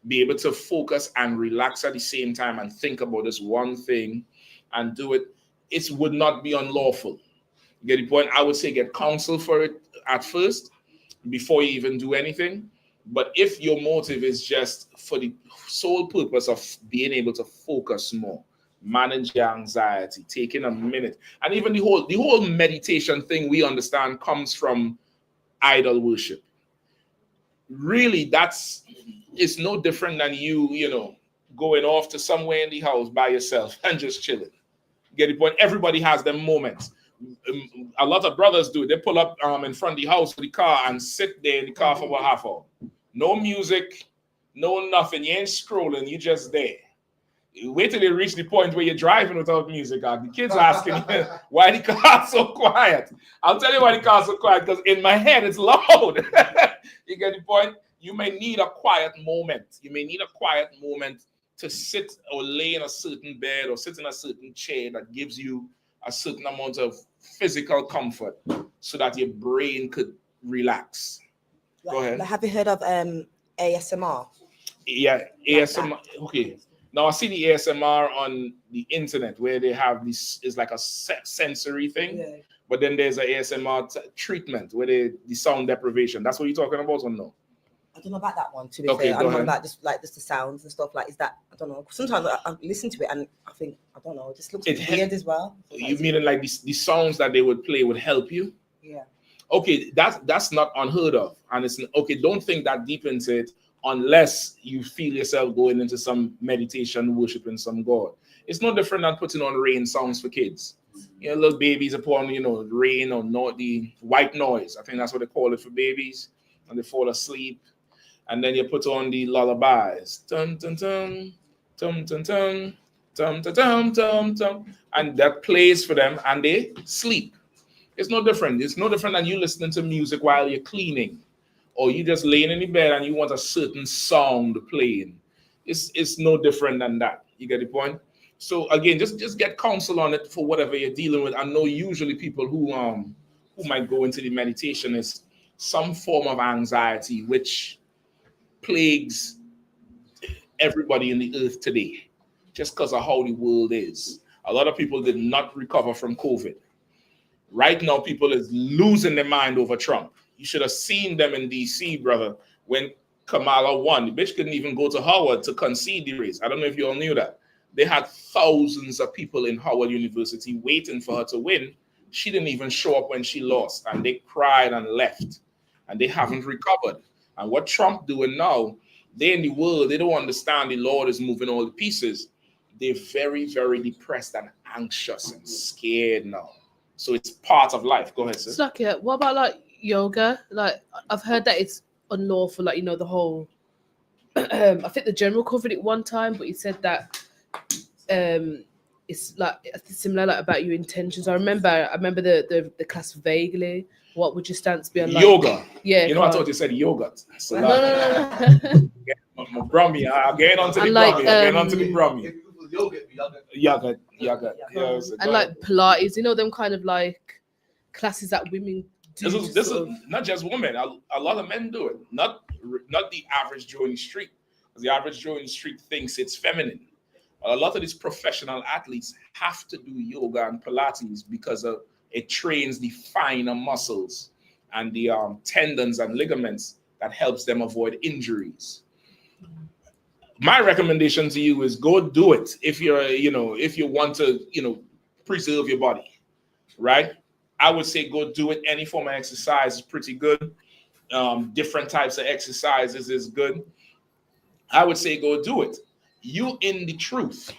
be able to focus and relax at the same time and think about this one thing and do it. It would not be unlawful. You get the point? I would say get counsel for it at first before you even do anything. But if your motive is just for the sole purpose of being able to focus more, manage your anxiety, taking a minute, and even the whole meditation thing, we understand comes from idol worship. Really, it's no different than you going off to somewhere in the house by yourself and just chilling. Get the point? Everybody has them moments. A lot of brothers do. They pull up in front of the house with the car and sit there in the car for about half hour. No music, no nothing. You ain't scrolling. You just there. You wait till they reach the point where you're driving without music. The kids are asking you, why the car's so quiet? I'll tell you why the car's so quiet, because in my head it's loud. You get the point? You may need a quiet moment. You may need a quiet moment to sit or lay in a certain bed or sit in a certain chair that gives you a certain amount of physical comfort so that your brain could relax. Go ahead. Have you heard of ASMR? Yeah, ASMR. Okay. Now I see the ASMR on the internet where they have this is like a sensory thing, yeah. But then there's an ASMR treatment where the sound deprivation. That's what you're talking about, or no? I don't know about that one. To be fair, I don't know about just the sounds and stuff. Like, is that, I don't know. Sometimes I listen to it and I think, I don't know, it just looks weird as well. You mean like the songs that they would play would help you? Yeah. Okay, that's not unheard of, and it's okay. Don't think that deep into it unless you feel yourself going into some meditation, worshiping some God. It's no different than putting on rain songs for kids. Little babies upon rain or not the white noise. I think that's what they call it for babies, and they fall asleep. And then you put on the lullabies, tum tum tum, tum tum tum, tum tum tum tum tum, and that plays for them, and they sleep. It's no different. It's no different than you listening to music while you're cleaning, or you just laying in the bed and you want a certain sound playing. It's no different than that. You get the point? So again, just get counsel on it for whatever you're dealing with. I know usually people who might go into the meditation is some form of anxiety, which plagues everybody in the earth today, just because of how the world is. A lot of people did not recover from COVID. Right now, people is losing their mind over Trump. You should have seen them in DC, brother, when Kamala won. The bitch couldn't even go to Howard to concede the race. I don't know if you all knew that. They had thousands of people in Howard University waiting for her to win. She didn't even show up when she lost, and they cried and left, and they haven't recovered. And what Trump doing now, they in the world, they don't understand the Lord is moving all the pieces. They're very, very depressed and anxious and scared now. So it's part of life. Go ahead, sis. What about like yoga? Like I've heard that it's unlawful, like the whole I think the general covered it one time, but he said that it's like similar like about your intentions. I remember the class vaguely. What would your stance be on like, yoga? Yeah, I thought you said yogurt. So no. Brummy. I'm getting onto the like, Brummy. I'm getting onto the Brummy. Yogurt. And like Pilates, them kind of like classes that women do. This is not just women. A lot of men do it. Not the average Joe in the street. The average Joe in the street thinks it's feminine. A lot of these professional athletes have to do yoga and Pilates because it trains the finer muscles and the tendons and ligaments that helps them avoid injuries. My recommendation to you is go do it if you want to, preserve your body, right? I would say go do it. Any form of exercise is pretty good. Different types of exercises is good. I would say go do it. You in the truth.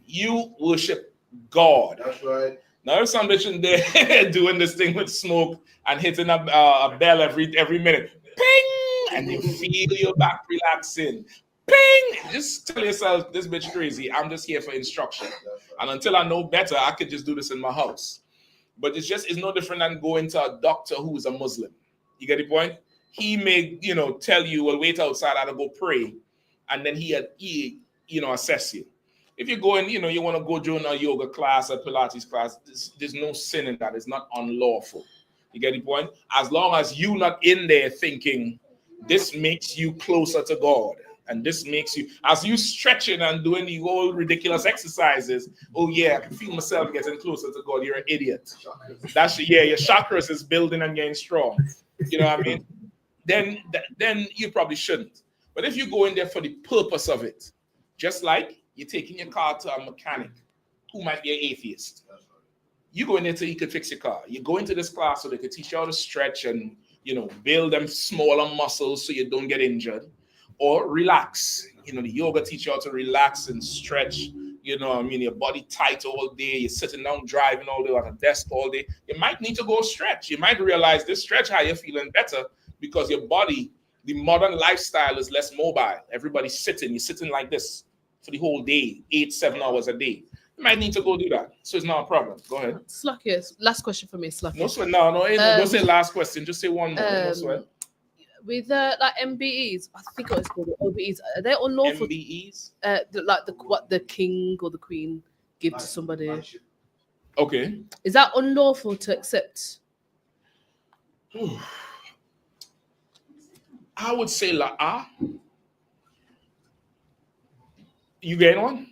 You worship God. That's right. Now there's some bitch in there doing this thing with smoke and hitting a bell every minute. Ping! And you feel your back relaxing. Ping! Just tell yourself, this bitch crazy. I'm just here for instruction. And until I know better, I could just do this in my house. But it's no different than going to a doctor who is a Muslim. You get the point? He may, tell you, well, wait outside, I'll go pray. And then he assess you. If you're going, you want to go join a yoga class, a Pilates class, there's no sin in that. It's not unlawful. You get the point? As long as you're not in there thinking this makes you closer to God And this makes you, as you stretching and doing the whole ridiculous exercises, oh yeah, I can feel myself getting closer to God. You're an idiot. That's your chakras is building and getting strong. You know what I mean? Then you probably shouldn't. But if you go in there for the purpose of it, just like you're taking your car to a mechanic who might be an atheist, you go in there so he could fix your car. You go into this class so they could teach you how to stretch and build them smaller muscles so you don't get injured, or relax. The yoga teach you how to relax and stretch. Your body tight all day. You're sitting down driving all day on a desk all day. You might need to go stretch. You might realize this stretch how you're feeling better because your body, the modern lifestyle is less mobile. Everybody's sitting. You're sitting like this for the whole day, 8-7 hours a day. You might need to go do that. So it's not a problem. Go ahead. Sluckius, last question for me, Sluckius. No sweat. No, don't say last question. Just say one more. No sweat. With like MBEs, I think it's called OBEs. Are they unlawful? MBEs? Like what the king or the queen give to somebody. Okay. Is that unlawful to accept? I would say You getting one?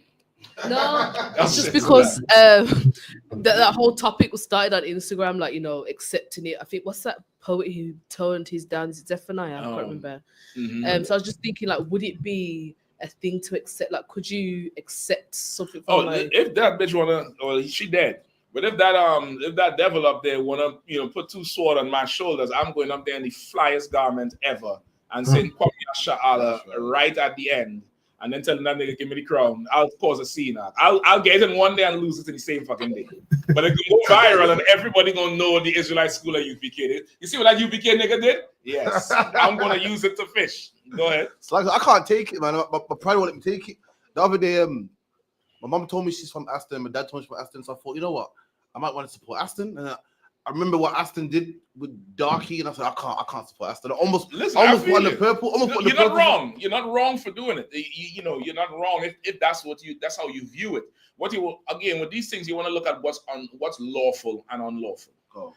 No, it's just because that whole topic was started on Instagram, like accepting it. I think what's that poet who toned his down? Is it Zephaniah? I can't remember. So I was just thinking, like, would it be a thing to accept? Like, could you accept something? From if that bitch she dead. But if that devil up there wanna put two swords on my shoulders, I'm going up there in the flyest garment ever and saying Kwame Sha'ala right at the end. And then telling that nigga, give me the crown. I'll cause a scene. I'll get it in one day and lose it in the same fucking day. But it can go viral and everybody gonna know the Israelite school at UPK. You see what that UPK nigga did? Yes. I'm gonna use it to fish. Go ahead. It's like I can't take it, man. My pride won't let me take it. The other day, my mom told me she's from Aston. My dad told me she's from Aston. So I thought, you know what? I might want to support Aston. And I remember what Aston did with Darky, and I said, I can't support Aston. I almost won the purple. You're not wrong. You're not wrong for doing it. You're not wrong if that's how you view it. Again, with these things, you want to look at what's lawful and unlawful. Okay.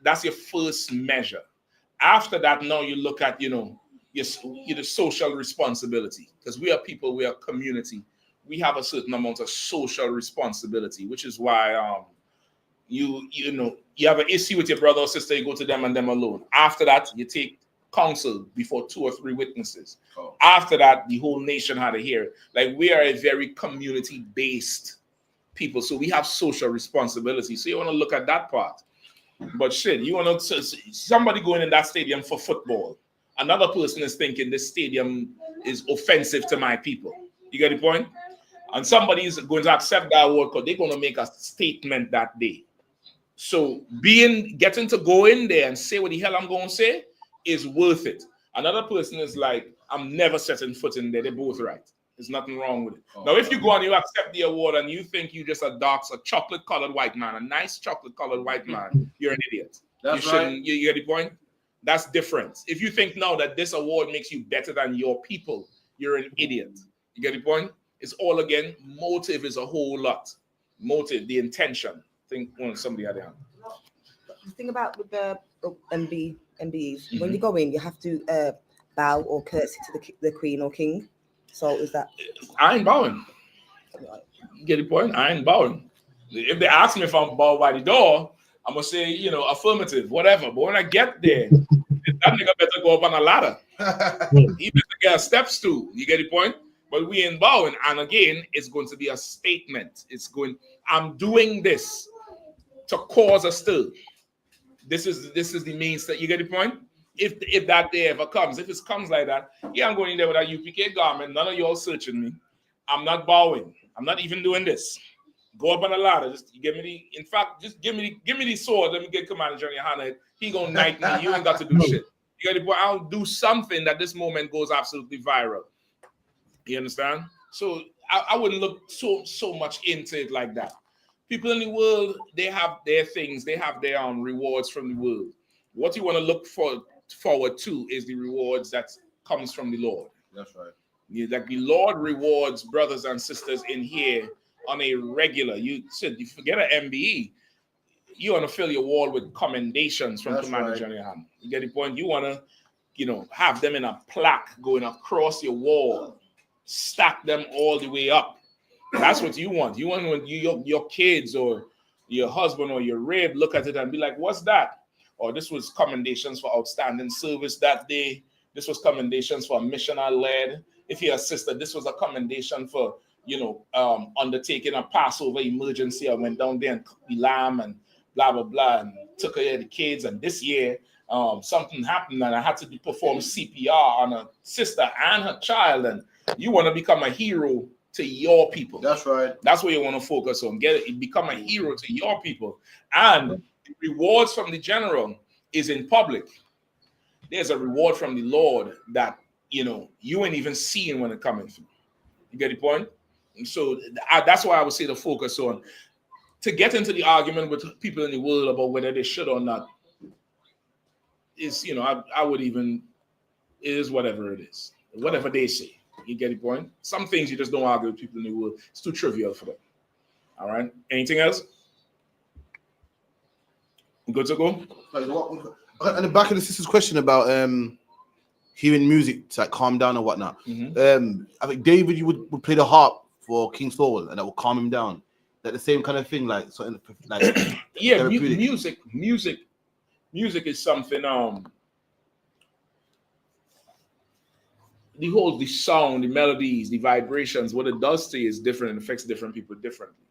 That's your first measure. After that, now you look at your social responsibility, because we are people, we are community. We have a certain amount of social responsibility, which is why you have an issue with your brother or sister, you go to them and them alone. After that, you take counsel before 2 or 3 witnesses. After that, the whole nation had a hearing. Like, we are a very community-based people, so we have social responsibility. So you want to look at that part. But shit, you want to somebody going in that stadium for football. Another person is thinking this stadium is offensive to my people. You get the point? And somebody is going to accept that award because they're going to make a statement that day. So getting to go in there and say what the hell I'm going to say is worth it. Another person is like, I'm never setting foot in there. They're both right. There's nothing wrong with it. Now, if you go and you accept the award and you think you just a chocolate-colored white man, a nice chocolate-colored white man, you're an idiot. That's right. You get the point? That's different. If you think now that this award makes you better than your people, you're an idiot. You get the point? It's all, again, motive is a whole lot. Motive, the intention. Think somebody had that. The thing about with the MBEs, when you go in, you have to bow or curtsy to the queen or king. So is that? I ain't bowing. You get the point? I ain't bowing. If they ask me if I'm bowed by the door, I'm gonna say, affirmative, whatever. But when I get there, that nigga better go up on a ladder. He better get a step stool. You get the point? But we ain't bowing. And again, it's going to be a statement. I'm doing this to cause a stir. This is the main state. You get the point? If that day ever comes, if it comes like that, yeah, I'm going in there with a UPK garment. None of y'all searching me. I'm not bowing. I'm not even doing this. Go up on a ladder. Just give me give me the sword. Let me get Commander Johnny YAHANNA. He gonna knight me. You ain't got to do shit. You get the point? I'll do something that this moment goes absolutely viral. You understand? So I wouldn't look so much into it like that. People in the world, they have their things. They have their rewards from the world. What you want to look forward to is the rewards that comes from the Lord. That's right. Like the Lord rewards brothers and sisters in here on a regular. You forget an MBE. You want to fill your wall with commendations from Commander Johnny YAHANNA. You get the point? You want to, have them in a plaque going across your wall. stack them all the way up. That's what you want. You want when your kids or your husband or your rib look at it and be like, what's that? Or this was commendations for outstanding service that day. This was commendations for mission I led. If you're a sister, this was a commendation for, undertaking a Passover emergency. I went down there and cooked the lamb and blah, blah, blah, and took care of the kids. And this year, something happened and I had to perform CPR on a sister and her child. And you want to become a hero to your people. That's right. That's what you want to focus on. Become a hero to your people. And the rewards from the general is in public. There's a reward from the Lord that, you ain't even seeing when it coming through. You get the point? And so that's why I would say to focus on, to get into the argument with people in the world about whether they should or not, is, I would even, it is whatever it is. Whatever they say. You get the point? Some things you just don't argue with people in the world. It's too trivial for them. All right. Anything else? Good to go? And the back of the sister's question about hearing music to calm down and whatnot. I think David, you would play the harp for King Saul, and that will calm him down. That the same kind of thing, like something like yeah, music is something. The sound, the melodies, the vibrations, what it does to you is different and affects different people differently.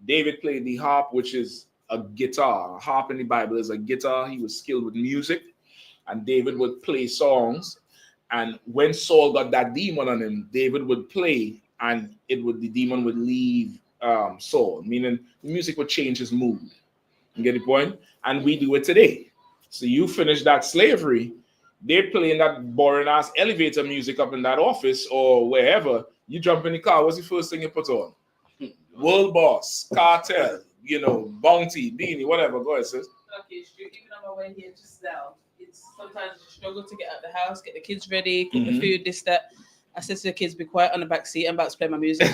David played the harp, which is a guitar. A harp in the Bible is a guitar. He was skilled with music, and David would play songs. And when Saul got that demon on him, David would play, and the demon would leave Saul, meaning the music would change his mood. You get the point? And we do it today. So you finish that slavery, they're playing that boring ass elevator music up in that office or wherever. You jump in the car, what's the first thing you put on? World Boss, Cartel, Bounty, Beanie, whatever. Go ahead, sis. Okay, even on my way here just now, it's sometimes a struggle to get out of the house, get the kids ready, cook the food, this, that. I said to the kids, be quiet on the back seat. I'm about to play my music.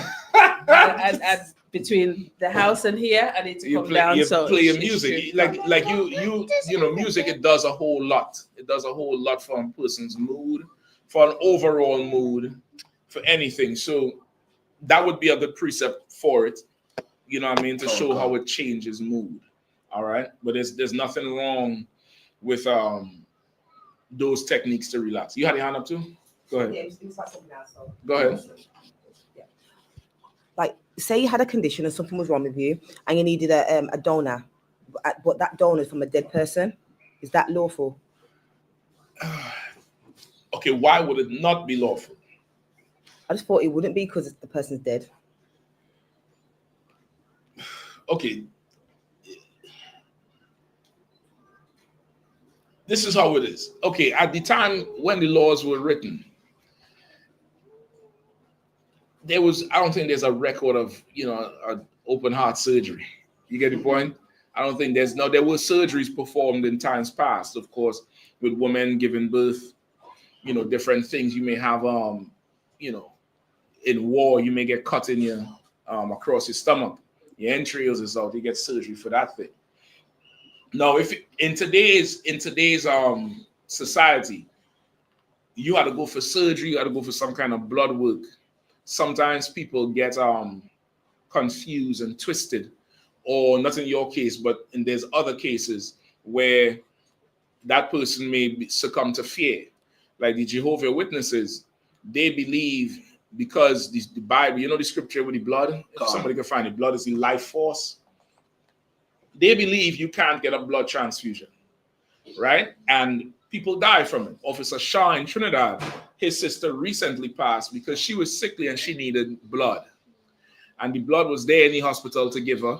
and between the house and here, I need to come down. You so play your music. Music, it does a whole lot. It does a whole lot for a person's mood, for an overall mood, for anything. So that would be a good precept for it. You know what I mean? To show how it changes mood. All right. But there's nothing wrong with those techniques to relax. You had your hand up too? Go ahead. Go ahead. Like, say you had a condition and something was wrong with you, and you needed a donor, but that donor is from a dead person. Is that lawful? Okay, why would it not be lawful? I just thought it wouldn't be because the person's dead. Okay. This is how it is. Okay, at the time when the laws were written, I don't think there's a record of, an open heart surgery. You get the point? I don't think there were surgeries performed in times past, of course, with women giving birth, different things. You may have, in war, you may get cut in your, across your stomach, your entrails is out, you get surgery for that thing. Now, if in today's society, you had to go for surgery, you had to go for some kind of blood work. Sometimes people get confused and twisted, or not in your case, but there's other cases where that person may succumb to fear. Like the Jehovah's Witnesses, they believe because the Bible, the scripture with the blood, if somebody can find it, blood is the life force. They believe you can't get a blood transfusion, right? And people die from it. Officer Shaw in Trinidad, his sister recently passed because she was sickly and she needed blood. And the blood was there in the hospital to give her.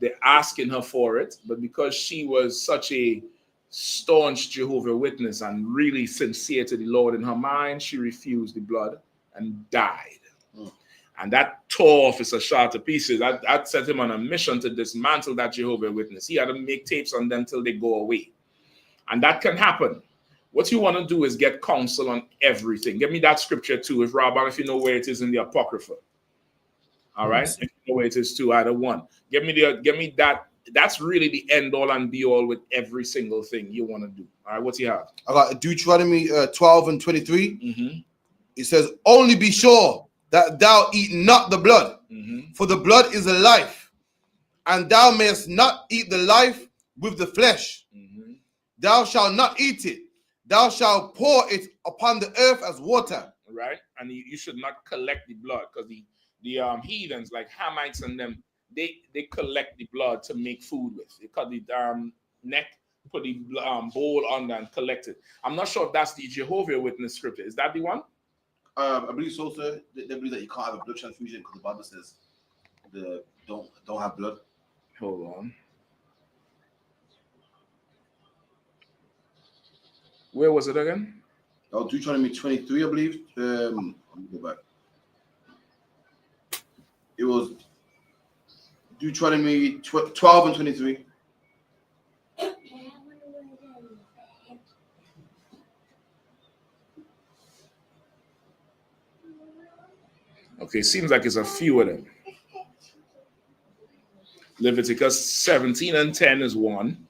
They're asking her for it, but because she was such a staunch Jehovah's Witness and really sincere to the Lord in her mind, she refused the blood and died. And that tore Officer Shaw to pieces. That set him on a mission to dismantle that Jehovah's Witness. He had to make tapes on them till they go away. And that can happen. What you want to do is get counsel on everything. Give me that scripture too, if you know where it is in the Apocrypha. All right? If you know where it is too, either one. Give me that. That's really the end all and be all with every single thing you want to do. All right, what do you have? I got Deuteronomy 12 and 23. It says, only be sure that thou eat not the blood, for the blood is a life, and thou mayest not eat the life with the flesh. Thou shalt not eat it. Thou shalt pour it upon the earth as water. Right? And you should not collect the blood, because the heathens like Hamites and them, they collect the blood to make food with. They cut the neck, put the bowl under and collect it. I'm not sure if that's the Jehovah Witness scripture. Is that the one? I believe so, sir. They believe that you can't have a blood transfusion because the Bible says don't have blood. Hold on. Where was it again? Oh, Deuteronomy 23, I believe. Let me go back. It was Deuteronomy 12 and 23. Okay, seems like it's a few of them. Leviticus 17 and 10 is one.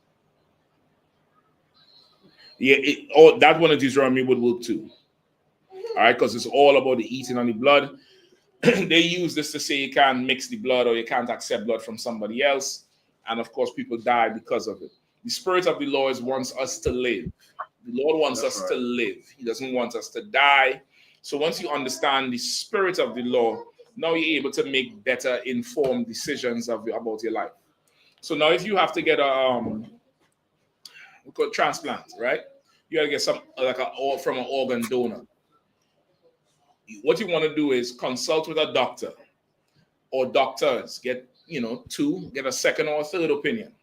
Yeah, that one of Deuteronomy would work too. All right, because it's all about the eating on the blood. They use this to say you can't mix the blood or you can't accept blood from somebody else. And of course, people die because of it. The Spirit of the Lord wants us to live. The Lord wants us to live. He doesn't want us to die. So once you understand the Spirit of the Lord, now you're able to make better informed decisions about your life. So now if you have to get a we call it transplant, right? You gotta get some from an organ donor. What you want to do is consult with a doctor or doctors. Get get a second or a third opinion.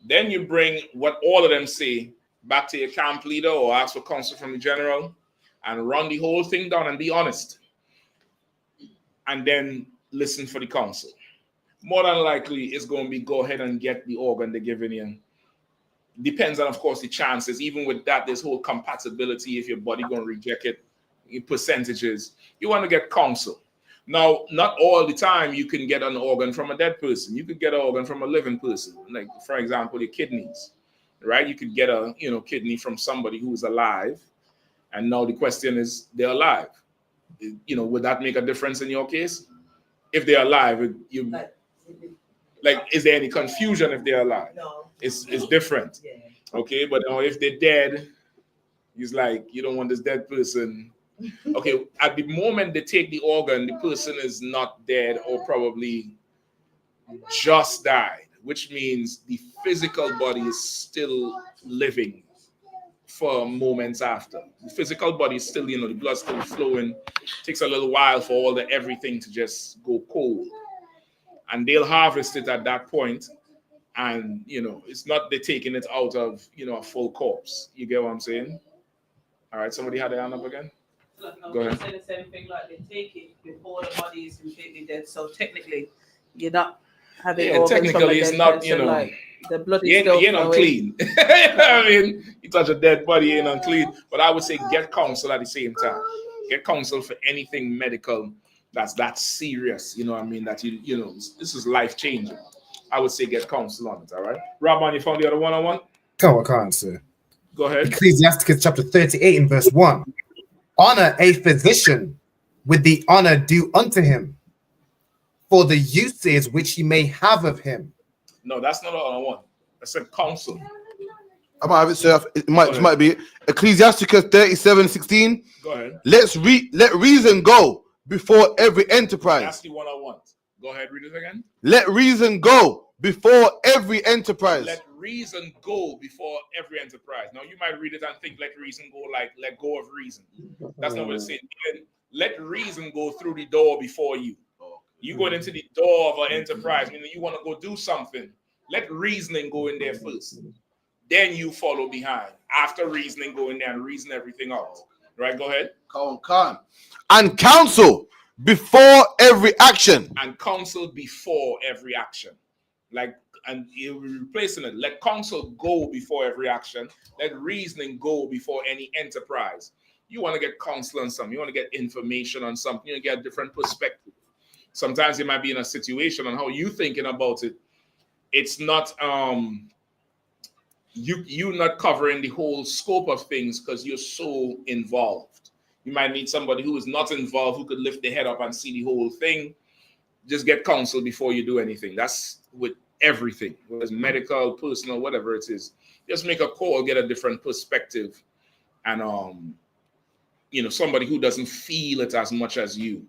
Then you bring what all of them say back to your camp leader or ask for counsel from the general and run the whole thing down and be honest. And then listen for the counsel. More than likely, it's going to be go ahead and get the organ they're giving you. Depends on, of course, the chances. Even with that, there's whole compatibility if your body going to reject it in percentages. You want to get counsel. Now, not all the time you can get an organ from a dead person. You could get an organ from a living person. Like, for example, your kidneys, right? You could get a kidney from somebody who's alive. And now the question is, they're alive. Would that make a difference in your case? If they're alive, is there any confusion if they're alive? No. It's different. Yeah. Okay, but if they're dead, it's like you don't want this dead person. Okay, at the moment they take the organ, the person is not dead or probably just died, which means the physical body is still living for moments after. The physical body is still, the blood's still flowing. It takes a little while for all everything to just go cold. And they'll harvest it at that point. And, it's not they're taking it out of, a full corpse. You get what I'm saying? All right, somebody had their hand up again? Go ahead. Say the same thing, like they take it before the body is completely dead. So technically, you're not having organs technically from a it's dead not, person, like the blood is you ain't still unclean. I mean, you touch a dead body, you ain't unclean. But I would say get counsel at the same time. Get counsel for anything medical that's serious. You know what I mean? That this is life changing. I would say get counsel on it. All right, Rob, you found the other one-on-one? Come on, sir. Go ahead. Ecclesiasticus chapter 38 and verse 1. Honor a physician with the honor due unto him, for the uses which he may have of him. No, that's not all I want. I said counsel. I might have it, sir. It might be Ecclesiasticus 37:16. Go ahead. Let reason go before every enterprise. That's the one I want. Go ahead, read it again. Let reason go before every enterprise. Let reason go before every enterprise. Now you might read it and think let reason go like let go of reason. That's not what it's saying. Let reason go through the door before you. You going into the door of an enterprise, meaning you want to go do something. Let reasoning go in there first. Then you follow behind. After reasoning, go in there and reason everything out. Right? Go ahead. Con. And counsel before every action. And counsel before every action. And you're replacing it. Let counsel go before every action. Let reasoning go before any enterprise. You want to get counsel on something. You want to get information on something. You get a different perspective. Sometimes you might be in a situation on how you're thinking about it. It's not you not covering the whole scope of things because you're so involved. You might need somebody who is not involved, who could lift their head up and see the whole thing. Just get counsel before you do anything. That's with everything, whether it's medical, personal, whatever it is. Just make a call, get a different perspective, and you know, somebody who doesn't feel it as much as you.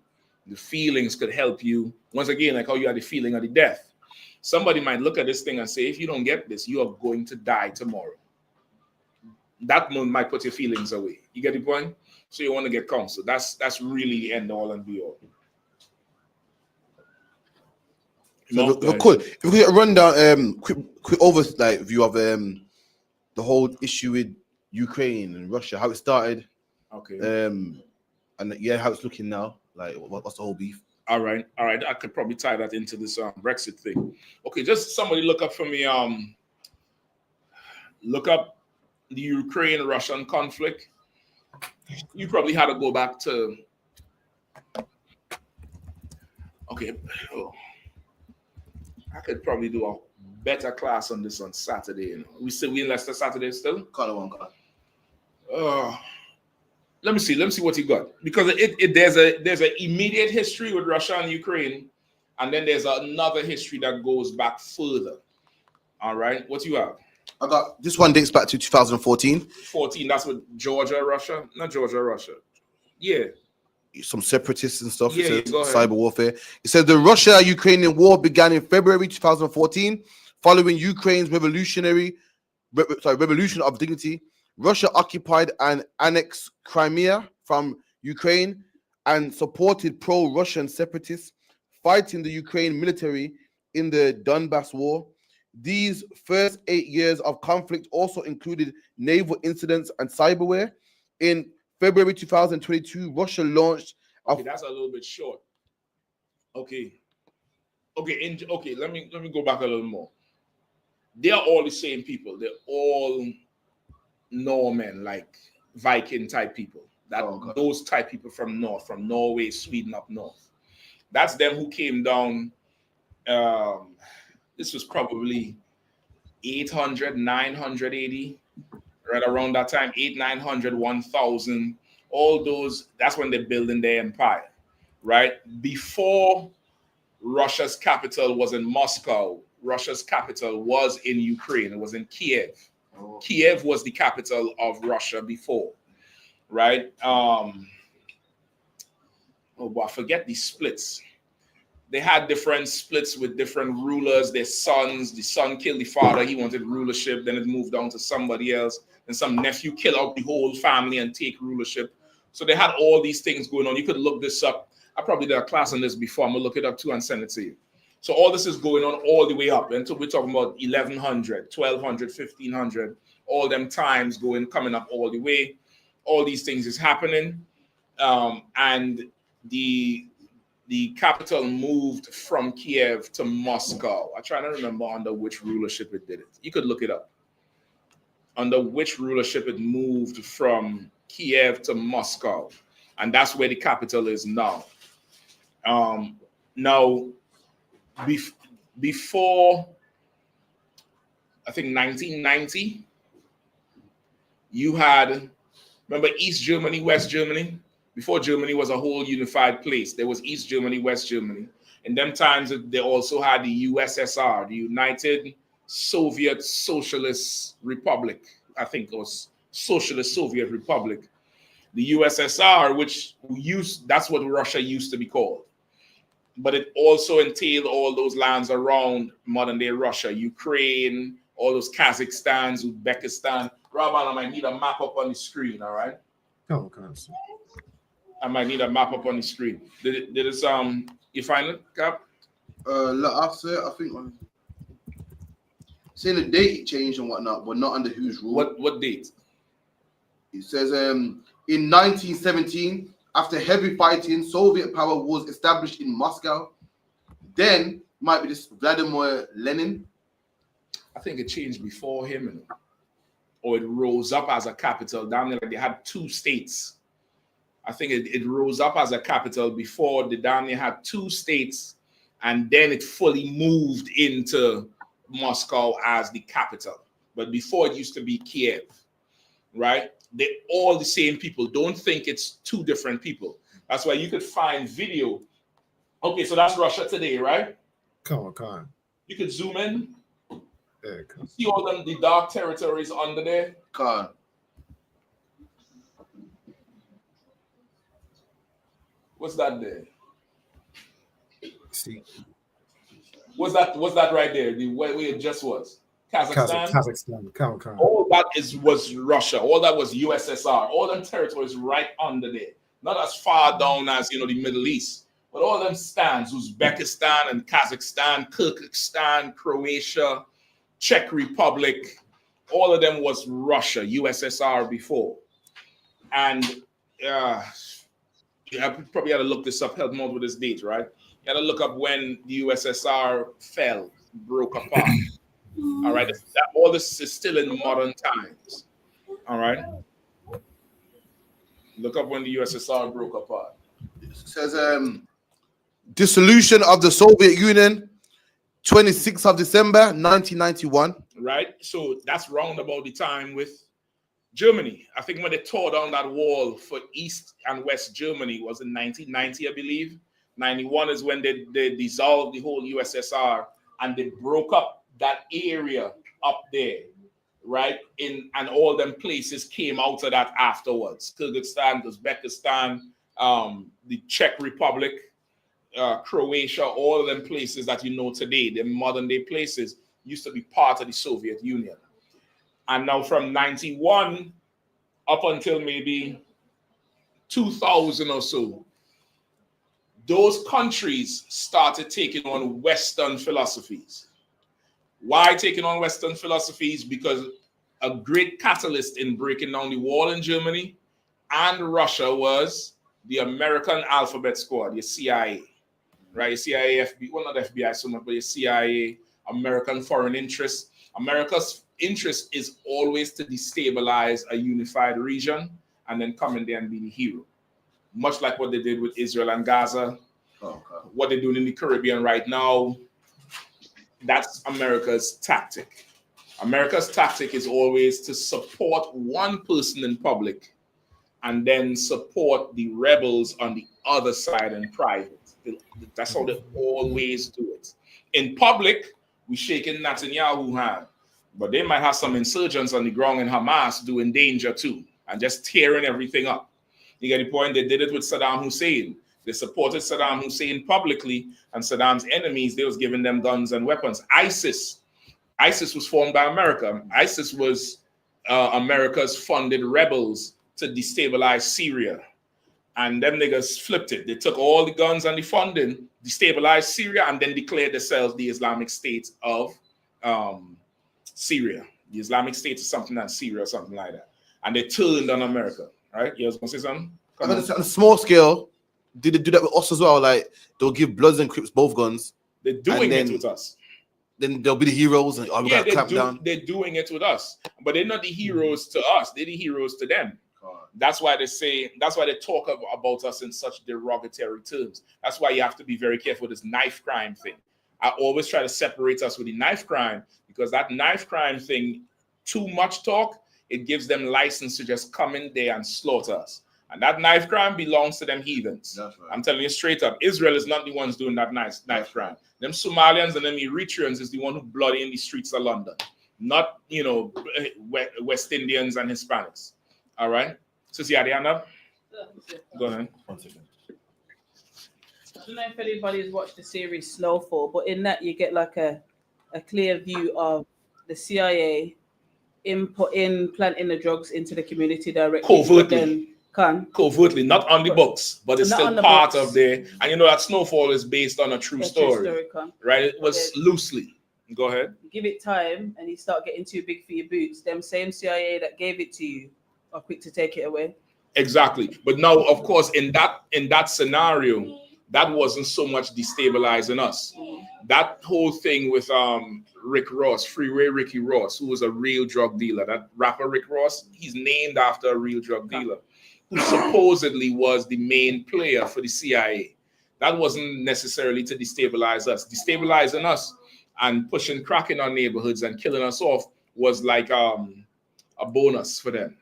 The feelings could help you. Once again, like how you had the feeling of the death. Somebody might look at this thing and say, if you don't get this, you are going to die tomorrow. That might put your feelings away. You get the point? So you want to get counsel. That's really the end all and be all. So cool. If we could run down quick like view of the whole issue with Ukraine and Russia, how it started. Okay. And yeah, how it's looking now. Like what's the whole beef? All right. I could probably tie that into this Brexit thing. Okay, just somebody look up for me. Look up the Ukraine-Russian conflict. You probably had to go back to. Okay. Oh. I could probably do a better class on this on Saturday. You know? We in Leicester Saturday still? Call. Let me see what you got, because there's an immediate history with Russia and Ukraine, and then there's another history that goes back further. All right, what you have? I got this one dates back to 2014. 14. That's with Georgia, Russia. Not Georgia, Russia. Yeah. Some separatists and stuff. Yeah, it go ahead. Cyber warfare. It says the Russia-Ukrainian war began in February 2014, following Ukraine's revolution of dignity. Russia occupied and annexed Crimea from Ukraine and supported pro-Russian separatists fighting the Ukraine military in the Donbass war. These first 8 years of conflict also included naval incidents and cyberware. In February 2022, Russia launched. Okay, that's a little bit short. Okay. Let me go back a little more. They are all the same people. They're all Norman, like Viking type people. Those type people from north, from Norway, Sweden up north. That's them who came down. This was probably 800, 900 AD, right around that time, 900, 1000. All those, that's when they're building their empire, right? Before Russia's capital was in Moscow, Russia's capital was in Ukraine. It was in Kiev. Kiev was the capital of Russia before, right? I forget the splits. They had different splits with different rulers, their sons. The son killed the father. He wanted rulership. Then it moved on to somebody else. Then some nephew killed out the whole family and take rulership. So they had all these things going on. You could look this up. I probably did a class on this before. I'm going to look it up too and send it to you. So all this is going on all the way up until we're talking about 1100, 1200, 1500, all them times coming up all the way. All these things is happening. And the capital moved from Kiev to Moscow. I'm trying to remember under which rulership it did it. You could look it up. Under which rulership it moved from Kiev to Moscow. And that's where the capital is now. Before, I think 1990, you had, remember East Germany, West Germany? Before Germany was a whole unified place, there was East Germany, West Germany. In them times, they also had the USSR, the United Soviet Socialist Republic. I think it was Socialist Soviet Republic. The USSR, that's what Russia used to be called. But it also entailed all those lands around modern-day Russia, Ukraine, all those Kazakhstan, Uzbekistan. Robin, I might need a map up on the screen, all right? Oh, okay. I might need a map up on the screen. Did it you find it, Cap? After, I think, saying the date changed and whatnot, but not under whose rule. What date? It says, in 1917, after heavy fighting, Soviet power was established in Moscow. Then might be this Vladimir Lenin. I think it changed before him, or it rose up as a capital. Down there, like they had two states. I think it rose up as a capital before the down there had two states, and then it fully moved into Moscow as the capital. But before it used to be Kiev, right? they're all the same people. Don't think it's two different people. That's why you could find video. Okay, so that's Russia today, right? Come on. You could zoom in. Yeah, come. See all them the dark territories under there. Come. What's that there? See. What's that right there? The where it just was? Kazakhstan. Kazakhstan. Come. All that was Russia. All that was USSR. All them territories right under there. Not as far down as the Middle East, but all them stands: Uzbekistan and Kazakhstan, Kyrgyzstan, Croatia, Czech Republic. All of them was Russia, USSR before. And you probably had to look this up. Help me out with this date, right? You had to look up when the USSR fell, broke apart. All right, all this is still in modern times. All right, look up when the USSR broke apart. It says dissolution of the Soviet Union, 26th of December 1991. Right, so that's round about the time with Germany. I think when they tore down that wall for East and West Germany was in 1990, I believe. 91 is when they dissolved the whole USSR and they broke up that area up there, right? And all them places came out of that afterwards. Kyrgyzstan, Uzbekistan, the Czech Republic, Croatia, all of them places that you know today, the modern day places, used to be part of the Soviet Union. And now from 91 up until maybe 2000 or so, those countries started taking on Western philosophies. Why taking on Western philosophies? Because a great catalyst in breaking down the wall in Germany and Russia was the American Alphabet Squad, your CIA, right? Your CIA, FBI, well, not FBI so much, but your CIA, American foreign interests. America's interest is always to destabilize a unified region and then come in there and be the hero. Much like what they did with Israel and Gaza, what they're doing in the Caribbean right now, that's America's tactic. America's tactic is always to support one person in public and then support the rebels on the other side in private. That's how they always do it. In public, we're shaking Netanyahu's hand, but they might have some insurgents on the ground in Hamas doing danger too and just tearing everything up. You get the point? They did it with Saddam Hussein. They supported Saddam Hussein publicly, and Saddam's enemies, they was giving them guns and weapons. ISIS was formed by America. ISIS was America's funded rebels to destabilize Syria. And them niggas flipped it. They took all the guns and the funding, destabilized Syria, and then declared themselves the Islamic State of Syria. The Islamic State is something like Syria or something like that. And they turned on America, right? You was going to say something? On a small scale, did they do that with us as well? Like, they'll give Bloods and Crips both guns. They're doing it with us. Then they'll be the heroes and we got to clamp down. They're doing it with us. But they're not the heroes to us. They're the heroes to them. That's why they talk about us in such derogatory terms. That's why you have to be very careful with this knife crime thing. I always try to separate us with the knife crime because that knife crime thing, too much talk, it gives them license to just come in there and slaughter us. And that knife crime belongs to them heathens. That's right. I'm telling you straight up, Israel is not the ones doing that knife crime. Them Somalians and them Eritreans is the one who bloody in the streets of London, not West Indians and Hispanics. All right. So see, Ariana, go ahead. 1 second. I don't know if anybody's watched the series Snowfall, but in that you get like a clear view of the CIA planting the drugs into the community directly. Covertly, not on the books, but it's still part of the. And you know that Snowfall is based on a true story, right? It was loosely. Go ahead. Give it time, and you start getting too big for your boots. Them same CIA that gave it to you are quick to take it away. Exactly, but now, of course, in that scenario, that wasn't so much destabilizing us. That whole thing with Rick Ross, Freeway Ricky Ross, who was a real drug dealer. That rapper Rick Ross, he's named after a real drug dealer who supposedly was the main player for the CIA. That wasn't necessarily to destabilize us. Destabilizing us and pushing crack in our neighborhoods and killing us off was like a bonus for them.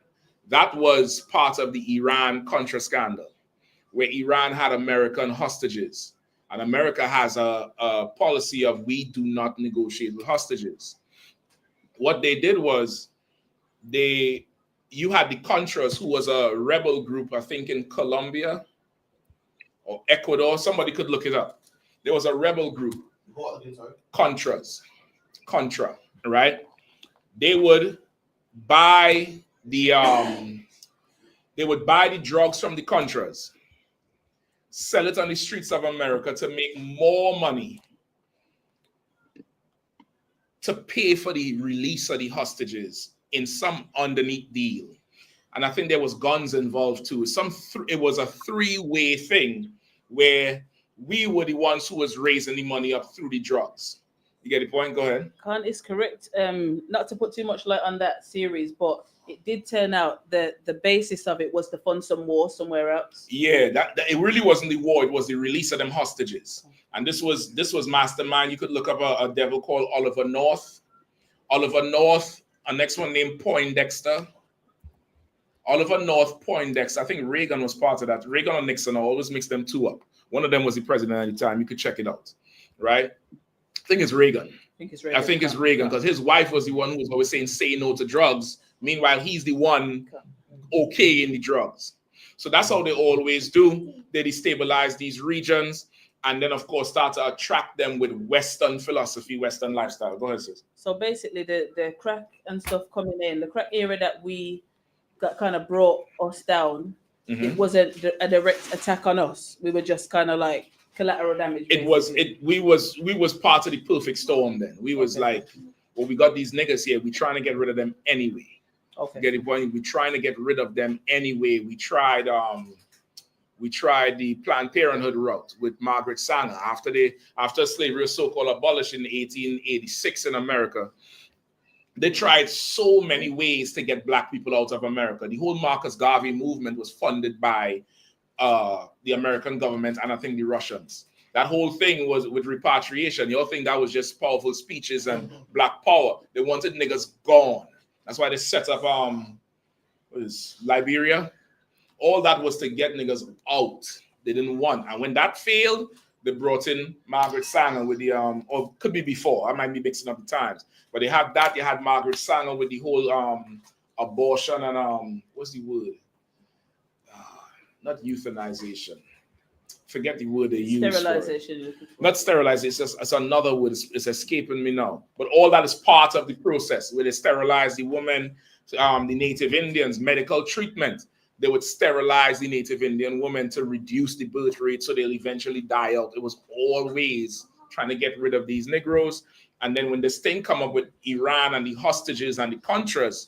That was part of the Iran-Contra scandal, where Iran had American hostages. And America has a policy of we do not negotiate with hostages. What they did was you had the Contras, who was a rebel group, I think in Colombia or Ecuador. Somebody could look it up. There was a rebel group, Contras, Contra, right? They would buy the drugs from the Contras, sell it on the streets of America to make more money to pay for the release of the hostages in some underneath deal. And I think there was guns involved too. It was a three-way thing where we were the ones who was raising the money up through the drugs. You get the point? Go ahead. Khan, it's correct. Not to put too much light on that series, but it did turn out that the basis of it was to fund some war somewhere else. Yeah, that it really wasn't the war; it was the release of them hostages. And this was mastermind. You could look up a devil called Oliver North. Oliver North, a next one named Poindexter. Oliver North, Poindexter. I think Reagan was part of that. Reagan or Nixon, I always mix them two up. One of them was the president at the time. You could check it out, right? I think it's Reagan. I think it's Reagan because his wife was the one who was always saying say no to drugs. Meanwhile, he's the one okay in the drugs. So that's how they always do. They destabilize these regions and then, of course, start to attract them with Western philosophy, Western lifestyle. Go ahead, sis. So basically, the crack and stuff coming in, the crack era that kind of brought us down, it wasn't a direct attack on us. We were just kind of like collateral damage. We was part of the perfect storm then. We was like, well, we got these niggas here. We trying to get rid of them anyway. Okay. Get it point? We trying to get rid of them anyway. We tried the Planned Parenthood route with Margaret Sanger after slavery was so-called abolished in 1886 in America. They tried so many ways to get black people out of America. The whole Marcus Garvey movement was funded by the American government and I think the Russians. That whole thing was with repatriation. The whole thing that was just powerful speeches and black power. They wanted niggas gone. That's why they set up Liberia. All that was to get niggas out. They didn't want. And when that failed, they brought in Margaret Sanger with the or could be before. I might be mixing up the times. But they had that. They had Margaret Sanger with the whole abortion and what's the word? Not euthanization. Forget the word they use. Sterilization. Not sterilization. It's another word. It's escaping me now. But all that is part of the process where they sterilize the woman, the Native Indians, medical treatment. They would sterilize the Native Indian woman to reduce the birth rate so they'll eventually die out. It was always trying to get rid of these Negroes. And then when this thing come up with Iran and the hostages and the Contras,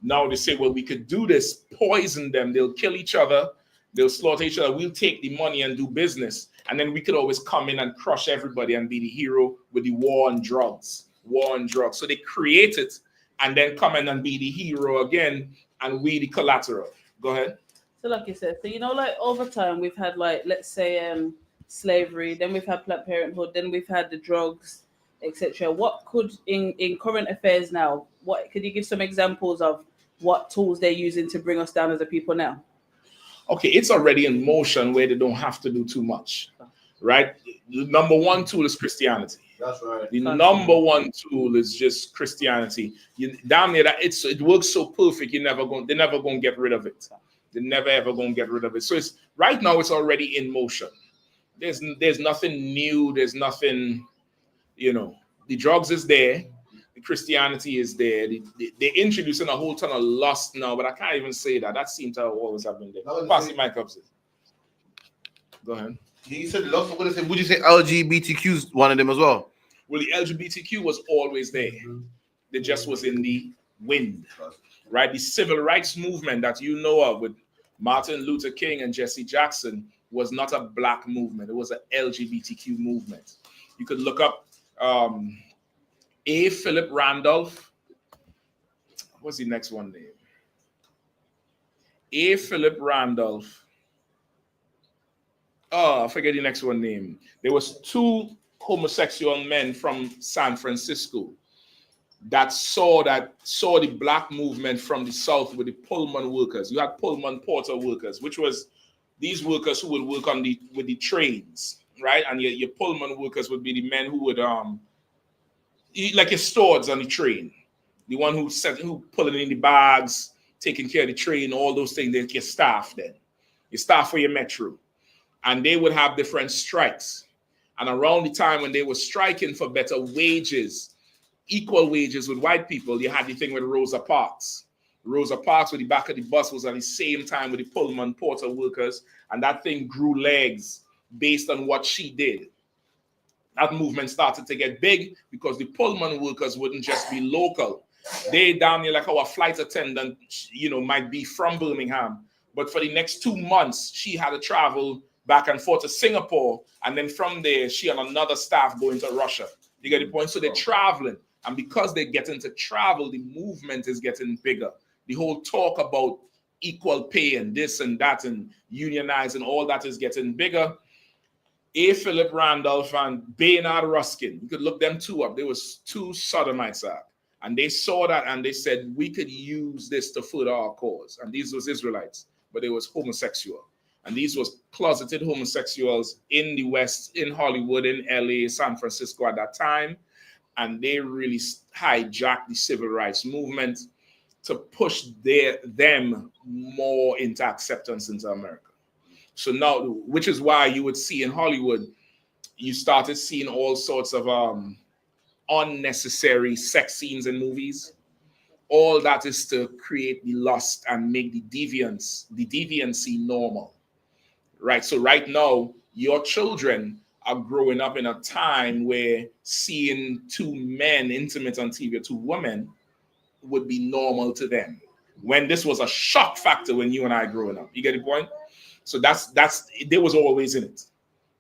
now they say, well, we could do this, poison them. They'll kill each other. They'll slaughter each other. We'll take the money and do business. And then we could always come in and crush everybody and be the hero with the war on drugs. War on drugs. So they create it and then come in and be the hero again and we the collateral. Go ahead. So like you said, so like over time we've had like, let's say slavery, then we've had Planned Parenthood, then we've had the drugs, etc. What could in current affairs now, what could you give some examples of what tools they're using to bring us down as a people now? Okay, it's already in motion where they don't have to do too much, right? The number one tool is Christianity. That's right. The number one tool is just Christianity. Down there, it works so perfect. They're never gonna get rid of it. They're never ever gonna get rid of it. So it's right now. It's already in motion. There's nothing new. There's nothing. The drugs is there. The Christianity is there. They're introducing a whole ton of lust now, but I can't even say that. That seems to always have been there. Pass the mic up, sis. Go ahead. You said lust. What is it? Would you say LGBTQ is one of them as well? Well, the LGBTQ was always there. They just was in the wind, right? The civil rights movement that you know of with Martin Luther King and Jesse Jackson was not a black movement. It was an LGBTQ movement. You could look up A. Philip Randolph. What's the next one name? A. Philip Randolph. Oh, I forget the next one name. There was two homosexual men from San Francisco. that saw the black movement from the south with the Pullman workers. You had Pullman porter workers, which was these workers who would work with the trains, right? And your Pullman workers would be the men who would like your stewards on the train, the one who pulling in the bags, taking care of the train, all those things. They're your staff then, your staff for your metro, and they would have different strikes. And around the time when they were striking for better wages, equal wages with white people, you had the thing with Rosa Parks. Rosa Parks, with the back of the bus, was at the same time with the Pullman porter workers, and that thing grew legs based on what she did. That movement started to get big because the Pullman workers wouldn't just be local. They down here, like our flight attendant, might be from Birmingham, but for the next 2 months, she had to travel back and forth to Singapore, and then from there, she and another staff going to Russia. You get the point? So they're traveling. And because they're getting to travel, the movement is getting bigger. The whole talk about equal pay and this and that and unionizing, all that is getting bigger. A. Philip Randolph and Baynard Ruskin, you could look them two up. There was two sodomites out. And they saw that and they said, we could use this to further our cause. And these was Israelites, but they was homosexual. And these was closeted homosexuals in the West, in Hollywood, in LA, San Francisco at that time. And they really hijacked the civil rights movement to push them more into acceptance into America. So now, which is why you would see in Hollywood, you started seeing all sorts of unnecessary sex scenes in movies. All that is to create the lust and make the deviancy normal. Right? So right now, your children are growing up in a time where seeing two men intimate on TV, two women, would be normal to them. When this was a shock factor when you and I growing up. You get the point? So that's there was always in it.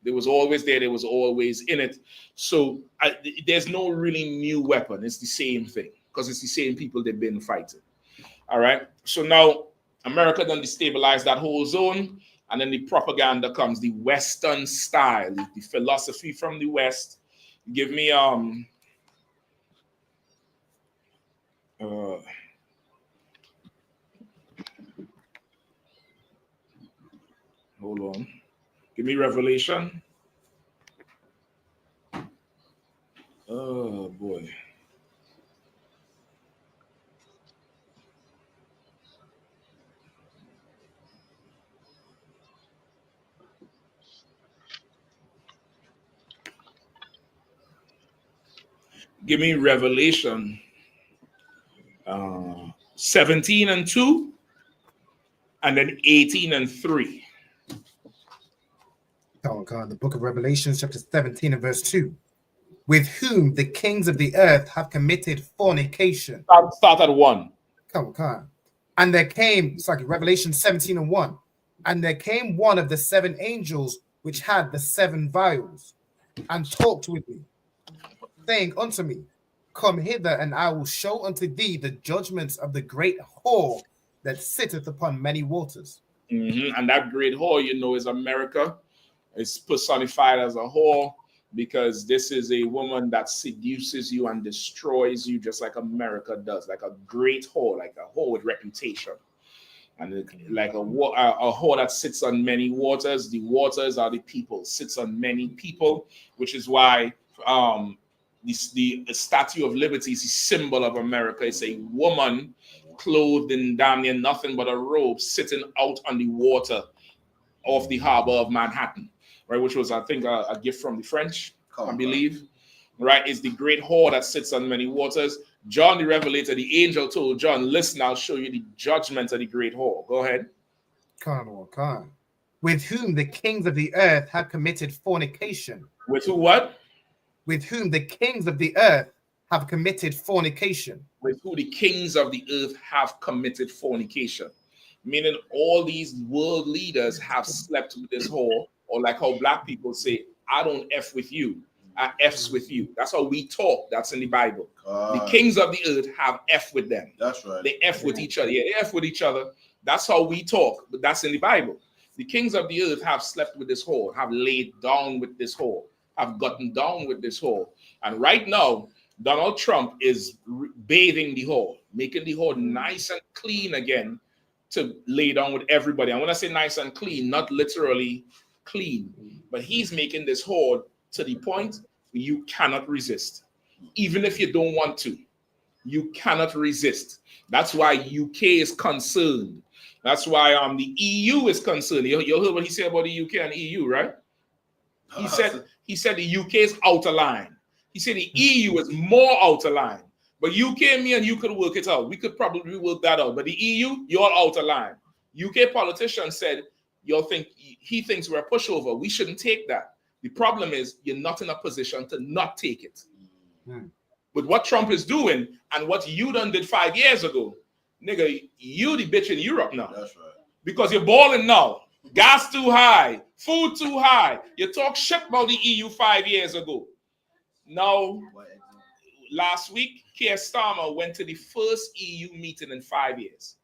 There was always there. There was always in it. So there's no really new weapon. It's the same thing because it's the same people they've been fighting. All right. So now America done destabilize that whole zone. And then the propaganda comes, the Western style, the philosophy from the West. Give me hold on. Give me Revelation. Oh boy. Give me Revelation 17:2 and then 18:3. Oh God, the book of Revelation, chapter 17 and verse 2. With whom the kings of the earth have committed fornication. Start at 1. Come on. And there came, Revelation 17 and 1. And there came one of the 7 angels which had the 7 vials, and talked with me, saying unto me, come hither, and I will show unto thee the judgments of the great whore that sitteth upon many waters. And that great whore, is America. It's personified as a whore because this is a woman that seduces you and destroys you just like America does, like a great whore, like a whore with reputation. And like a whore that sits on many waters. The waters are the people, sits on many people, which is why the Statue of Liberty is a symbol of America. It's a woman clothed in damn near nothing but a robe sitting out on the water off the harbor of Manhattan, right? Which was, I think, a gift from the French, I believe, right? It's the great whore that sits on many waters. John the Revelator, the angel told John, listen, I'll show you the judgment of the great whore. Go ahead. Con. With whom the kings of the earth have committed fornication. With who what? With whom the kings of the earth have committed fornication. With who the kings of the earth have committed fornication. Meaning all these world leaders have slept with this whore, or like how black people say, I don't F with you, I F's with you. That's how we talk. That's in the Bible. The kings of the earth have F with them. That's right. They F with each other. Yeah, they F with each other. That's how we talk, but that's in the Bible. The kings of the earth have slept with this whore, have laid down with this whore, have gotten down with this whore. And right now, Donald Trump is bathing the hall, making the hall nice and clean again to lay down with everybody. And when I say nice and clean, not literally clean, but he's making this hall to the point where you cannot resist. Even if you don't want to, you cannot resist. That's why UK is concerned. That's why the EU is concerned. You heard what he said about the UK and the EU, right? He said the UK is out of line. He said the EU is more out of line. But UK, me and you could work it out. We could probably work that out. But the EU, you're out of line. UK politicians said, he thinks we're a pushover. We shouldn't take that. The problem is you're not in a position to not take it. But what Trump is doing and what you done did 5 years ago, nigga, you the bitch in Europe now. That's right. Because you're balling now. Gas too high, food too high. You talk shit about the EU 5 years ago. Now, last week, Keir Starmer went to the first EU meeting in 5 years.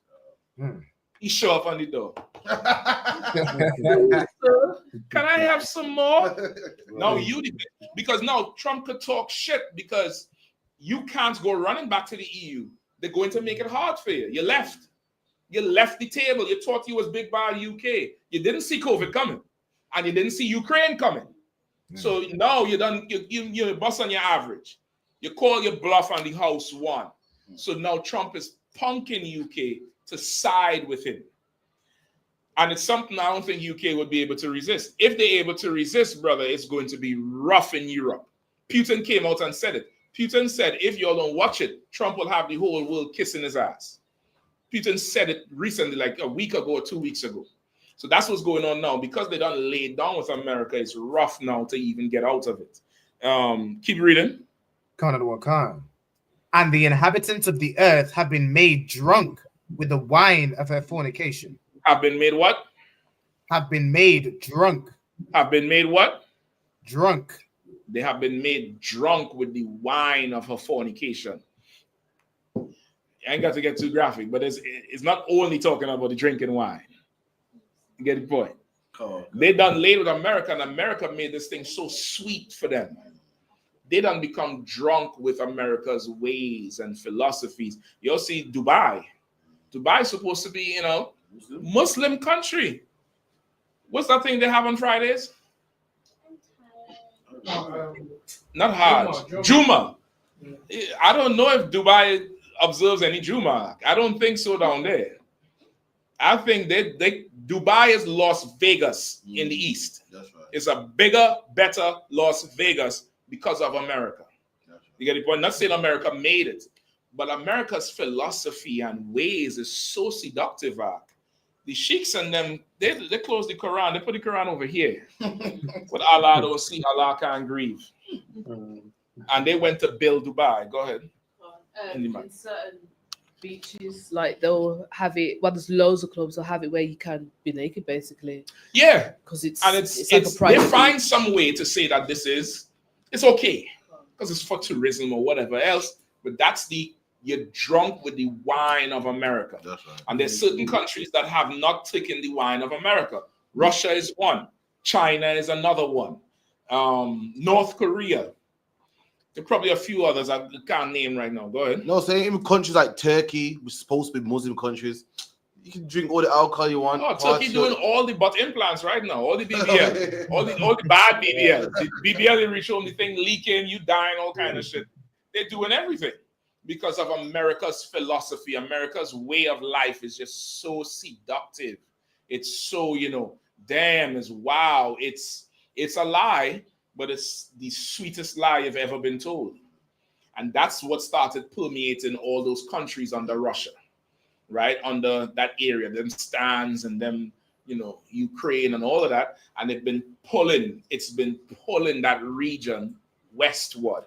He showed up on the door. Can I have some more? No, because now Trump could talk shit because you can't go running back to the EU. They're going to make it hard for you. You left. You left the table. You thought you was big by UK. You didn't see COVID coming, and you didn't see Ukraine coming. So now you're bust on your average. You call your bluff on the house one. So now Trump is punking UK to side with him. And it's something I don't think UK would be able to resist. If they're able to resist, brother, it's going to be rough in Europe. Putin came out and said it. Putin said, if y'all don't watch it, Trump will have the whole world kissing his ass. Putin said it recently, like a week ago or 2 weeks ago. So that's what's going on now. Because they done laid down with America, it's rough now to even get out of it. Keep reading. And the inhabitants of the earth have been made drunk with the wine of her fornication. Have been made what? Have been made drunk. Have been made what? Drunk. They have been made drunk with the wine of her fornication. I ain't got to get too graphic, but it's not only talking about the drinking wine. You get the point? They done laid with America, and America made this thing so sweet for them. They done become drunk with America's ways and philosophies. You'll see Dubai. Dubai is supposed to be, Muslim country. What's that thing they have on Fridays? Not Hajj. Juma. I don't know if Dubai observes any Juma. I don't think so down there. I think Dubai is Las Vegas in the East. That's right. It's a bigger, better Las Vegas because of America. You get the point? Not saying America made it, but America's philosophy and ways is so seductive. The sheiks and them, they close the Quran. They put the Quran over here. But Allah don't see, Allah can't grieve. And they went to build Dubai. Go ahead. In certain beaches, like they'll have it. Well, there's loads of clubs. They'll have it where you can be naked, basically. Yeah, because it's like a private. They find some way to say that it's okay because it's for tourism or whatever else. But you're drunk with the wine of America. That's right. And there's certain countries that have not taken the wine of America. Russia is one. China is another one. North Korea. There are probably a few others I can't name right now. Go ahead. No, saying even countries like Turkey, which is supposed to be Muslim countries, you can drink all the alcohol you want. Oh, Turkey doing all the butt implants right now. All the BBL. all the bad BBL. The BBL, they reach home, the thing leaking, you dying, all kind of shit. They're doing everything because of America's philosophy. America's way of life is just so seductive. It's so, damn, it's wow. It's a lie, but it's the sweetest lie you've ever been told. And that's what started permeating all those countries under Russia, right? Under that area, them stands and them, Ukraine and all of that. And it's been pulling that region westward.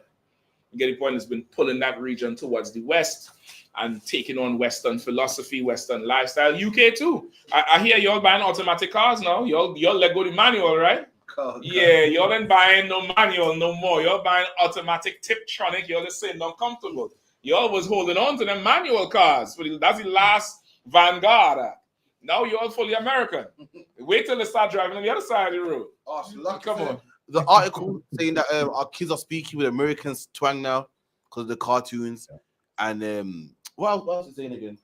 You get the point? It's been pulling that region towards the west and taking on Western philosophy, Western lifestyle. UK too. I hear y'all buying automatic cars now. Y'all let go the manual, right? Yeah, y'all ain't buying no manual no more. Y'all buying automatic Tiptronic. Y'all just saying uncomfortable. Y'all was holding on to them manual cars. That's the last Vanguard. Now you're fully American. Wait till they start driving on the other side of the road. Oh, come on. The article saying that our kids are speaking with American twang now. because of the cartoons. And what else is saying again?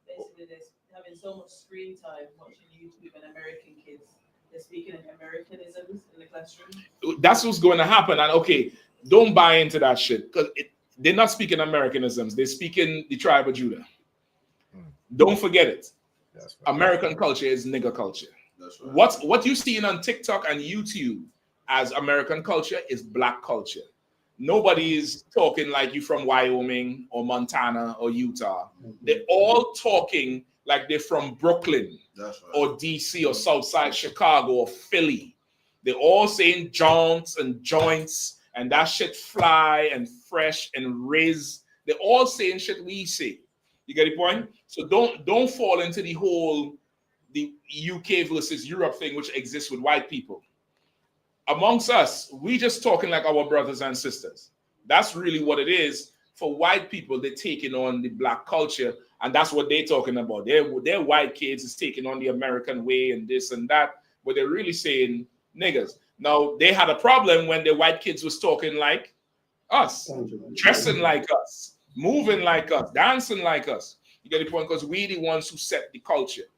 Basically, they're having so much screen time watching YouTube and American kids. They're speaking Americanisms in the classroom. That's what's going to happen. And okay, don't buy into that shit, because they're not speaking Americanisms. They're speaking the tribe of Judah. Don't forget it. American culture is nigger culture. That's right. What you're seeing on TikTok and YouTube as American culture is black culture. Nobody is talking like you from Wyoming or Montana or Utah. They're all talking like they're from Brooklyn or DC or Southside Chicago or Philly. They're all saying jaunts and joints and that shit fly and fresh and riz. They're all saying shit we say. You get the point? So don't fall into the UK versus Europe thing, which exists with white people. Amongst us, we just talking like our brothers and sisters. That's really what it is. For white people, they're taking on the black culture, and that's what they're talking about. Their white kids is taking on the American way and this and that, but they're really saying niggers. Now, they had a problem when the white kids was talking like us, dressing like us, moving like us, dancing like us. You get the point? Because we're the ones who set the culture.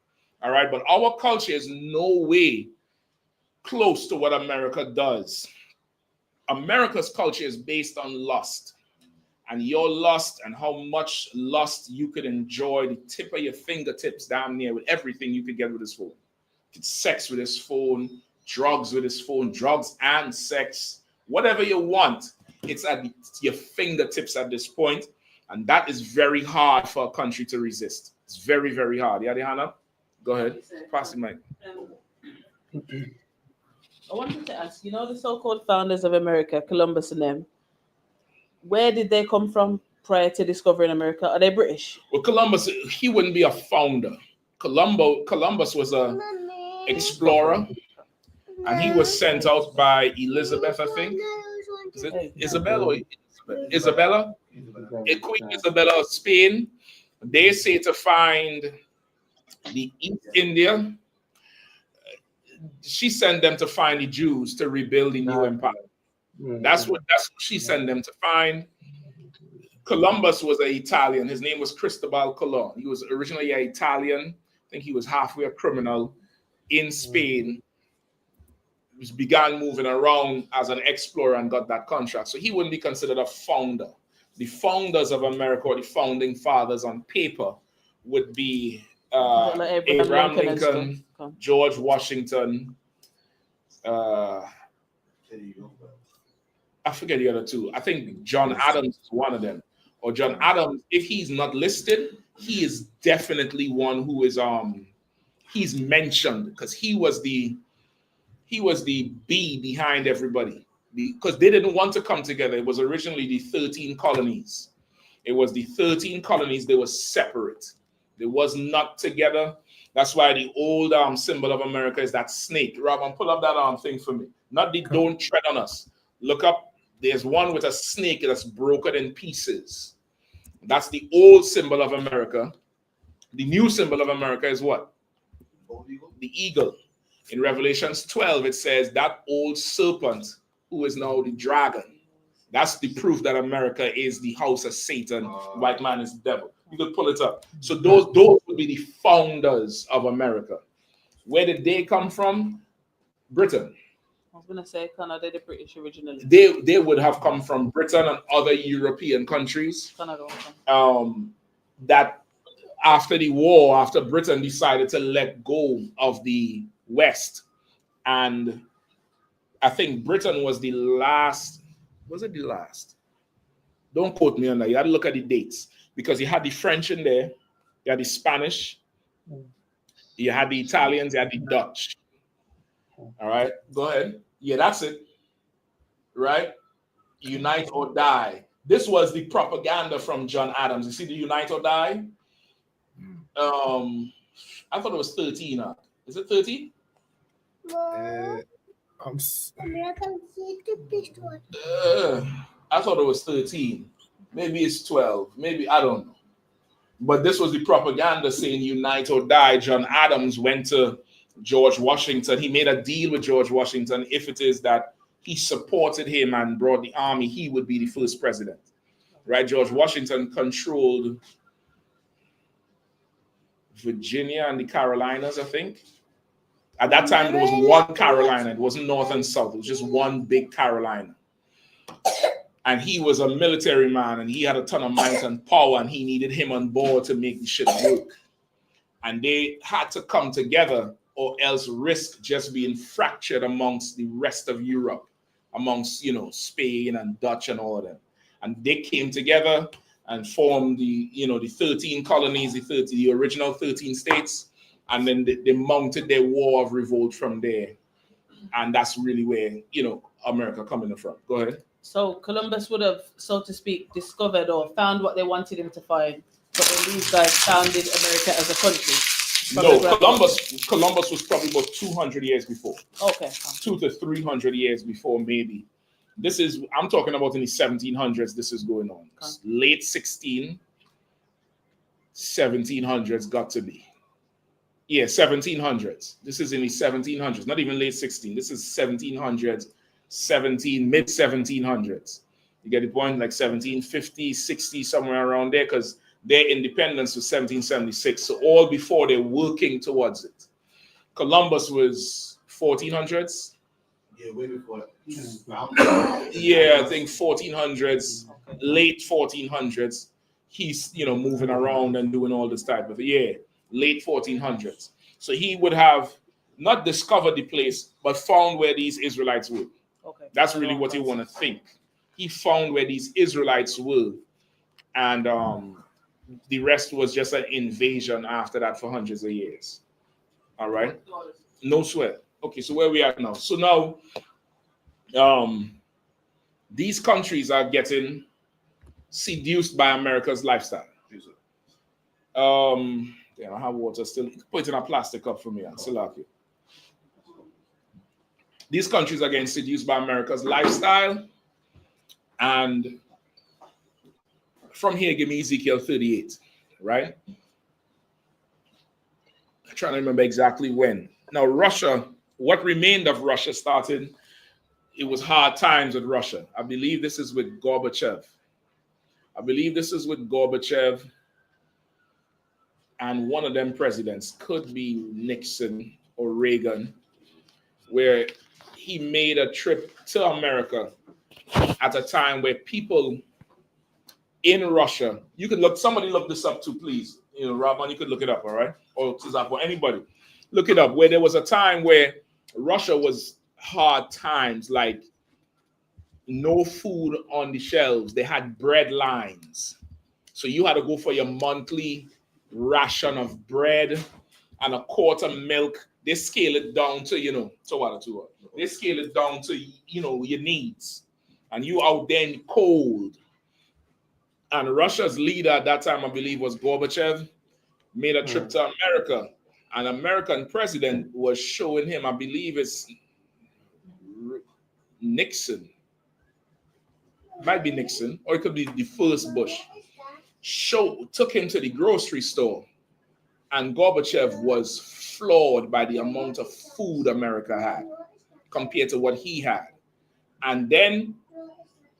All right, but our culture is no way close to what America does. America's culture is based on lust, and your lust and how much lust you could enjoy the tip of your fingertips down near with everything you could get with this phone. It's sex with this phone, drugs with this phone, drugs and sex, whatever you want. It's at your fingertips at this point, and that is very hard for a country to resist. It's very, very hard. Yeah, YAHANNA? Go ahead. Pass the mic. I wanted to ask, you know, the so-called founders of America, Columbus and them, where did they come from prior to discovering America? Are they British? Well, Columbus, he wouldn't be a founder. Columbus was an explorer, and he was sent out by Elizabeth, I think. Is it Isabel or Isabella? Queen Isabella of Spain. They say to find the East India. She sent them to find the Jews to rebuild the new empire. That's what she sent them to find. Columbus was an Italian. His name was Cristobal Colon. He was originally an Italian. I think he was halfway a criminal in Spain. He began moving around as an explorer and got that contract. So he wouldn't be considered a founder. The founders of America, or the founding fathers on paper, would be Abraham Lincoln, George Washington, I forget the other two. I think John Adams is one of them. Or John Adams, if he's not listed, he is definitely one who is he's mentioned, because he was the bee behind everybody, because they didn't want to come together. It was originally the 13 colonies. It was the 13 colonies. They were separate. They was not together. That's why the old symbol of America is that snake. Robin, pull up that thing for me. Not the don't tread on us. Look up. There's one with a snake that's broken in pieces. That's the old symbol of America. The new symbol of America is what? The eagle. In Revelations 12, it says that old serpent who is now the dragon. That's the proof that America is the house of Satan. White man is the devil. You could pull it up. So those would be the founders of America. Where did they come from? Britain. I was going to say Canada, the British originally. They would have come from Britain and other European countries. Canada. That after the war, after Britain decided to let go of the West, and I think Britain was the last. Was it the last? Don't quote me on that. You had to look at the dates, because you had the French in there, you had the Spanish, you had the Italians, you had the Dutch. All right, go ahead. Yeah, that's it. Right? Unite or die. This was the propaganda from John Adams. You see the Unite or die? I thought it was 13. Is it 13? I thought it was 13. Maybe it's 12. Maybe, I don't know. But this was the propaganda saying unite or die. John Adams went to George Washington. He made a deal with George Washington. If it is that he supported him and brought the army, he would be the first president. right? George Washington controlled Virginia and the Carolinas, I think. At that time, there was one Carolina. It wasn't North and South. It was just one big Carolina. And he was a military man, and he had a ton of might and power, and he needed him on board to make the shit work. And they had to come together, or else risk just being fractured amongst the rest of Europe, amongst, you know, Spain and Dutch and all of them. And they came together and formed the, you know, the 13 colonies, the original 13 states. And then they mounted their war of revolt from there. And that's really where, you know, America coming from. Go ahead. So Columbus would have, so to speak, discovered or found what they wanted him to find. But then these guys founded America as a country. No, Columbus was probably about 200 years before. Okay. 200 to 300 years before, maybe. This is, I'm talking about in the 1700s, this is going on. Okay. Late 1700s got to be. Yeah, 1700s. This is in the 1700s, not even late 16. This is 1700s, mid 1700s. You get the point? Like 1750, 60, somewhere around there, because their independence was 1776. So all before they're working towards it. Columbus was 1400s. Yeah, way before. Yeah, I think 1400s, late 1400s. He's, you know, moving around and doing all this type of, yeah, late 1400s. So he would have not discovered the place, but found where these Israelites were. Okay. That's really what you want to think. He found where these Israelites were, and the rest was just an invasion after that for hundreds of years. All right, no sweat. Okay, so where we are now? So now, these countries are getting seduced by America's lifestyle. Yeah, I have water still. Put it in a plastic cup for me. I still like it. These countries are getting seduced by America's lifestyle. And from here, give me Ezekiel 38, right? I'm trying to remember exactly when. Now, Russia, what remained of Russia started, it was hard times with Russia. I believe this is with Gorbachev. And one of them presidents could be Nixon or Reagan, where he made a trip to America at a time where people in Russia, you could look, somebody look this up too, please. You know, Robin, you could look it up, all right? Or Tizak, or anybody. Look it up, where there was a time where Russia was hard times, like no food on the shelves. They had bread lines. So you had to go for your monthly ration of bread and a quart of milk. They scale it down to, you know, they scale it down to, you know, your needs. And you out there in the cold. And Russia's leader at that time, I believe, was Gorbachev, made a trip to America. An American president was showing him, I believe it's Nixon. Might be Nixon, or it could be the first Bush. Took him to the grocery store, and Gorbachev was floored by the amount of food America had compared to what he had. And then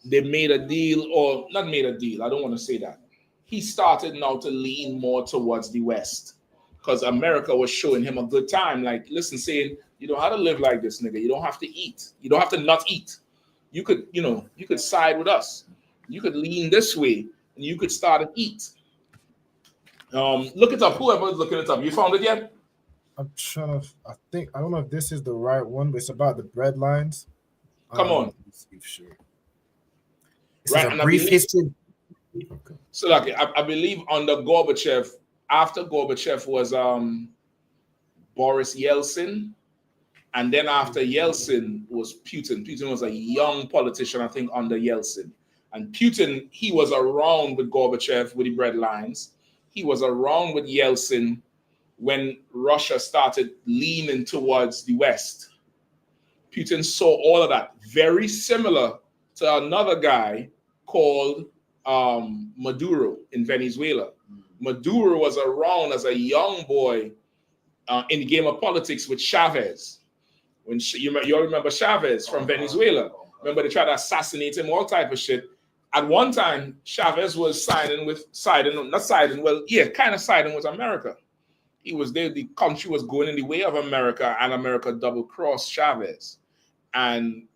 they made a deal, or not made a deal, I don't want to say that. He started now to lean more towards the West because America was showing him a good time. Like, listen, saying, you don't have to live like this, nigga. You don't have to eat. You don't have to not eat. You could, you know, you could side with us. You could lean this way and you could start to eat. Look it up. Whoever is looking it up. You found it yet? I'm trying to, I don't know if this is the right one, but it's about the bread lines. Come on. Let's see, sure. Right, and a brief history. Okay. So, like, I believe under Gorbachev, after Gorbachev was Boris Yeltsin, and then after Yeltsin was Putin. Putin was a young politician, I think, under Yeltsin. And Putin, he was around with Gorbachev with the bread lines. He was around with Yeltsin when Russia started leaning towards the West. Putin saw all of that. Very similar to another guy called Maduro in Venezuela. Maduro was around as a young boy in the game of politics with Chavez. When you all remember Chavez from Venezuela. Remember they tried to assassinate him, all type of shit. at one time, Chavez was siding with America. He was there. The country was going in the way of America, and America double-crossed Chavez. And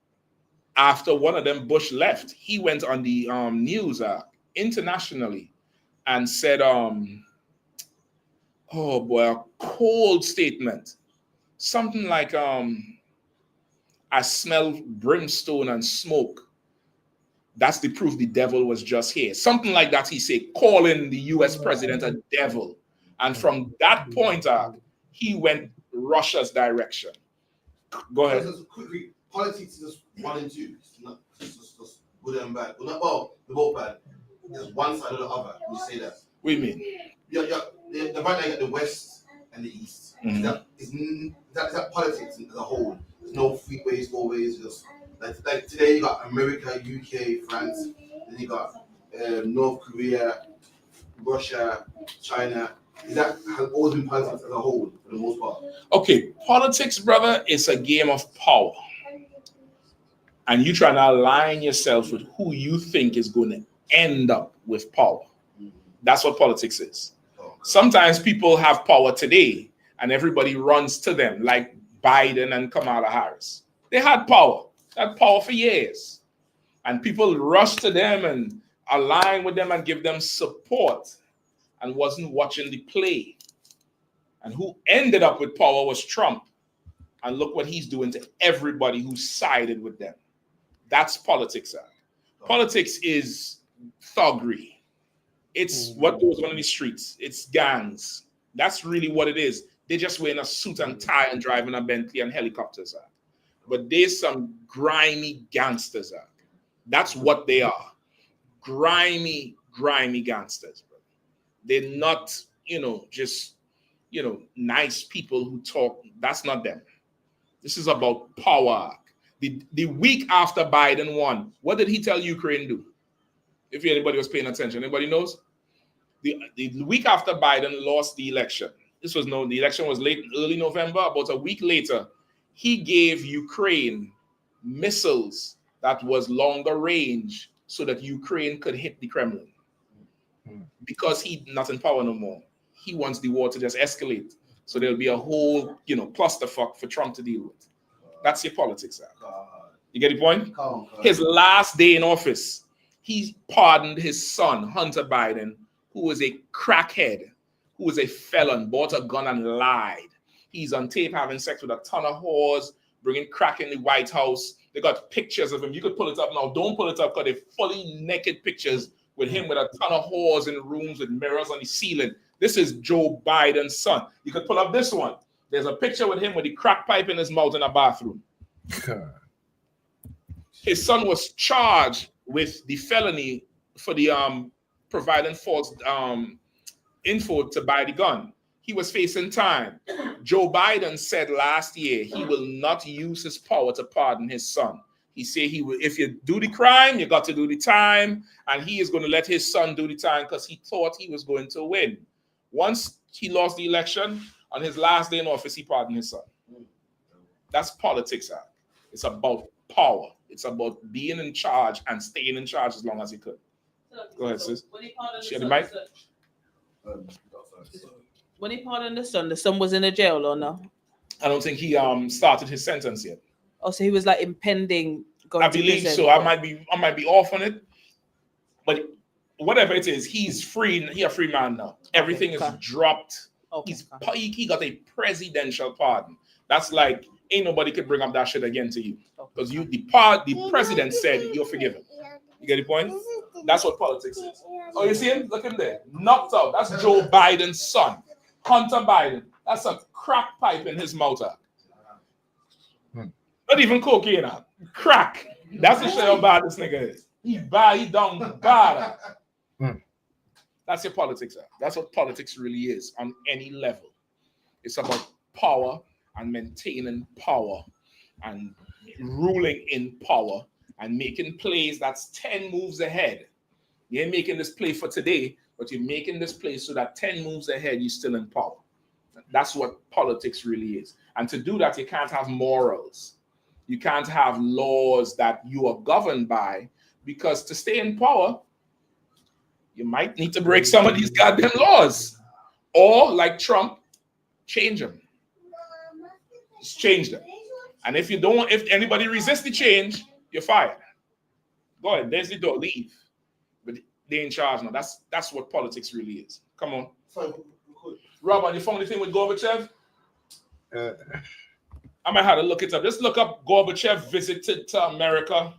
after one of them, Bush left, he went on the news internationally and said, oh boy, a cold statement. Something like, I smell brimstone and smoke. That's the proof the devil was just here. Something like that, he said, calling the US president a devil. And from that point on, he went Russia's direction. Go ahead. Quickly, politics is just 1 and 2. It's not just good and bad. Well, they're both bad. There's one side or the other. You say that. What do you mean? The right now you got the West and the East. Mm-hmm. That politics as a whole. There's no 3 ways, 4 ways. Just like today you got America, UK, France. Then you got North Korea, Russia, China. That has always been politics as a whole for the most part. Okay, politics, brother, is a game of power. And you trying to align yourself with who you think is going to end up with power. That's what politics is. Sometimes people have power today and everybody runs to them, like Biden and Kamala Harris. They had power for years. And people rushed to them and align with them and give them support and wasn't watching the play. And who ended up with power was Trump. And look what he's doing to everybody who sided with them. That's politics. Politics is thuggery. It's what goes on in the streets. It's gangs. That's really what it is. They're just wearing a suit and tie and driving a Bentley and helicopters. But there's some grimy gangsters. That's what they are. Grimy gangsters. They're not, just, nice people who talk. That's not them. This is about power. The week after Biden won, what did he tell Ukraine do? If anybody was paying attention, anybody knows? The week after Biden lost the election, the election was early November, about a week later, he gave Ukraine missiles that was longer range so that Ukraine could hit the Kremlin. Because he's not in power no more. He wants the war to just escalate. So there'll be a whole, clusterfuck for Trump to deal with. That's your politics. You get the point? His last day in office, he pardoned his son, Hunter Biden, who was a crackhead, who was a felon, bought a gun and lied. He's on tape having sex with a ton of whores, bringing crack in the White House. They got pictures of him. You could pull it up now. Don't pull it up because they're fully naked pictures with him with a ton of whores in rooms with mirrors on the ceiling. This is Joe Biden's son. You could pull up this one. There's a picture with him with the crack pipe in his mouth in a bathroom. God. His son was charged with the felony for the providing false info to buy the gun. He was facing time. Joe Biden said last year he will not use his power to pardon his son. He said he will, if you do the crime, you got to do the time, and he is going to let his son do the time because he thought he was going to win. Once he lost the election, on his last day in office, he pardoned his son. That's politics. It's about power. It's about being in charge and staying in charge as long as you could. Go ahead, sis. Share the mic. When he pardoned the son was in the jail or no? I don't think he started his sentence yet. Oh, so he was like impending going I believe so. I might be off on it, but whatever it is, he's free. He's a free man now. Everything is dropped. He got a presidential pardon. That's like ain't nobody could bring up that shit again to you because the president said you're forgiven. You get the point? That's what politics is. Oh, you see him? Look at him there, knocked out. That's Joe Biden's son, Hunter Biden. That's a crack pipe in his mouth. Not even cocaine, crack. That's the shit how bad this nigga is. He bad, he down bad. That's your politics. That's what politics really is on any level. It's about power and maintaining power and ruling in power and making plays that's 10 moves ahead. You ain't making this play for today, but you're making this play so that 10 moves ahead, you're still in power. That's what politics really is. And to do that, you can't have morals. You can't have laws that you are governed by, because to stay in power, you might need to break some of these goddamn laws, or like Trump, change them. Just change them. And if anybody resists the change, you're fired. Go ahead, there's the door, leave. But they're in charge now. That's what politics really is. Come on. Rob, you found anything with Gorbachev? I might have to look it up. Just look up Gorbachev visited to America,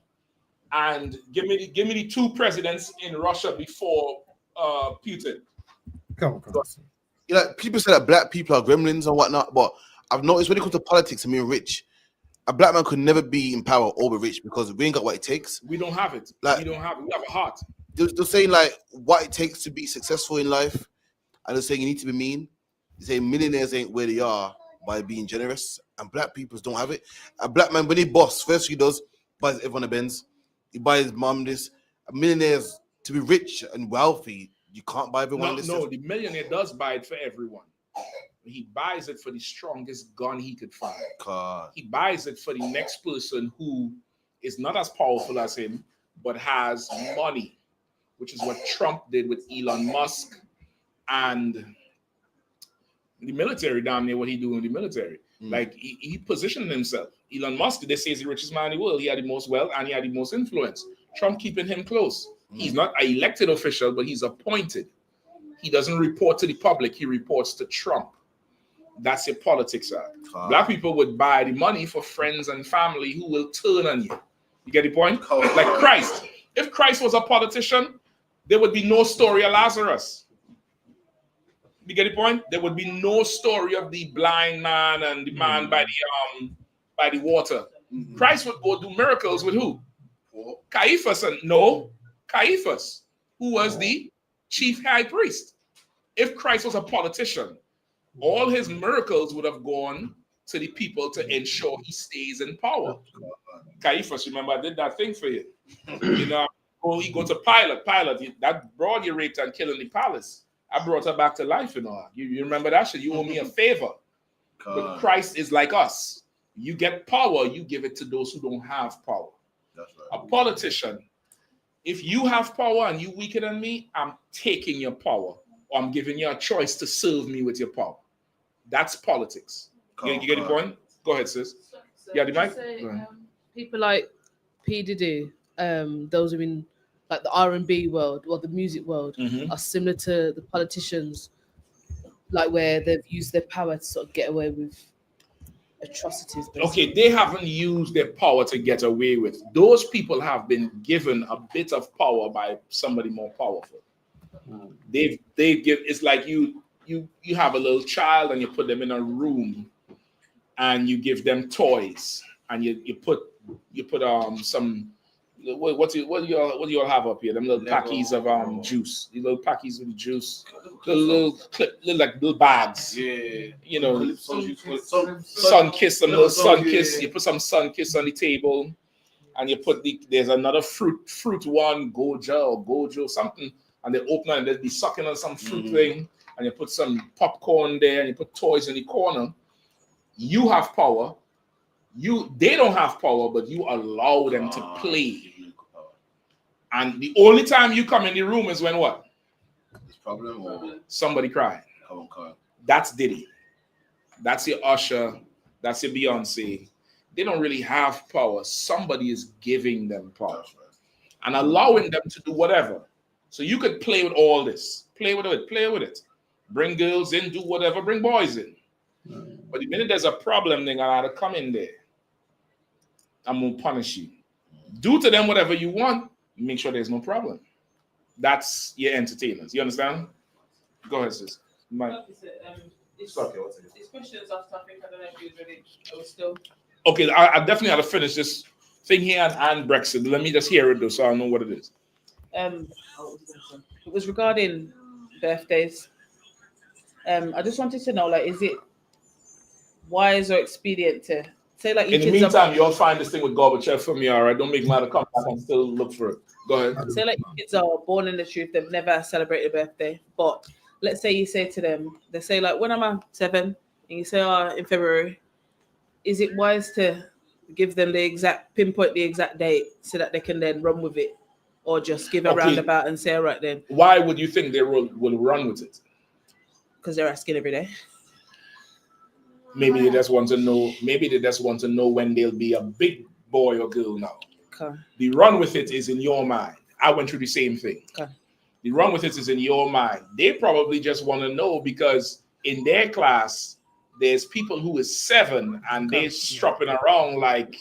and give me the 2 presidents in Russia before Putin. Come on. You know, people say that black people are gremlins and whatnot, but I've noticed when it comes to politics and being rich, a black man could never be in power or be rich because we ain't got what it takes. We don't have it. Like, we don't have it. We have a heart. They're saying like what it takes to be successful in life, and they're saying you need to be mean. They say millionaires ain't where they are by being generous, and black people don't have it. A black man, when he boss, first he does buys everyone a Benz, he buys his mom this. A millionaire's to be rich and wealthy, you can't buy everyone this. No, the millionaire does buy it for everyone. He buys it for the strongest gun he could find. God. He buys it for the next person who is not as powerful as him, but has money, which is what Trump did with Elon Musk and the military down there, what he doing in the military. Like, he positioned himself. Elon Musk, they say, is the richest man in the world. He had the most wealth and he had the most influence. Trump keeping him close. He's not an elected official, but he's appointed. He doesn't report to the public. He reports to Trump. That's your politics act. Black people would buy the money for friends and family who will turn on you. You get the point? Like Christ. If Christ was a politician, there would be no story of Lazarus. You get the point? There would be no story of the blind man and the man by the water. Christ would go do miracles with who? Caiaphas, Caiaphas, who was the chief high priest. If Christ was a politician, all his miracles would have gone to the people to ensure he stays in power. Caiaphas, remember, I did that thing for you. You know, he go to Pilate. Pilate, that broad you raped and killed in the palace, I brought her back to life, you know. You remember that shit? You owe me a favor. But Christ is like us. You get power, you give it to those who don't have power. That's right. A politician, if you have power and you weaker than me, I'm taking your power, or I'm giving you a choice to serve me with your power. That's politics. You get the point? Go ahead, sis. Yeah, the mic. Say, people like P. Diddy, those who are in like the R&B world or the music world, are similar to the politicians, like where they've used their power to sort of get away with atrocities. Basically. Okay, they haven't used their power to get away with. Those people have been given a bit of power by somebody more powerful. They give. It's like you have a little child and you put them in a room and you give them toys and you put some. What do you all have up here? Them little packies of juice. The little packies with juice. The little bags. Yeah. You know, sun kiss, some little sun kiss. You put some sun kiss on the table, and you put there's another fruit one, gojo, something, and they open it and they'll be sucking on some fruit thing, and you put some popcorn there, and you put toys in the corner. You have power. They don't have power, but you allow them to play. And the only time you come in the room is when what? Somebody crying. That's Diddy. That's your Usher. That's your Beyonce. They don't really have power. Somebody is giving them power and allowing them to do whatever. So you could play with all this. Play with it. Bring girls in, do whatever, bring boys in. But the minute there's a problem, they're gonna come in there. I'm gonna punish you. Do to them whatever you want. Make sure there's no problem. That's your entertainers. You understand? Go ahead, sis. Mike. These questions after I think I don't know if you're ready. Still. Okay, I definitely have to finish this thing here and Brexit. Let me just hear it though, so I know what it is. It was regarding birthdays. I just wanted to know, like, is it wise or expedient to say, like, in the meantime, you'll find this thing with Gorbachev for me, all right? Don't make me out of come back and still look for it. Go ahead. Say, like, your kids are born in the truth, they've never celebrated a birthday, but let's say you say to them, they say, like, when am I 7? And you say, in February. Is it wise to give them pinpoint the exact date so that they can then run with it or just give a Okay. roundabout and say, all right then? Why would you think they will run with it? Because they're asking every day. Maybe they just want to know. Maybe they just want to know when they'll be a big boy or girl now. Okay. The run with it is in your mind. I went through the same thing. Okay. The run with it is in your mind. They probably just want to know because in their class, there's people who is 7 and they're stropping around like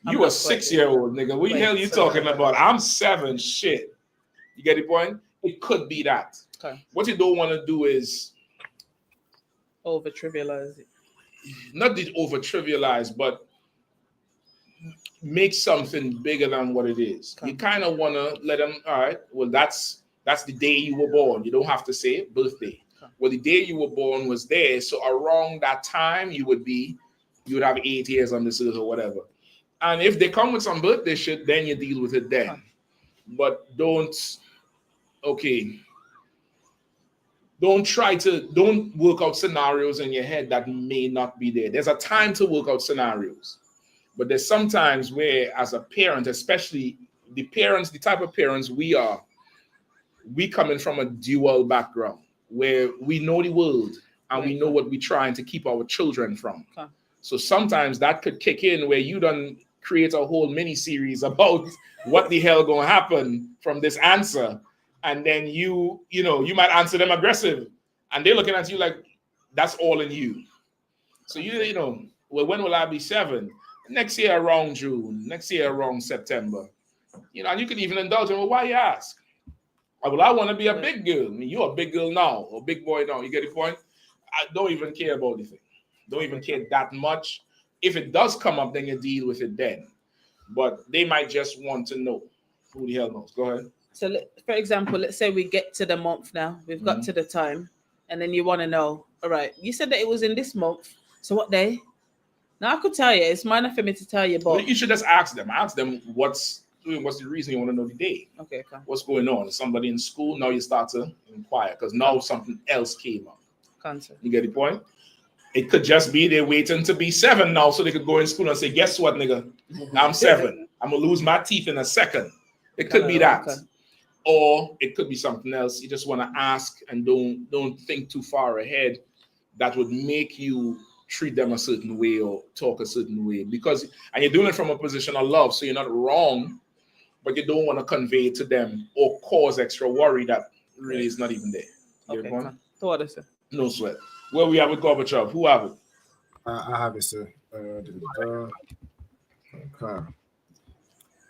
you a 6-year-old nigga. What the hell you talking about? I'm 7. Shit. You get the point? It could be that. Okay. What you don't want to do is over trivialize it. Not the over trivialize, but make something bigger than what it is. You kind of want to let them, all right, well, that's the day you were born. You don't have to say it, birthday. Well, the day you were born was there. So around that time, you would have 8 years on this earth or whatever. And if they come with some birthday shit, then you deal with it then. But don't work out scenarios in your head that may not be there. There's a time to work out scenarios. But there's sometimes where, as a parent, especially the type of parents we are, we coming from a dual background where we know the world and we know what we're trying to keep our children from. Okay. So sometimes that could kick in where you done create a whole mini series about what the hell gonna happen from this answer, and then you might answer them aggressive, and they're looking at you like that's all in you. So well, when will I be 7? Next year around June, next year around September. And you can even indulge them. Well, why you ask? Well, I want to be a big girl. I mean, you're a big girl now, or big boy now. You get the point? I don't even care about anything. Don't even care that much. If it does come up, then you deal with it then. But they might just want to know. Who the hell knows? Go ahead. So, for example, let's say we get to the month now. We've got to the time. And then you want to know, all right, you said that it was in this month. So what day? Now, I could tell you. It's minor for me to tell you, but... Well, you should just ask them. Ask them what's the reason you want to know the day. Okay. What's going on? Is somebody in school? Now you start to inquire because now something else came up. Cancer. You get the point? It could just be they're waiting to be 7 now so they could go in school and say, guess what, nigga? I'm 7. I'm going to lose my teeth in a second. It could be that. Okay. Or it could be something else. You just want to ask and don't think too far ahead. That would make you treat them a certain way or talk a certain way. And you're doing it from a position of love, so you're not wrong, but you don't want to convey it to them or cause extra worry that really is not even there. Okay. No sweat. Where we have with Gorbachev? Who have it? I have it, sir. Okay.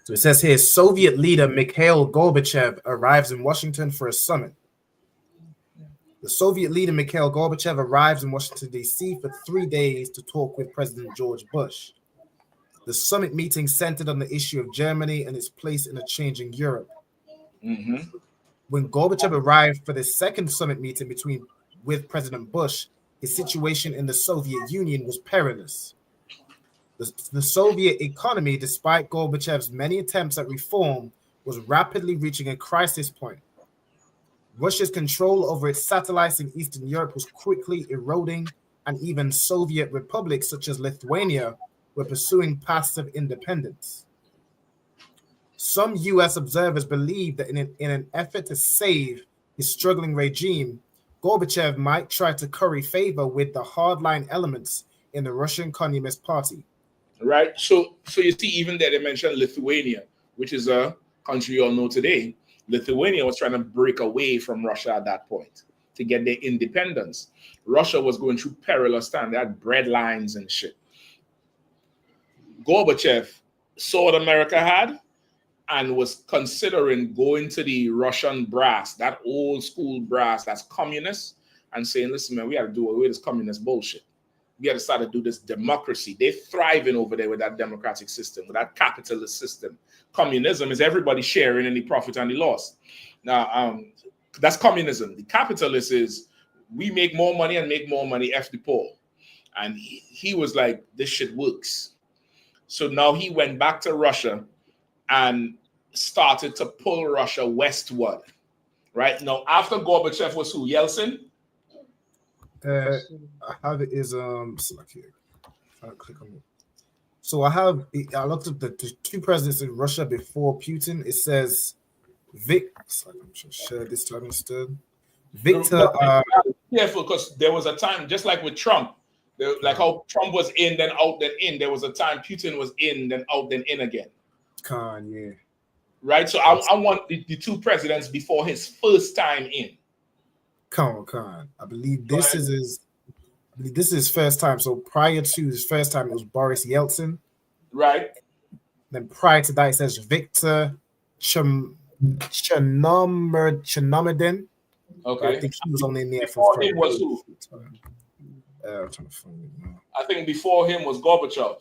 So it says here, Soviet leader Mikhail Gorbachev arrives in Washington for a summit. The Soviet leader Mikhail Gorbachev arrives in Washington, D.C. for 3 days to talk with President George Bush. The summit meeting centered on the issue of Germany and its place in a changing Europe. Mm-hmm. When Gorbachev arrived for the second summit meeting with President Bush, his situation in the Soviet Union was perilous. The Soviet economy, despite Gorbachev's many attempts at reform, was rapidly reaching a crisis point. Russia's control over its satellites in Eastern Europe was quickly eroding, and even Soviet republics such as Lithuania were pursuing paths of independence. Some U.S. observers believe that in an effort to save his struggling regime, Gorbachev might try to curry favor with the hardline elements in the Russian Communist Party. Right. So you see, even there they mentioned Lithuania, which is a country you all know today. Lithuania was trying to break away from Russia at that point to get their independence. Russia was going through perilous time. They had bread lines and shit. Gorbachev saw what America had and was considering going to the Russian brass, that old school brass that's communist, and saying, listen, man, we got to do away with this communist bullshit. We got to start to do this democracy. They're thriving over there with that democratic system, with that capitalist system. Communism is everybody sharing in the profit and the loss. Now, that's communism. The capitalist is we make more money and make more money, F the poor. And he was like, this shit works. So now he went back to Russia and started to pull Russia westward. Right? Now, after Gorbachev was who? Yeltsin? I have it is select here. I'll click on it. So I looked at the 2 presidents in Russia before Putin. It says I'm sure this to understood. Victor, careful, because there was a time, just like with Trump, like how Trump was in, then out, then in. There was a time Putin was in, then out, then in again. Yeah. Right. So I want the two presidents before his first time in. Khan. I believe this is his first time. So prior to his first time, it was Boris Yeltsin. Right. Then prior to that, it says Victor Chernomyrdin. Okay. I think he was only in there before him was who? I'm trying to find it now. I think before him was Gorbachev.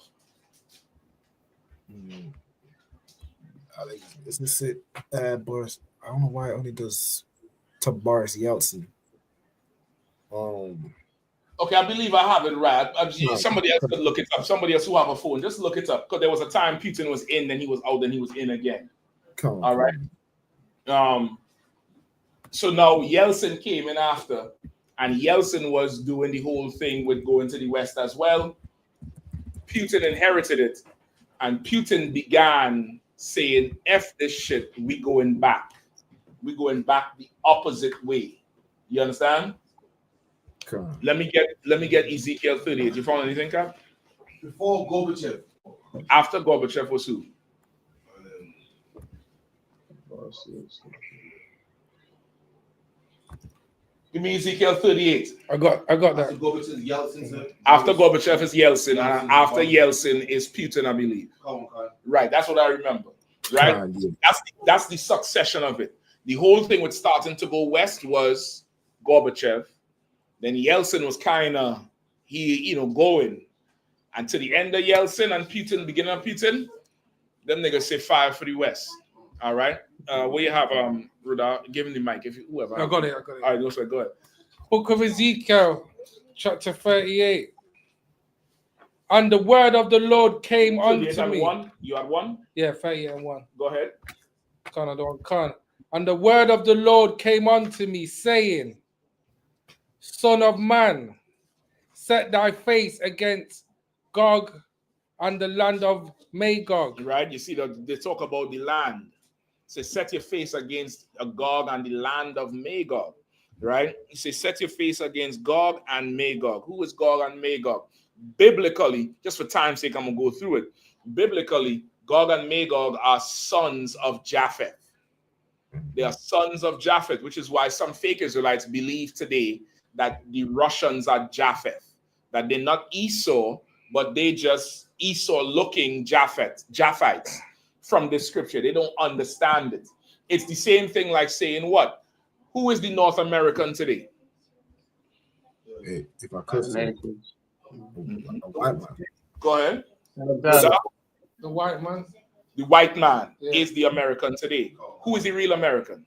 Is this it? Boris. I don't know why it only does to Boris Yeltsin. Okay, I believe I have it right. Somebody else could look it up. Somebody else who have a phone, just look it up. Because there was a time Putin was in, then he was out, then he was in again. All right. So now Yeltsin came in after, and Yeltsin was doing the whole thing with going to the West as well. Putin inherited it, and Putin began saying, F this shit, we going back. We going back the opposite way. You understand? Let me get Ezekiel 38. You found anything, Cap? Before Gorbachev. After Gorbachev was who? Give me Ezekiel 38. I got that. After Gorbachev, Yeltsin. After Gorbachev is Yeltsin, and after Yeltsin is Putin, I believe. Come on. Right, that's what I remember. Right, that's the succession of it. The whole thing with starting to go west was Gorbachev. Then Yeltsin was kind of going, and to the end of Yeltsin and Putin, beginning of Putin, them niggas say fire for the West. All right, where you have Rudolph, give him the mic if whoever. I got it. All right, go ahead. Book of Ezekiel, chapter 38. And the word of the Lord came unto me. You had one? Yeah, 38 and 1. Go ahead. And the word of the Lord came unto me, saying, Son of man, set thy face against Gog and the land of Magog. Right, you see that they talk about the land. Say, set your face against Gog and the land of Magog. Right? You say, set your face against Gog and Magog. Who is Gog and Magog? Biblically, just for time's sake, I'm going to go through it. Biblically, Gog and Magog are sons of Japheth. They are sons of Japheth, which is why some fake Israelites believe today that the Russians are Japheth, that they're not Esau, but they just Esau-looking Japhites from the scripture. They don't understand it. It's the same thing like saying what? Who is the North American today? If I could say, a white man. Go ahead. The white man. The white man is the American today. Who is the real American?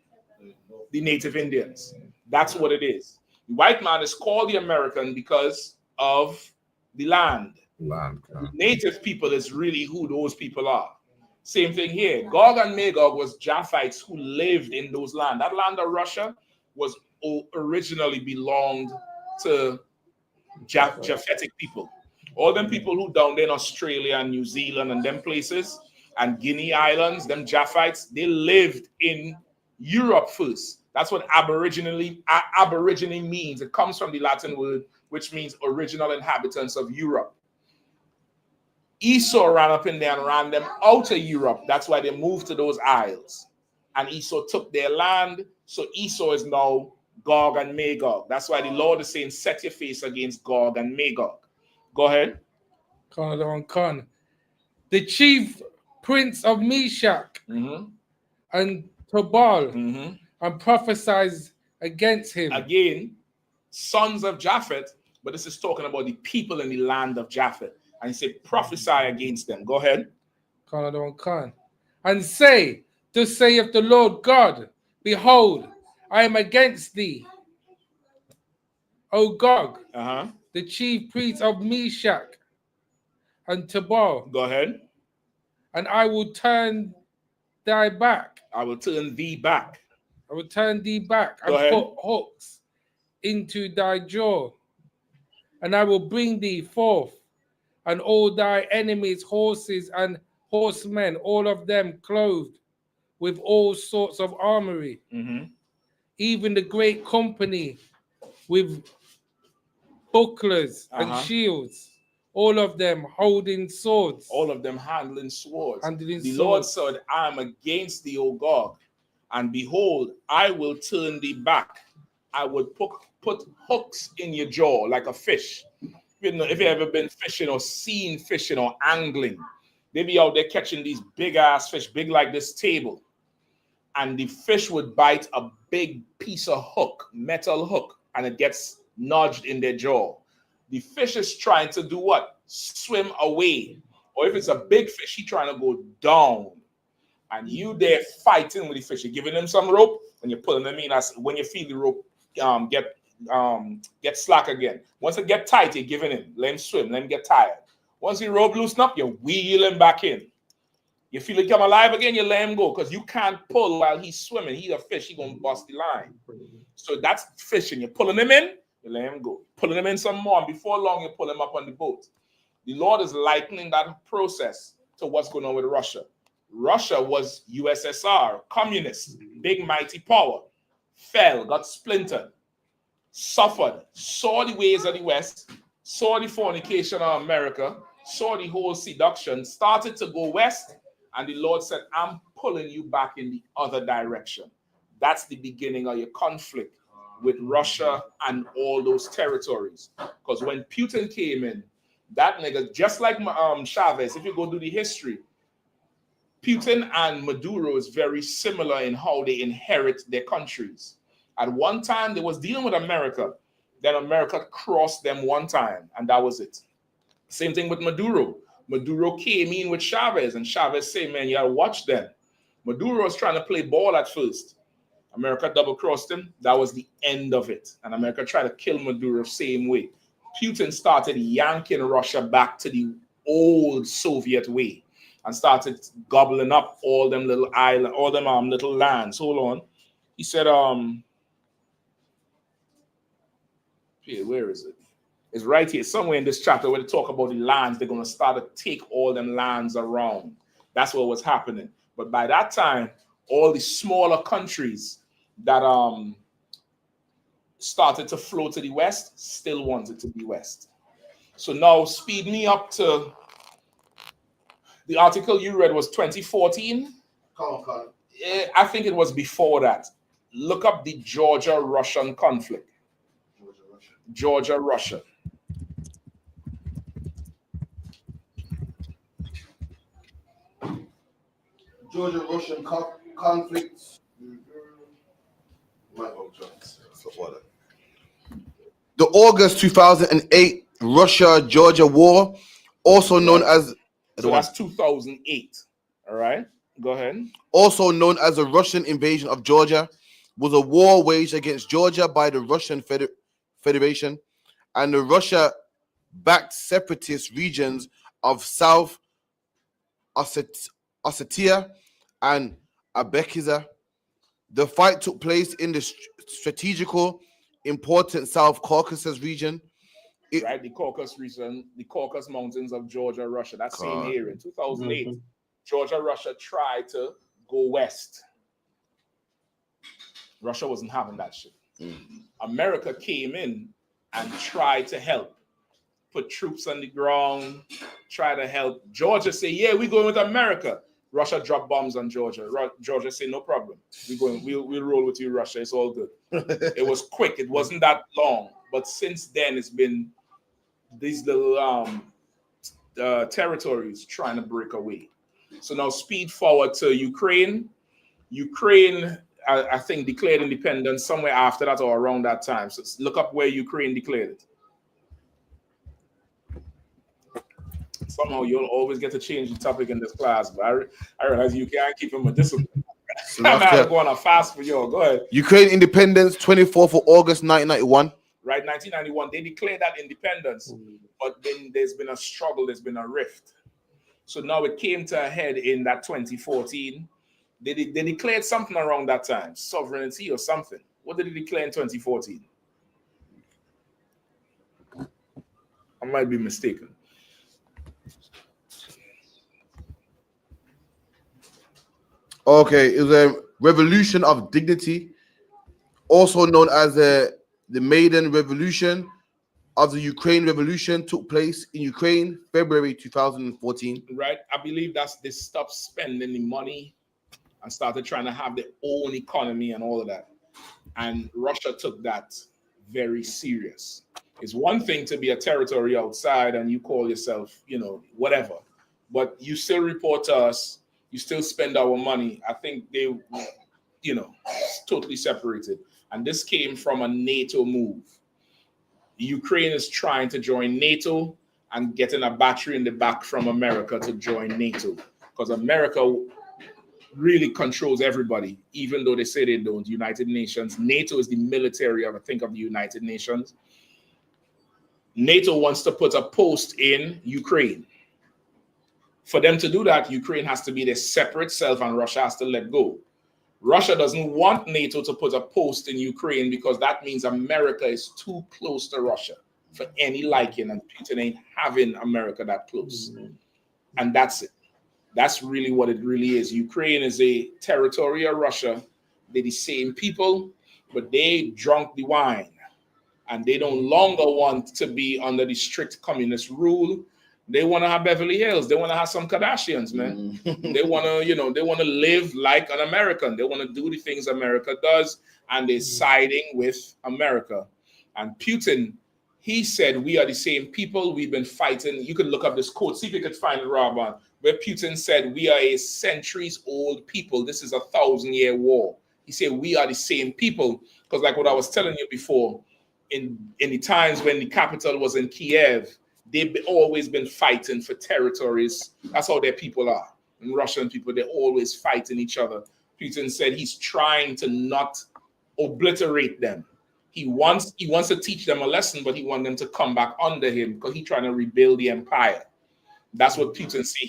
The Native Indians. That's what it is. The white man is called the American because of the land. Native people is really who those people are. Same thing here. Gog and Magog was Japhites who lived in those lands. That land of Russia was originally belonged to Japhetic people. All them people who down there in Australia and New Zealand and them places and Guinea Islands, them Japhites, they lived in Europe first. That's what aborigine means. It comes from the Latin word, which means original inhabitants of Europe. Esau ran up in there and ran them out of Europe. That's why they moved to those isles. And Esau took their land. So Esau is now Gog and Magog. That's why the Lord is saying, set your face against Gog and Magog. Go ahead. The chief prince of Meshach and Tubal and prophesied against him. Again, sons of Japheth, but this is talking about the people in the land of Japheth. And he said, prophesy against them. Go ahead. And say, thus saith the Lord God, behold, I am against thee, O Gog, the chief priest of Meshach and Tubal. Go ahead. And I will turn thy back. I will turn thee back. I will turn thee back and put hooks into thy jaw. And I will bring thee forth, and all thy enemies, horses and horsemen, all of them clothed with all sorts of armory. Even the great company with bucklers and shields, all of them holding swords. All of them handling swords. Handling The Lord swords. said, I am against thee, O Gog, and behold, I will turn thee back. I would put hooks in your jaw like a fish. You know, if you ever been fishing or seen fishing or angling, they be out there catching these big ass fish, big like this table. And the fish would bite a big piece of hook, metal hook, and it gets nudged in their jaw. The fish is trying to do what? Swim away. Or if it's a big fish, he's trying to go down. And you there fighting with the fish. You're giving them some rope, and you're pulling them in. As when you feel the rope get slack again. Once it get tight, you're giving him. Let him swim. Let him get tired. Once the rope loosen up, you wheel him back in. You feel like come alive again, you let him go, because you can't pull while he's swimming. He's a fish. He's going to bust the line. So that's fishing. You're pulling him in, you let him go. Pulling him in some more, and before long, you pull him up on the boat. The Lord is likening that process to what's going on with Russia. Russia was USSR, communist, big mighty power, fell, got splintered, suffered, saw the ways of the West, saw the fornication of America, saw the whole seduction, started to go west, and the Lord said, I'm pulling you back in the other direction. That's the beginning of your conflict with Russia and all those territories. Because when Putin came in, that nigga, just like Chavez, if you go do the history, Putin and Maduro is very similar in how they inherit their countries. At one time, they was dealing with America. Then America crossed them one time, and that was it. Same thing with Maduro. Maduro came in with Chavez, and Chavez said, man, you gotta watch them. Maduro was trying to play ball at first. America double-crossed him. That was the end of it. And America tried to kill Maduro same way. Putin started yanking Russia back to the old Soviet way and started gobbling up all them little islands, all them little lands. Hold on. He said, here, where is it? It's right here, somewhere in this chapter where they talk about the lands. They're going to start to take all them lands around. That's what was happening. But by that time, all the smaller countries that started to flow to the west still wanted to be west. So now speed me up to the article you read was 2014. I think it was before that. Look up the Georgia-Russian conflict. Georgia-Russia. Georgia-Russian conflict. The August 2008 Russia-Georgia war, also known as... So that's 2008. All right, go ahead. Also known as the Russian invasion of Georgia, was a war waged against Georgia by the Russian Federation and the Russia-backed separatist regions of South Ossetia and Abkhazia. The fight took place in the strategical important South Caucasus region. Right, the Caucasus region, the Caucasus Mountains of Georgia, Russia. That same area. In 2008, Georgia, Russia tried to go west. Russia wasn't having that shit. America came in and tried to help. Put troops on the ground, try to help. Georgia say, yeah, we're going with America. Russia dropped bombs on Georgia. Georgia say, no problem. We'll roll with you, Russia. It's all good. It was quick. It wasn't that long. But since then, it's been these little territories trying to break away. So now speed forward to Ukraine. Ukraine, I think, declared independence somewhere after that or around that time. So look up where Ukraine declared it. Somehow you'll always get to change the topic in this class, but I realize you can't keep them a discipline. I'm not going on fast for you. Go ahead. Ukraine independence, 24th of August 1991. Right, 1991. They declared that independence, but then there's been a struggle, there's been a rift. So now it came to a head in that 2014. They declared something around that time, sovereignty or something. What did they declare in 2014? I might be mistaken. Okay, it was a revolution of dignity, also known as the Maidan Revolution of the Ukraine Revolution, took place in Ukraine, February 2014. Right. I believe they stopped spending the money and started trying to have their own economy and all of that. And Russia took that very serious. It's one thing to be a territory outside and you call yourself, whatever, but you still report to us, you still spend our money. I think they, totally separated. And this came from a NATO move. Ukraine is trying to join NATO and getting a battery in the back from America to join NATO, because America really controls everybody, even though they say they don't. United Nations, NATO is the military of the United Nations. NATO wants to put a post in Ukraine. For them to do that, Ukraine has to be their separate self and Russia has to let go. Russia doesn't want NATO to put a post in Ukraine because that means America is too close to Russia for any liking, and Putin ain't having America that close. And that's it. That's really what it really is. Ukraine is a territory of Russia. They're the same people, but they drunk the wine and they don't longer want to be under the strict communist rule. They want to have Beverly Hills. They want to have some Kardashians, man. They want to, they want to live like an American. They want to do the things America does, and they're siding with America. And Putin, he said, we are the same people. We've been fighting. You can look up this quote, see if you could find it, Robin, where Putin said, we are a centuries-old people. This is a 1,000-year war. He said, we are the same people. Because like what I was telling you before, in the times when the capital was in Kiev, they've always been fighting for territories. That's how their people are. And Russian people, they're always fighting each other. Putin said he's trying to not obliterate them. He wants to teach them a lesson, but he wants them to come back under him because he's trying to rebuild the empire. That's what Putin said.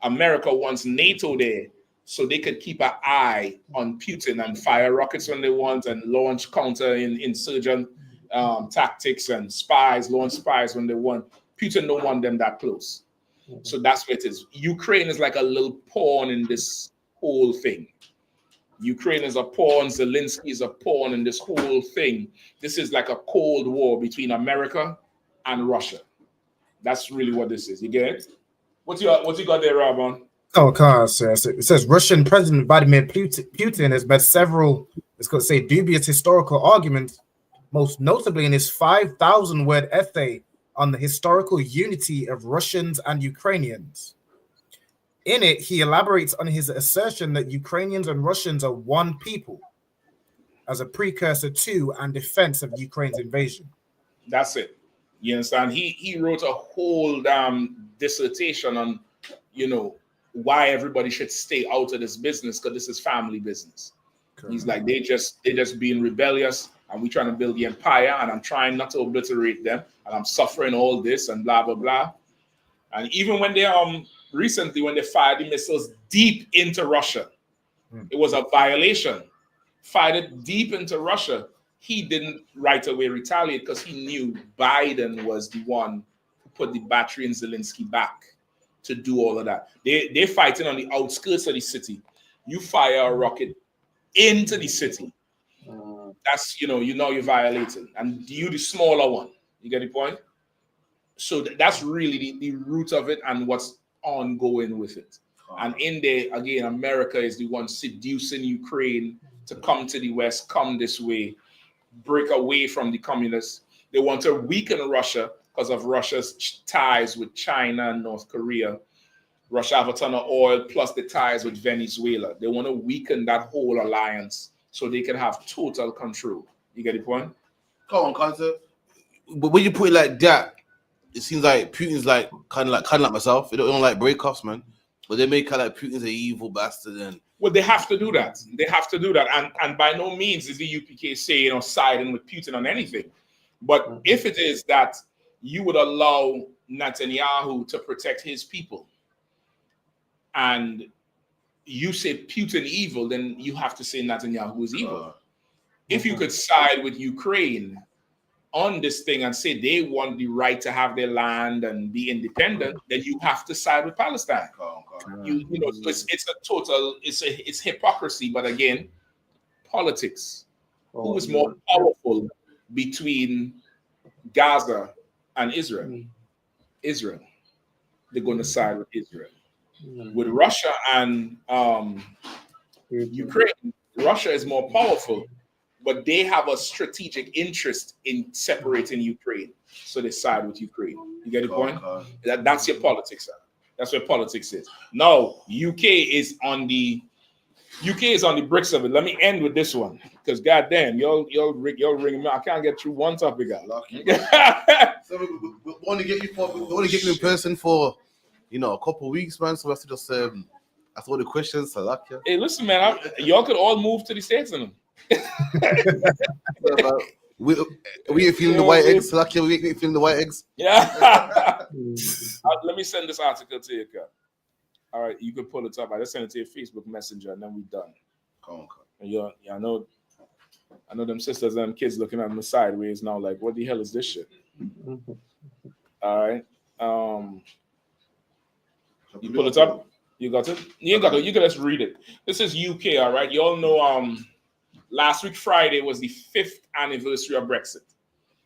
America wants NATO there so they could keep an eye on Putin and fire rockets when they want and launch counter-insurgent tactics and launch spies when they want. Putin don't want them that close. So that's what it is. Ukraine is like a little pawn in this whole thing. Ukraine is a pawn. Zelensky is a pawn in this whole thing. This is like a Cold War between America and Russia. That's really what this is. You get it? What you got there, Rabban? Oh, cause it says Russian President Vladimir Putin has made several, dubious historical arguments, most notably in his 5,000-word essay on the historical unity of Russians and Ukrainians. In it, he elaborates on his assertion that Ukrainians and Russians are one people as a precursor to and defense of Ukraine's invasion. That's it. You understand? He wrote a whole dissertation on, why everybody should stay out of this business, because this is family business. Correct. He's like, they just being rebellious, and we're trying to build the empire, and I'm trying not to obliterate them, and I'm suffering all this and blah blah blah. And even when they recently when they fired the missiles deep into Russia, it was a violation. Fired it deep into Russia. He didn't right away retaliate because he knew Biden was the one who put the battery in Zelensky back to do all of that. They're fighting on the outskirts of the city. You fire a rocket into the city. That's, you're violating. And you the smaller one. You get the point? So that's really the root of it and what's ongoing with it. And in there, again, America is the one seducing Ukraine to come to the West, come this way, break away from the communists. They want to weaken Russia because of Russia's ties with China and North Korea. Russia have a ton of oil, plus the ties with Venezuela. They want to weaken that whole alliance so they can have total control. You get the point? Come on, Concept. But when you put it like that, it seems like Putin's like kind of like myself. They don't like breakups, man. But they make kind of like Putin's an evil bastard. And well, they have to do that. They have to do that. And by no means is the UPK saying or siding with Putin on anything. But if it is that you would allow Netanyahu to protect his people, and you say Putin evil, then you have to say Netanyahu is evil. If you could side with Ukraine on this thing and say they want the right to have their land and be independent, then you have to side with Palestine. You know, so it's hypocrisy, but again, politics. Who is more powerful between Gaza and Israel? Israel. They're going to side with Israel. With Russia and Ukraine, Russia is more powerful, but they have a strategic interest in separating Ukraine, so they side with Ukraine. You get the point? That's your politics. That's where politics is. Now, UK is on the bricks of it. Let me end with this one, because goddamn, y'all ring me. I can't get through one topic. So we want to get you in person for a couple of weeks, man. So we have to just ask all the questions. Hey, listen, man, y'all could all move to the States and we ain't feeling the white eggs. We ain't feeling the white eggs. Yeah. Let me send this article to you, Kat. All right, you can pull it up. I just send it to your Facebook Messenger, and then we're done. And I know them sisters and them kids looking at me sideways now, like, what the hell is this shit? All right. You pull it up. You got it. You got it. You can just read it. This is UK. All right. You all know. Last week Friday was the 5th anniversary of Brexit.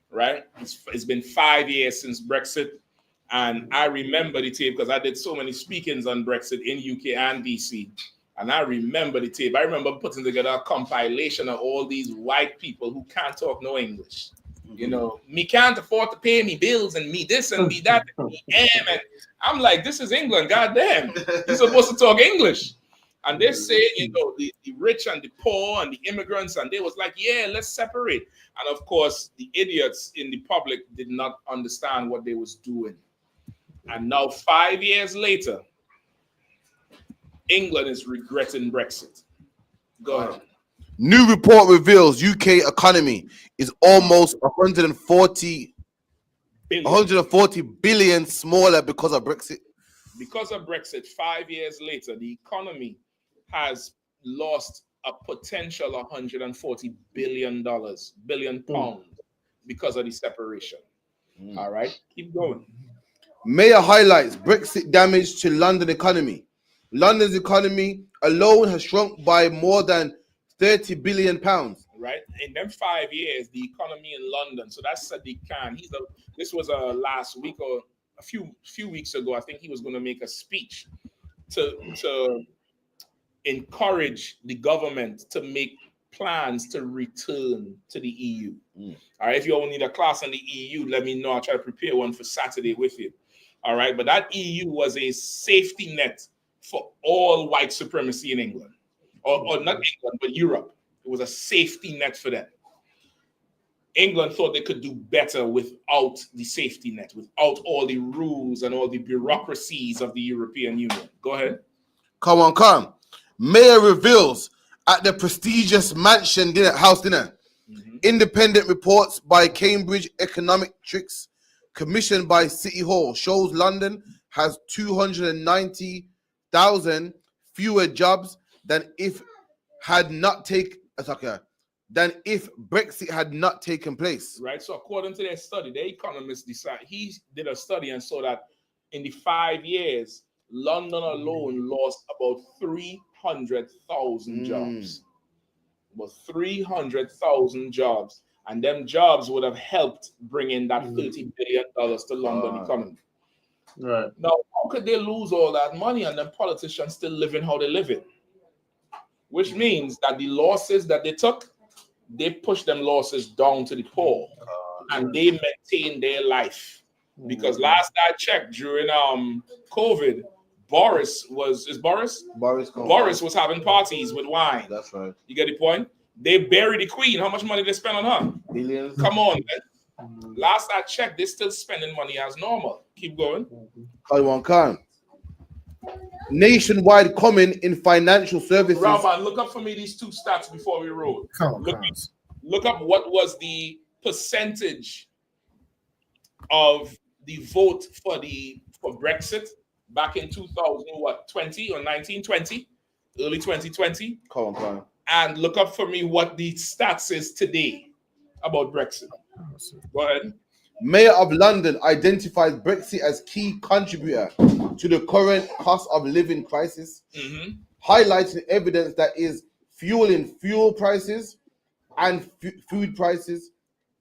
Right. It's been 5 years since Brexit. And I remember the tape because I did so many speakings on Brexit in UK and DC. And I remember the tape. I remember putting together a compilation of all these white people who can't talk no English. You know, me can't afford to pay me bills and me this and me that and me and I'm like, this is England, goddamn. You're supposed to talk English. And they say, the rich and the poor and the immigrants, and they was like, yeah, let's separate. And of course, the idiots in the public did not understand what they was doing. And now 5 years later, England is regretting Brexit. Go ahead. New report reveals UK economy is almost 140 billion smaller because of Brexit. Because of Brexit, 5 years later, the economy has lost a potential $140 billion pounds because of the separation. All right, keep going. Mayor highlights Brexit damage to London economy. London's economy alone has shrunk by more than 30 billion pounds. Right, in them 5 years, the economy in London. So that's Sadiq Khan. This was last week or a few weeks ago. I think he was going to make a speech to encourage the government to make plans to return to the EU. All right, if you all need a class on the EU, let me know. I'll try to prepare one for Saturday with you. All right, but that EU was a safety net for all white supremacy in England, or not England, but Europe. It was a safety net for them. England thought they could do better without the safety net, without all the rules and all the bureaucracies of the European Union. Go ahead. Come on. Mayor reveals at the prestigious mansion house dinner. Independent reports by Cambridge Econometrics, commissioned by City Hall, shows London has 290,000 fewer jobs than if Brexit had not taken place. Right. So according to their study, the economists he did a study and saw that in the 5 years, London alone lost about 300,000 jobs. About 300,000 jobs. And them jobs would have helped bring in that $30 billion to London economy. Right. Now, how could they lose all that money and then politicians still living how they live in? Which means that the losses that they took, they pushed them losses down to the poor, and they maintained their life. Because last I checked, during COVID, Boris was having parties with wine. That's right. You get the point? They buried the Queen. How much money they spent on her? Billions. Come on, man. Last I checked, they're still spending money as normal. Keep going. Nationwide common in financial services. Rahman, look up for me these two stats before we roll. Look up what was the percentage of the vote for Brexit back in 2020 or 1920, early 2020. Come on. And look up for me what the stats is today about Brexit. Go ahead. Mayor of London identifies Brexit as key contributor to the current cost of living crisis, highlighting evidence that is fueling fuel prices and food prices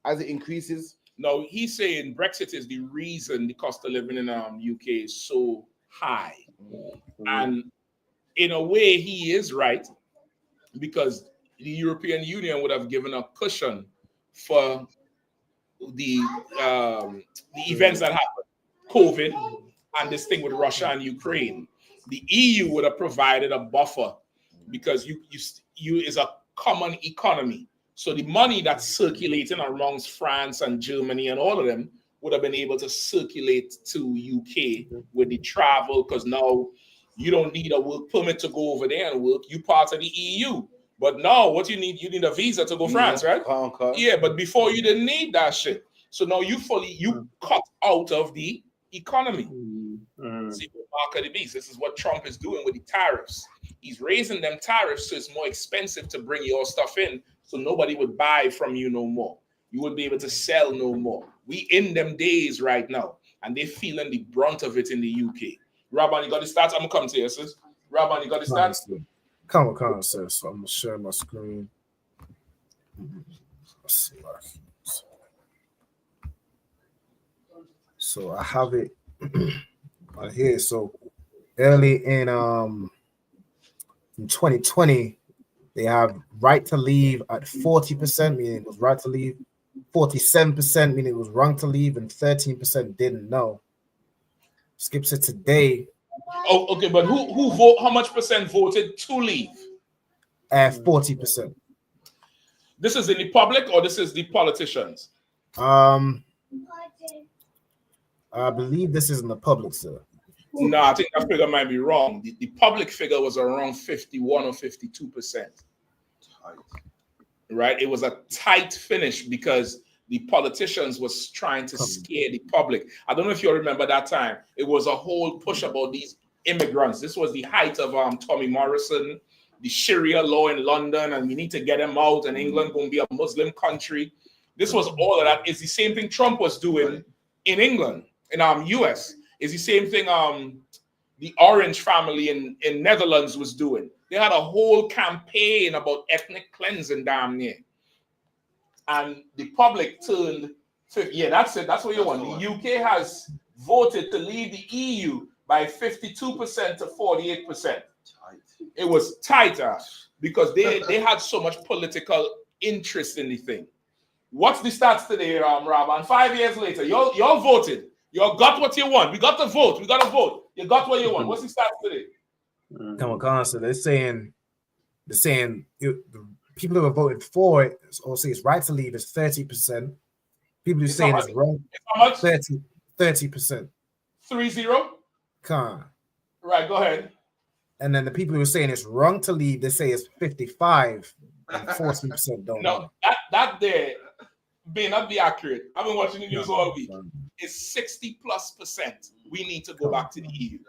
as it increases. No, he's saying Brexit is the reason the cost of living in UK is so high. And in a way, he is right, because the European Union would have given a cushion for the events that happened, COVID, and this thing with Russia and Ukraine. The EU would have provided a buffer because you is a common economy. So the money that's circulating amongst France and Germany and all of them would have been able to circulate to UK with the travel, because now you don't need a work permit to go over there and work. You part of the EU. But now what you need a visa to go France, right? Yeah, but before you didn't need that shit. So now you cut out of the economy. See what mark of the beast. This is what Trump is doing with the tariffs. He's raising them tariffs so it's more expensive to bring your stuff in, so nobody would buy from you no more. You wouldn't be able to sell no more. We in them days right now, and they're feeling the brunt of it in the UK. Rabban, you got the stats? I'm gonna come to you, sis. Rabban, you got the stats? Come on, sis. So I'm gonna share my screen. Let's see. So I have it right here. So early in 2020, they have right to leave at 40%, meaning it was right to leave. 47%, meaning it was wrong to leave, and 13% didn't know. Skips it today. Oh, okay, but who vote? How much percent voted to leave? 40%. This is in the public, or this is the politicians? I believe this is in the public, sir. No, I think that figure might be wrong. The public figure was around 51 or 52%. Right? It was a tight finish because the politicians was trying to scare the public. I don't know if you remember that time. It was a whole push about these immigrants. This was the height of Tommy Morrison, the Sharia law in London, and we need to get them out, and England going to be a Muslim country. This was all of that. It's the same thing Trump was doing in England, in US. It's the same thing the Orange family in Netherlands was doing. They had a whole campaign about ethnic cleansing down there. And the public turned, yeah, that's it. That's what you want. The UK has voted to leave the EU by 52% to 48%. It was tighter because they had so much political interest in the thing. What's the stats today, Rob? And 5 years later, y'all voted. Y'all got what you want. We got the vote. We got a vote. You got what you want. What's the stats today? Come on, so they're saying the people who are voting for it or say it's right to leave is 30%. People who are saying it's wrong, how much? 30%. 30? Con. Right, go ahead. And then the people who are saying it's wrong to leave, they say it's 55 and 40% don't know. That there may not be accurate. I've been watching the news all week. It's 60+%. We need to go back to the EU.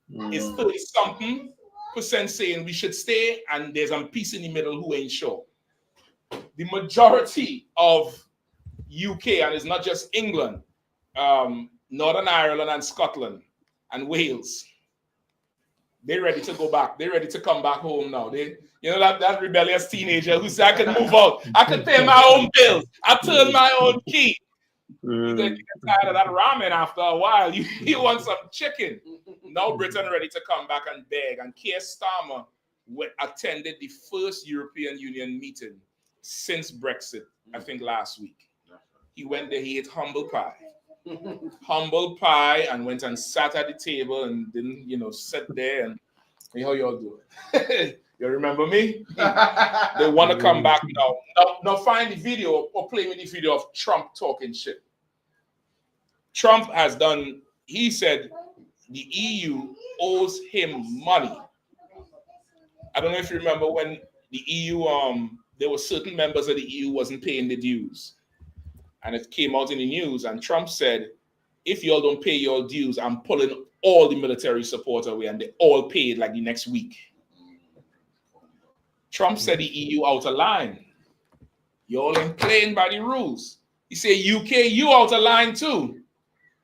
It's 30-something% saying we should stay, and there's a piece in the middle who ain't sure. The majority of UK, and it's not just England, Northern Ireland and Scotland and Wales, they're ready to go back. They're ready to come back home now. That rebellious teenager who said, I can move out. I can pay my own bills. I turn my own key. You get tired of that ramen after a while. You want some chicken. Now Britain ready to come back and beg. And Keir Starmer attended the first European Union meeting since Brexit, I think last week. He went there, he ate humble pie. Humble pie, and went and sat at the table and didn't, sit there and, hey, how y'all doing? You remember me? They want to come back now. Now find the video or play me the video of Trump talking shit. Trump has done, he said the EU owes him money. I don't know if you remember when the EU, there were certain members of the EU wasn't paying the dues. And it came out in the news, and Trump said, if y'all don't pay your dues, I'm pulling all the military support away, and they all paid like the next week. Trump said the EU out of line. Y'all ain't playing by the rules. He say, UK, you out of line too.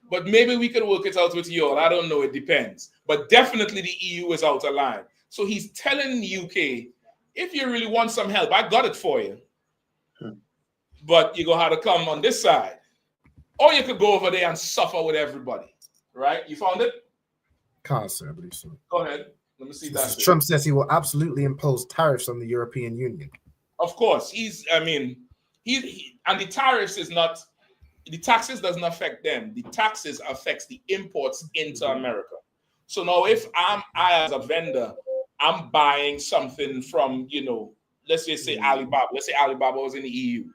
But maybe we could work it out with you all. I don't know. It depends. But definitely the EU is out of line. So he's telling UK, if you really want some help, I got it for you. But you're going to have to come on this side. Or you could go over there and suffer with everybody. Right? You found it? Can't say, I believe so. Go ahead. Let me see that. Trump says he will absolutely impose tariffs on the European Union. Of course. And the tariffs is not, the taxes doesn't affect them. The taxes affects the imports into America. So now if I as a vendor, I'm buying something from, let's just say Alibaba. Let's say Alibaba was in the EU.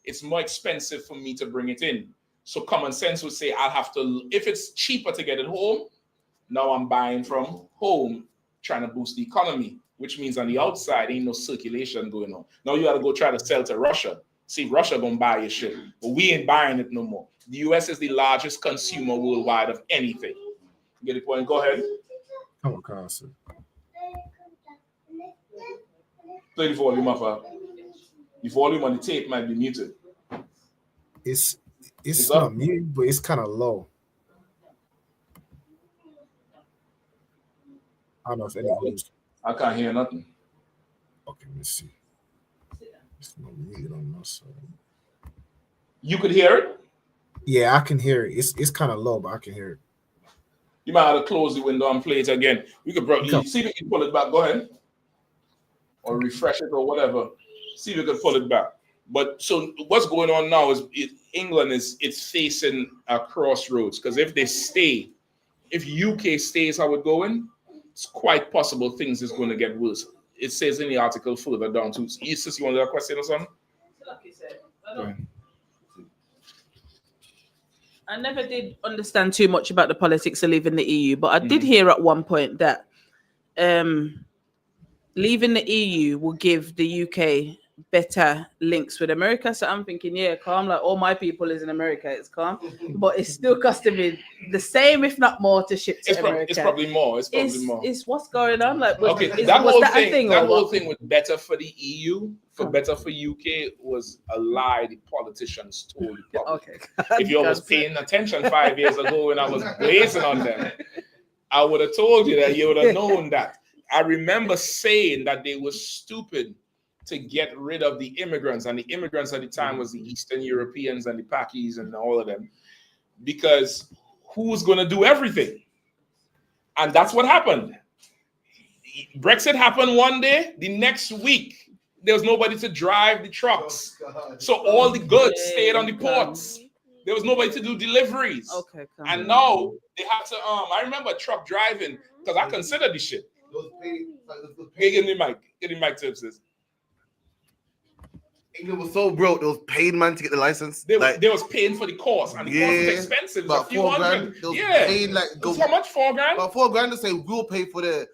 It's more expensive for me to bring it in. So common sense would say I'll have to, if it's cheaper to get it home, now I'm buying from home, trying to boost the economy, which means on the outside, ain't no circulation going on. Now you got to go try to sell to Russia. See, Russia gonna buy your shit, but we ain't buying it no more. The US is the largest consumer worldwide of anything. Get the point? Go ahead. Come on, Carson. Play the volume up. The volume on the tape might be muted. It's not muted, but it's kind of low. I don't know if anybody's. I can't hear nothing. Okay, let's see. It's not muted on my side. You could hear it? Yeah, I can hear it. It's kind of low, but I can hear it. You might have to close the window and play it again. We could probably see if we can pull it back. Go ahead. Or refresh it or whatever. See if we could pull it back. But so what's going on now is England it's facing a crossroads, because if UK stays how it's going, it's quite possible things is going to get worse. It says in the article further down too. Isis, you want a question or something? I never did understand too much about the politics of leaving the EU, but I did hear at one point that leaving the EU will give the UK better links with America. So I'm thinking, yeah, calm, like all my people is in America, it's calm, but it's still costing me the same, if not more, to ship to America. It's probably more. It's what's going on. Like, that whole thing was better for the EU, better for UK was a lie the politicians told the public. If you was paying attention 5 years ago when I was blazing on them, I would have told you that you would have known that. I remember saying that they were stupid to get rid of the immigrants, and the immigrants at the time was the Eastern Europeans and the Pakis and all of them, because who's going to do everything? And that's what happened. Brexit happened one day, the next week there was nobody to drive the trucks, so all the goods stayed on the ports. There was nobody to do deliveries. And now they have to I remember truck driving, because I consider this shit. Hey, give me the mic tips. England was so broke, they was paying man to get the license. They was paying for the course, and the course is expensive. It's a few hundred. Yeah. How much? $4 grand? About $4 grand to say we'll pay for the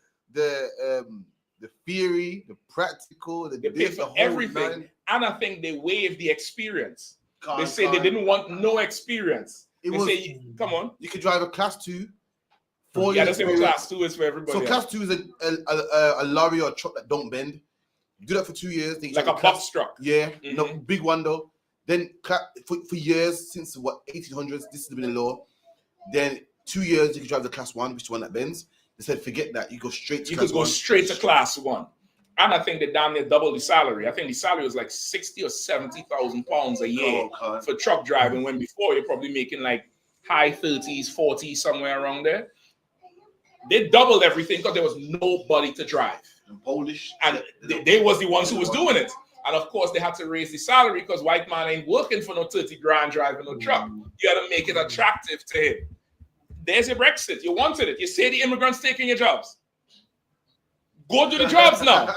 theory, the practical, the everything. Line. And I think they waived the experience. They say they didn't want no experience. Say, come on. You could drive a class 2. That's what class 2 is for everybody. So class 2 is a lorry or a truck that don't bend. You do that for 2 years. Then like a box truck. Yeah, no big one though. Then for years, since 1800s, this has been a law. Then 2 years you can drive the class 1, which is the one that bends. They said forget that. You go straight to class 1. Straight to class 1. And I think they damn near double the salary. I think the salary was like 60 or 70,000 pounds a year for truck driving, when before you're probably making like high 30s, 40s, somewhere around there. They doubled everything because there was nobody to drive. Polish. And they was the ones who was doing it. And of course, they had to raise the salary because white man ain't working for no 30 grand driving no truck. You got to make it attractive to him. There's your Brexit. You wanted it. You say the immigrants taking your jobs. Go do the jobs now.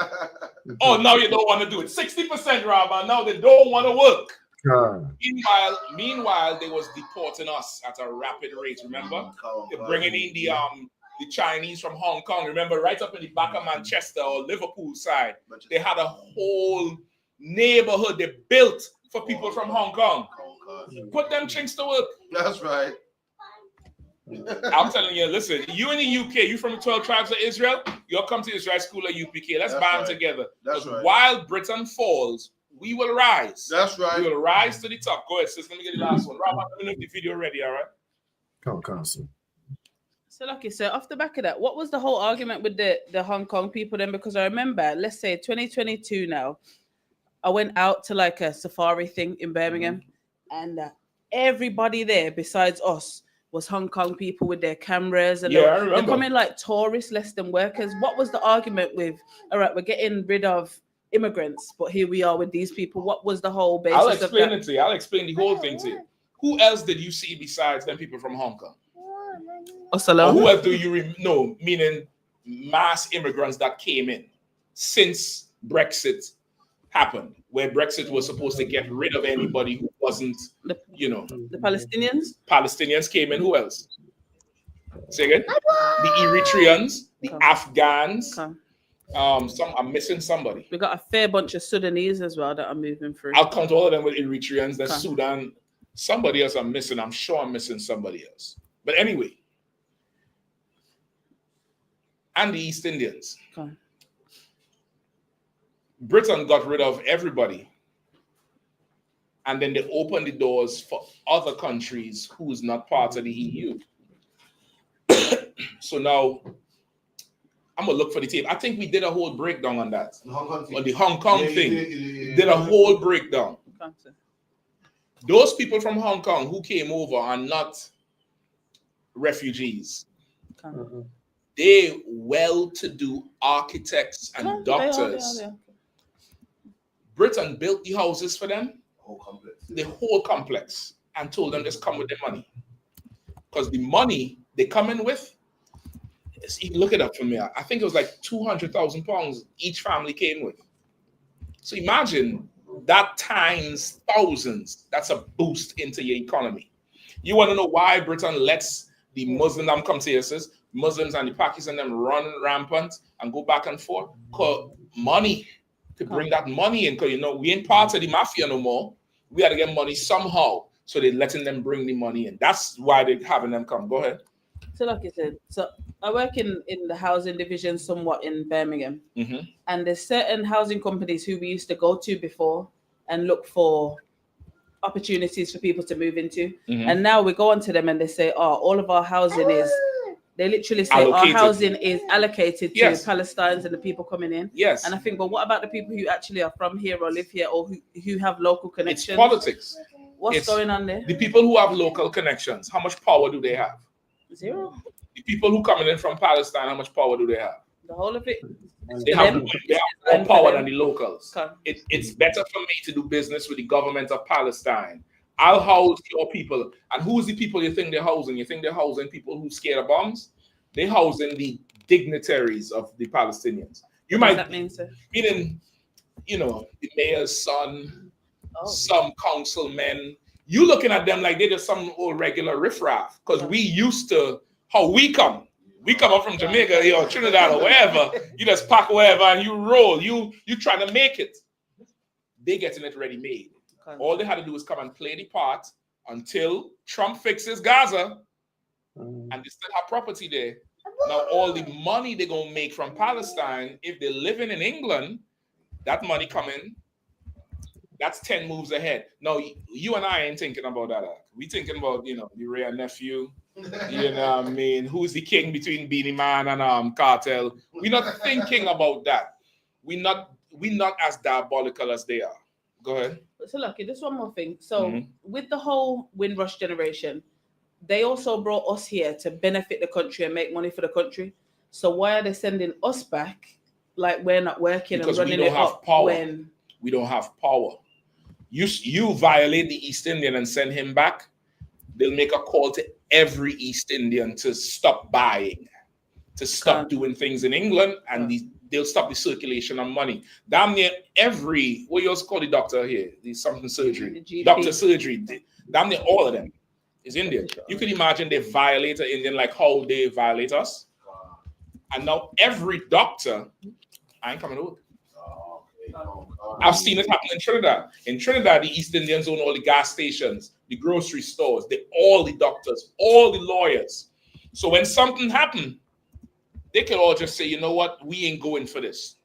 Oh, now you don't want to do it. 60%, Rabbi. Now they don't want to work. Meanwhile, they was deporting us at a rapid rate. Remember, they're bringing in the Chinese from Hong Kong. Remember, right up in the back of Manchester or Liverpool side, they had a whole neighborhood they built for people from Hong Kong. Put them chinks to work. That's right. I'm telling you, listen, you in the UK, you from the 12 tribes of Israel, you'll come to Israel School at UPK. Let's band together. That's right. While Britain falls, we will rise. That's right. We will rise to the top. Go ahead, sis. Let me get the last one. Rob, let me know if the video ready, all right? Come, sir. So, lucky, so off the back of that, what was the whole argument with the Hong Kong people then? Because I remember, let's say 2022 now, I went out to like a safari thing in Birmingham, and everybody there besides us was Hong Kong people with their cameras, and Yeah, I they're remember. coming like tourists less than workers. What was the argument with? All right, we're getting rid of immigrants, but here we are with these people. What was the whole basis I'll of explain that? it to you. I'll explain the whole thing to you. Who else did you see besides them people from Hong Kong? SHALAM. Or who else do you know? Meaning mass immigrants that came in since Brexit happened, where Brexit was supposed to get rid of anybody who wasn't, the Palestinians. Palestinians came in. Who else? Say again. The Eritreans, the Afghans. I'm missing somebody. We got a fair bunch of Sudanese as well that are moving through. I'll count all of them with Eritreans. There's Sudan. Somebody else I'm missing. I'm sure I'm missing somebody else. But anyway, and the East Indians. Britain got rid of everybody. And then they opened the doors for other countries who's not part of the EU. So now I'm gonna look for the tape. I think we did a whole breakdown on that. On the Hong Kong thing. Did a whole breakdown. Those people from Hong Kong who came over are not refugees. They well-to-do architects and doctors. Britain built the houses for them, the whole complex, and told them just come with their money. Because the money they come in with, look it up for me. I think it was like £200,000 each family came with. So imagine that times thousands. That's a boost into your economy. You want to know why Britain lets the Muslims come to us, Muslims and the Pakis and them run rampant and go back and forth? Because money, to bring that money in, because we ain't part of the mafia no more. We got to get money somehow. So they're letting them bring the money in. That's why they're having them come. Go ahead. So like I said, so I work in the housing division somewhat in Birmingham. And there's certain housing companies who we used to go to before and look for opportunities for people to move into. And now we go onto them and they say, oh, all of our housing is, they literally say allocated. Our housing is allocated to Yes. Palestinians and the people coming in. Yes. And I think, but what about the people who actually are from here or live here or who have local connections? It's politics. What's going on there? The people who have local connections, how much power do they have? Zero. The people who coming in from Palestine, how much power do they have? The whole of it. They have more power than the locals. It's better for me to do business with the government of Palestine. I'll house your people. And who's the people you think they're housing? You think they're housing people who scared of bombs? They're housing the dignitaries of the Palestinians. What does that mean, sir? Meaning, the mayor's son, some councilmen. You looking at them like they're just some old regular riffraff. Because we used to, how we come. We come up from Jamaica or Trinidad or wherever. You just pack wherever and you roll. You trying to make it. They getting it ready made. All they had to do is come and play the part until Trump fixes Gaza. And they still have property there. Now all the money they're going to make from Palestine, if they're living in England, that money coming, that's 10 moves ahead. Now, you and I ain't thinking about that. We thinking about, the Ray nephew. You know what I mean? Who's the king between Beanie Man and Cartel? We're not thinking about that. We're not as diabolical as they are. Go ahead. So lucky, just one more thing. So with the whole Windrush generation, they also brought us here to benefit the country and make money for the country. So why are they sending us back like we're not working Because and running we don't it have up power. when We don't have power. You violate the East Indian and send him back, they'll make a call to every East Indian to stop buying, to stop doing things in England, and they'll stop the circulation of money. Damn near every, what you also call the doctor here, the something surgery, doctor surgery, damn near all of them is Indian. You can imagine they violate an Indian like how they violate us. And now every doctor, I ain't coming to work. I've seen it happen in Trinidad. In Trinidad, the East Indians own all the gas stations, the grocery stores, all the doctors, all the lawyers. So when something happened, they could all just say, you know what? We ain't going for this.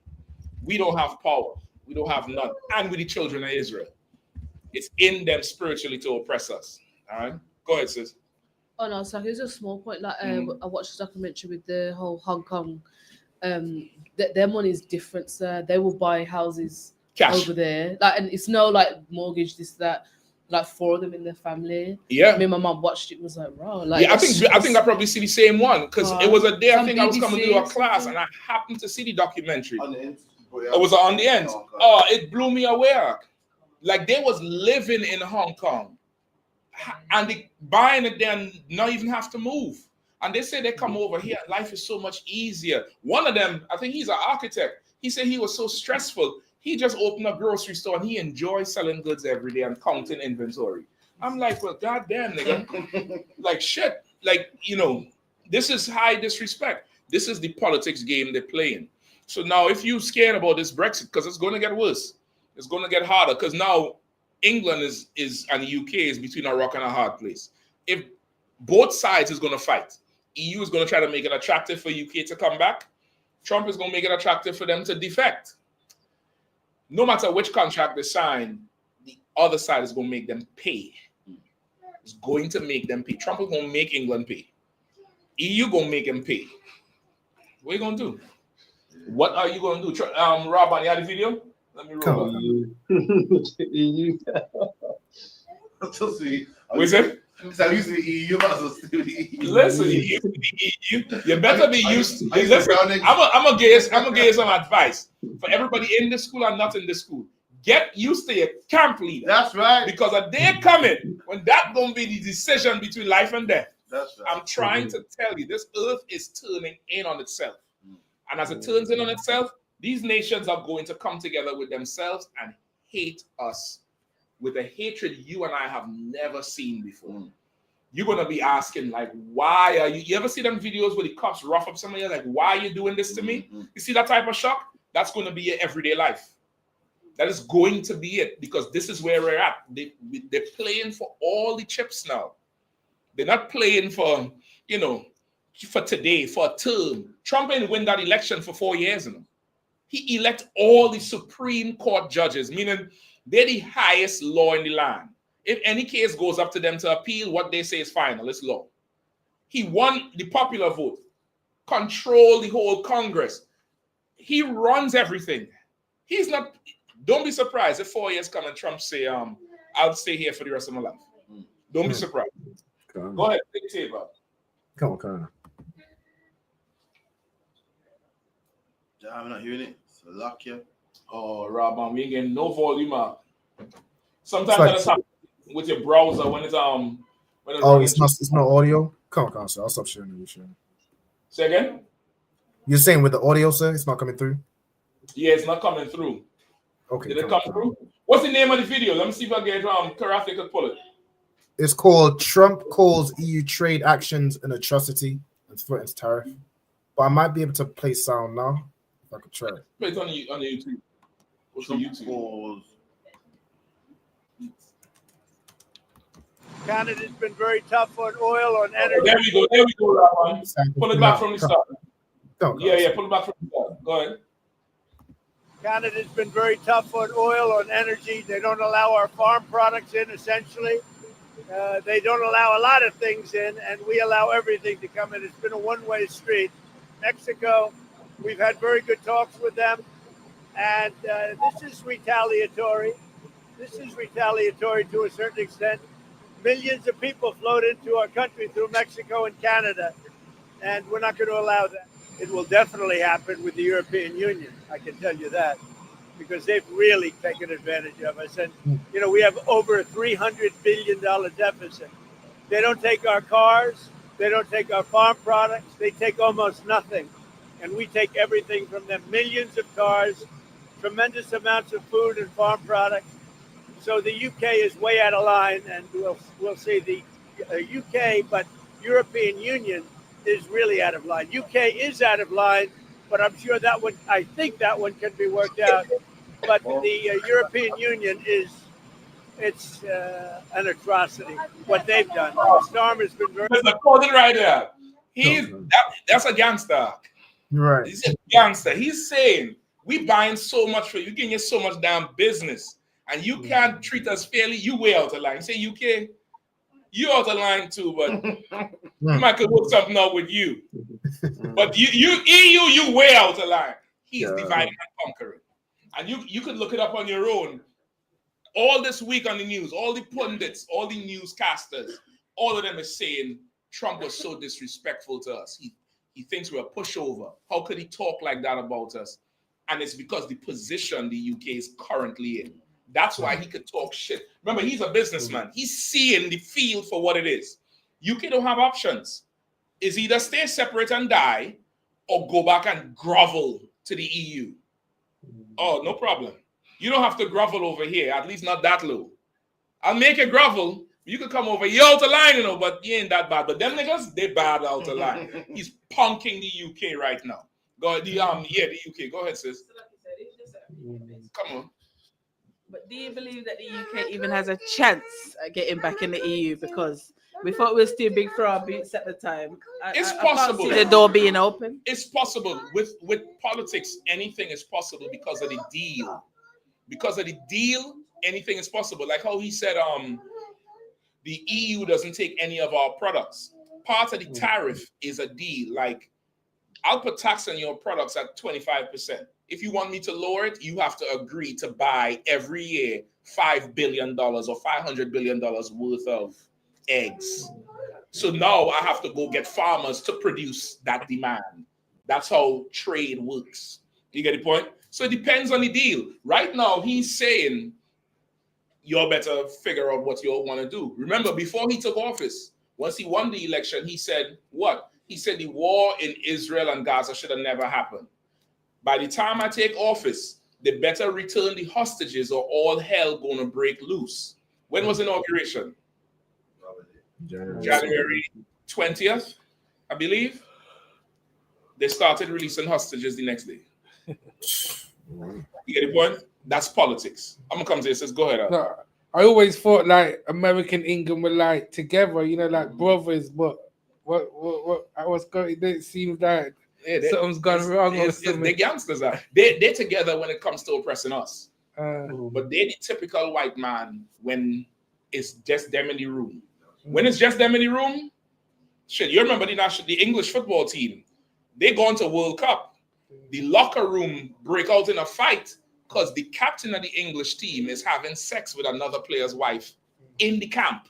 We don't have power. We don't have none. And with the children of Israel. It's in them spiritually to oppress us. All right? Go ahead, sis. Oh no, so here's a small point. Like I watched a documentary with the whole Hong Kong. Their money is different, sir. They will buy houses Cash. over there. Like, and it's no like mortgage, this, that. Like 4 of them in their family. Yeah. I mean, my mom watched it, was like, wow. Like, Yeah, I think I probably see the same one because it was a day I think I was coming to do a BBC class and I happened to see the documentary. It was on the end. It blew me away. Like they was living in Hong Kong and they buying it there and not even have to move. And they say they come over here, life is so much easier. One of them, I think he's an architect. He said he was so stressful. He just opened a grocery store and he enjoys selling goods every day and counting inventory. I'm like, well, goddamn, nigga. Like, shit. Like, you know, this is high disrespect. This is the politics game they're playing. So now if you're scared about this Brexit, because it's going to get worse. It's going to get harder because now England is and the UK is between a rock and a hard place. If both sides is going to fight, EU is going to try to make it attractive for UK to come back. Trump is going to make it attractive for them to defect. No matter which contract they sign, the other side is going to make them pay. It's going to make them pay. Trump is going to make England pay. EU going to make them pay. What are you going to do? What are you going to do? Rob, you had the video? Let me roll it. EU. What is it? I'm used to the EU. Listen, you better be used to. Listen, I'm gonna give you some advice for everybody in the school and not in the school. Get used to your camp leader. That's right. Because a day coming when that's gonna be the decision between life and death. That's right. I'm trying to tell you, this earth is turning in on itself, and as it turns in on itself, these nations are going to come together with themselves and hate us with a hatred you and I have never seen before. You're going to be asking, like, why are you ever see them videos where the cops rough up somebody like, why are you doing this to me? You see that type of shock? That's going to be your everyday life. That is going to be it because this is where we're at. They're playing for all the chips now. They're not playing for, you know, for today, for a term. Trump didn't win that election for 4 years. You know? He elected all the Supreme Court judges, meaning they're the highest law in the land. If any case goes up to them to appeal, what they say is final, it's law. He won the popular vote, control the whole Congress. He runs everything. He's not, don't be surprised if 4 years come and Trump say, I'll stay here for the rest of my life. Don't be surprised. Go ahead, take the tape out. Come on. I'm not hearing it. So lock here. Oh, Rob, we ain't getting no volume up. Sometimes that's happen with your browser when it's it's not audio. Come on, sir. I'll stop sharing it. Say again? You're saying with the audio, sir, it's not coming through? Yeah, it's not coming through. Okay. Did it come through? What's the name of the video? Let me see if I get Karate could pull it. It's called Trump Calls EU Trade Actions an Atrocity and Threatens Tariff. But I might be able to play sound now if I could try it. Play it on the YouTube. What's the YouTube? Canada's been very tough on oil, on energy. There we go, Rahman. Pull it back from the start. Yeah, pull it back from the start. Go ahead. Canada's been very tough on oil, on energy. They don't allow our farm products in, essentially. They don't allow a lot of things in, and we allow everything to come in. It's been a one-way street. Mexico, we've had very good talks with them, and this is retaliatory. This is retaliatory to a certain extent. Millions of people flowed into our country through Mexico and Canada, and we're not going to allow that. It will definitely happen with the European Union, I can tell you that, because they've really taken advantage of us. And, you know, we have over a $300 billion deficit. They don't take our cars. They don't take our farm products. They take almost nothing. And we take everything from them, millions of cars, tremendous amounts of food and farm products. So the UK is way out of line, and we'll see the UK, but European Union is really out of line. UK is out of line, but I'm sure that one, I think that one can be worked out. But the European Union it's an atrocity, what they've done. Storm has been very... There's a code right there. That's a gangster. Right. He's a gangster. He's saying We buying so much for you, getting you so much damn business, and you can't treat us fairly. You way out of line. Say UK, you out of line too, but we might could work something out with you. But you EU, you way out of line. He's dividing and conquering, and you could look it up on your own. All this week on the news, all the pundits, all the newscasters, all of them is saying Trump was so disrespectful to us. He thinks we're a pushover. How could he talk like that about us? And it's because the position the UK is currently in. That's why he could talk shit. Remember, he's a businessman. He's seeing the field for what it is. UK don't have options. It's either stay separate and die or go back and grovel to the EU. Oh, no problem. You don't have to grovel over here, at least not that low. I'll make a grovel. You could come over. You're out of line, you know, but you ain't that bad. But them niggas, they bad out of line. He's punking the UK right now. Go the UK. Go ahead, sis. Come on. But do you believe that the UK even has a chance at getting back in the EU? Because we thought we were still big for our boots at the time. It's I possible. can't see the door being open. It's possible. With politics, anything is possible because of the deal. Because of the deal, anything is possible. Like how he said, the EU doesn't take any of our products. Part of the tariff is a deal. Like, I'll put tax on your products at 25%. If you want me to lower it, you have to agree to buy every year $5 billion or $500 billion worth of eggs. So now I have to go get farmers to produce that demand. That's how trade works. You get the point? So it depends on the deal. Right now, he's saying, you better figure out what you all want to do. Remember, before he took office, once he won the election, he said, what? He said the war in Israel and Gaza should have never happened. By the time I take office, they better return the hostages or all hell going to break loose. When was inauguration? January 20th, I believe. They started releasing hostages the next day. You get the point? That's politics. I'm gonna come to this. Says, go ahead. No, I always thought like American England were like together, you know, like brothers. But what I was going, it seems like something's gone wrong. The gangsters are they're together when it comes to oppressing us. But they're the typical white man when it's just them in the room. When it's just them in the room, shit. You remember the English football team? They gone to World Cup. The locker room break out in a fight because the captain of the English team is having sex with another player's wife in the camp.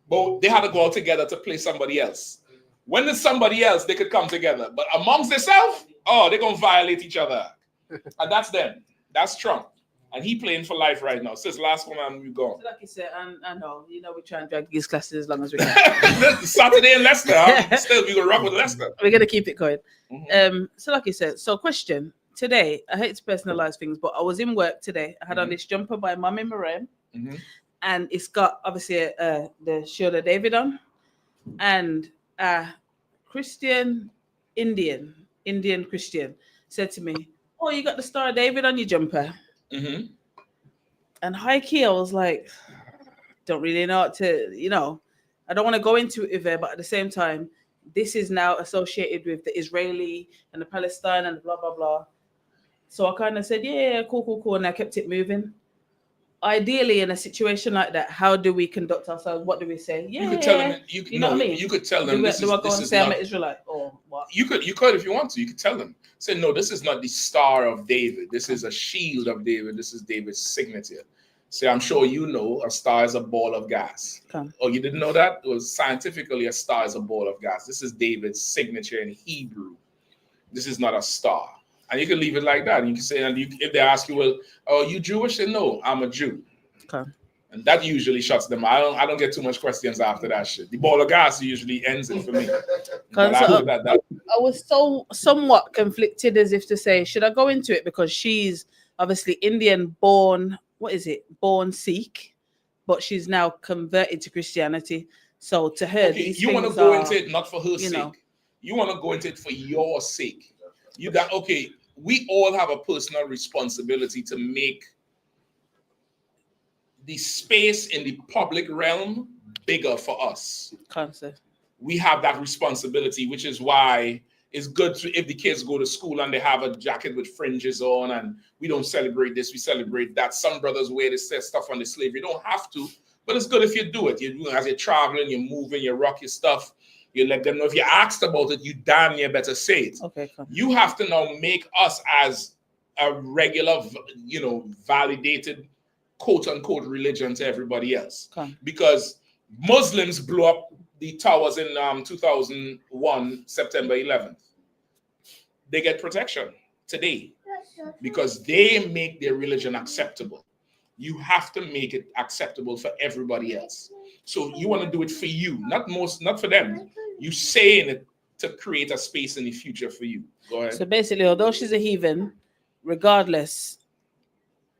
But they had to go out together to play somebody else. When there's somebody else, they could come together. But amongst themselves, they're going to violate each other. And that's them. That's Trump. And he playing for life right now. Since last one, and we go. So like you said, I know, we try and drag these classes as long as we can. Saturday in Leicester, still we go rock with Leicester. We're gonna keep it going. So like you said, question today. I hate to personalize things, but I was in work today. I had on this jumper by Mummy Moran, and it's got obviously the shield of David on, and Christian Indian Christian said to me, "Oh, you got the Star of David on your jumper." And high key, I was like, don't really know what to, I don't want to go into it with her, but at the same time, this is now associated with the Israeli and the Palestine and blah, blah, blah. So I kind of said, yeah, cool. And I kept it moving. Ideally, in a situation like that, how do we conduct ourselves? What do we say? Yeah, you could tell them. You know what I mean? You could tell them. Do I go and say I'm an Israelite or what? You could if you want to. You could tell them. Say no. This is not the Star of David. This is a shield of David. This is David's signature. Say I'm sure you know a star is a ball of gas. Oh, you didn't know that? It was scientifically a star is a ball of gas. This is David's signature in Hebrew. This is not a star. And you can leave it like that. And you can say, if they ask you, well, oh, you Jewish? Then no, I'm a Jew. Okay. And that usually shuts them. I don't get too much questions after that shit. The ball of gas usually ends it for me. But after that, I was somewhat conflicted as if to say, should I go into it? Because she's obviously Indian born, born Sikh, but she's now converted to Christianity. So to her, you want to go into it not for her sake. You want to go into it for your sake. We all have a personal responsibility to make the space in the public realm bigger for us. Concept. We have that responsibility, which is why it's good if the kids go to school and they have a jacket with fringes on, and we don't celebrate this, we celebrate that. Some brothers wear this stuff on the slave. You don't have to, but it's good if you do it. You as you're traveling, you're moving, you rock your stuff. You let them know. If you're asked about it, you damn near better say it. Okay. Cool. You have to now make us as a regular, validated, quote unquote, religion to everybody else. Okay. Because Muslims blew up the towers in 2001, September 11th. They get protection today because they make their religion acceptable. You have to make it acceptable for everybody else. So you want to do it for you, not for them. You saying it to create a space in the future for you. Go ahead. So basically, although she's a heathen, regardless,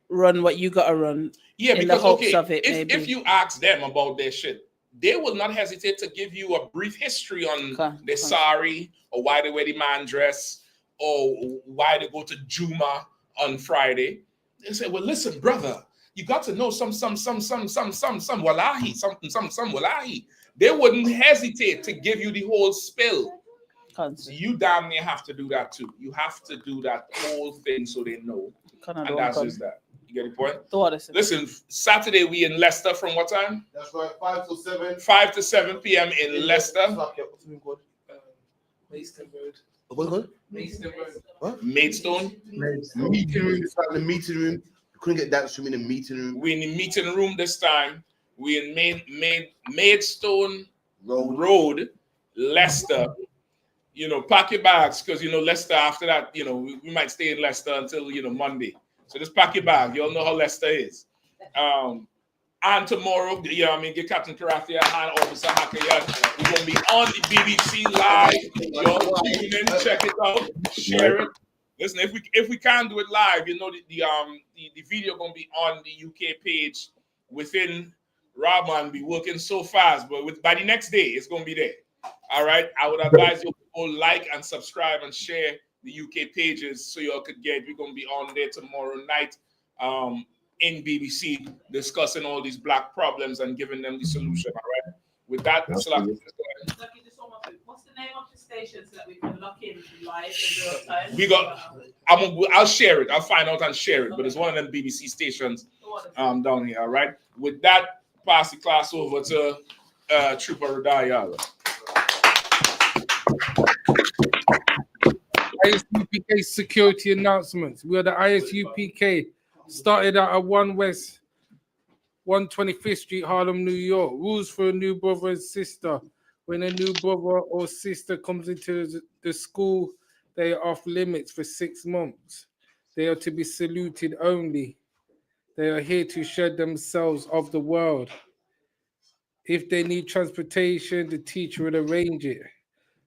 run what you gotta run. Yeah, in because the hopes of it, if you ask them about their shit, they will not hesitate to give you a brief history on their sari, or why they wear the man dress, or why they go to Juma on Friday. They say, well, listen, brother, you got to know some wallahi, some wallahi. They wouldn't hesitate to give you the whole spill. So you damn near have to do that too. You have to do that whole thing so they know. And that's just that. You get the point? Listen, Saturday we in Leicester from what time? That's right, 5 to 7. 5 to 7 p.m. in Leicester. Maidstone Road. What? Maidstone. Meeting room. It's like the meeting room. You couldn't get that room in the meeting room. We're in the meeting room this time. We're in Maidstone Road, Leicester. Pack your bags because Leicester. After that, we might stay in Leicester until Monday. So just pack your bag. You all know how Leicester is. And tomorrow, get Captain Karate a hand, Officer Hakayan. We're gonna be on the BBC live. Y'all tune in, check it out, share it. Listen, if we can't do it live, the video gonna be on the UK page within Rahman. Be working so fast, but by the next day, it's gonna be there. All right. I would advise you all like and subscribe and share the UK pages so y'all could get. We're gonna be on there tomorrow night. In BBC discussing all these black problems and giving them the solution. All right. With that, what's the name of the station so that we can lock in live in real time? I'll share it. I'll find out and share it. But it's one of them BBC stations down here. All right. With that, pass the class over to Trooper Radayala. I.S.U.P.K security announcements. We are the I.S.U.P.K. Started out at 1 West 125th Street, Harlem, New York. Rules for a new brother and sister. When a new brother or sister comes into the school, they are off limits for 6 months. They are to be saluted only. They are here to shed themselves of the world. If they need transportation, the teacher will arrange it.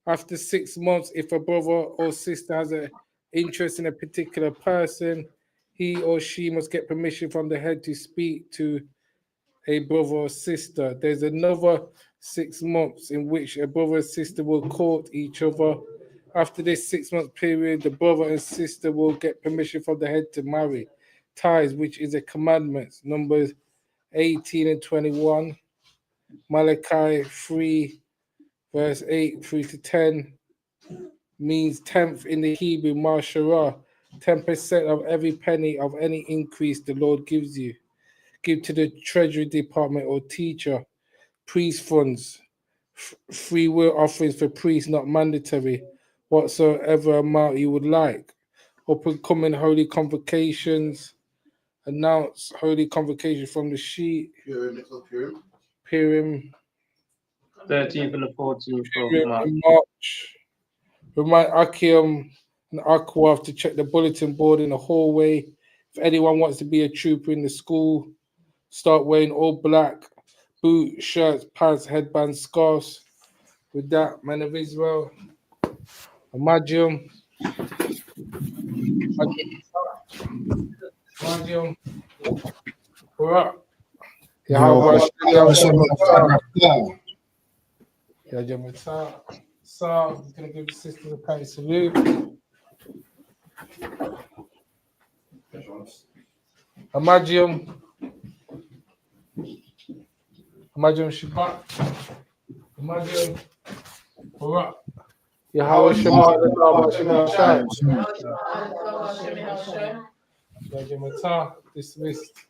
After 6 months, if a brother or sister has an interest in a particular person, he or she must get permission from the head to speak to a brother or sister. There's another 6 months in which a brother and sister will court each other. After this 6 month period, the brother and sister will get permission from the head to marry. Tithes, which is a commandment, Numbers 18 and 21. Malachi 3, verse 8 through to 10 means 10th in the Hebrew, Mashara. 10% of every penny of any increase the Lord gives you. Give to the Treasury Department or teacher. Priest funds. Free will offerings for priests, not mandatory. Whatsoever amount you would like. Upcoming holy convocations. Announce holy convocation from the sheet. Purim. 13th and the 14th of March. Remind Akim and Aquaf to check the bulletin board in the hallway. If anyone wants to be a trooper in the school, start wearing all black, boots, shirts, pants, headbands, scarves. With that, man of Israel, Imagine. We're up. So, I'm going to give the sister a kind of salute. Imagine Shabbat. Imagine Barak. Yahweh Shema Shema Shai. Dismissed.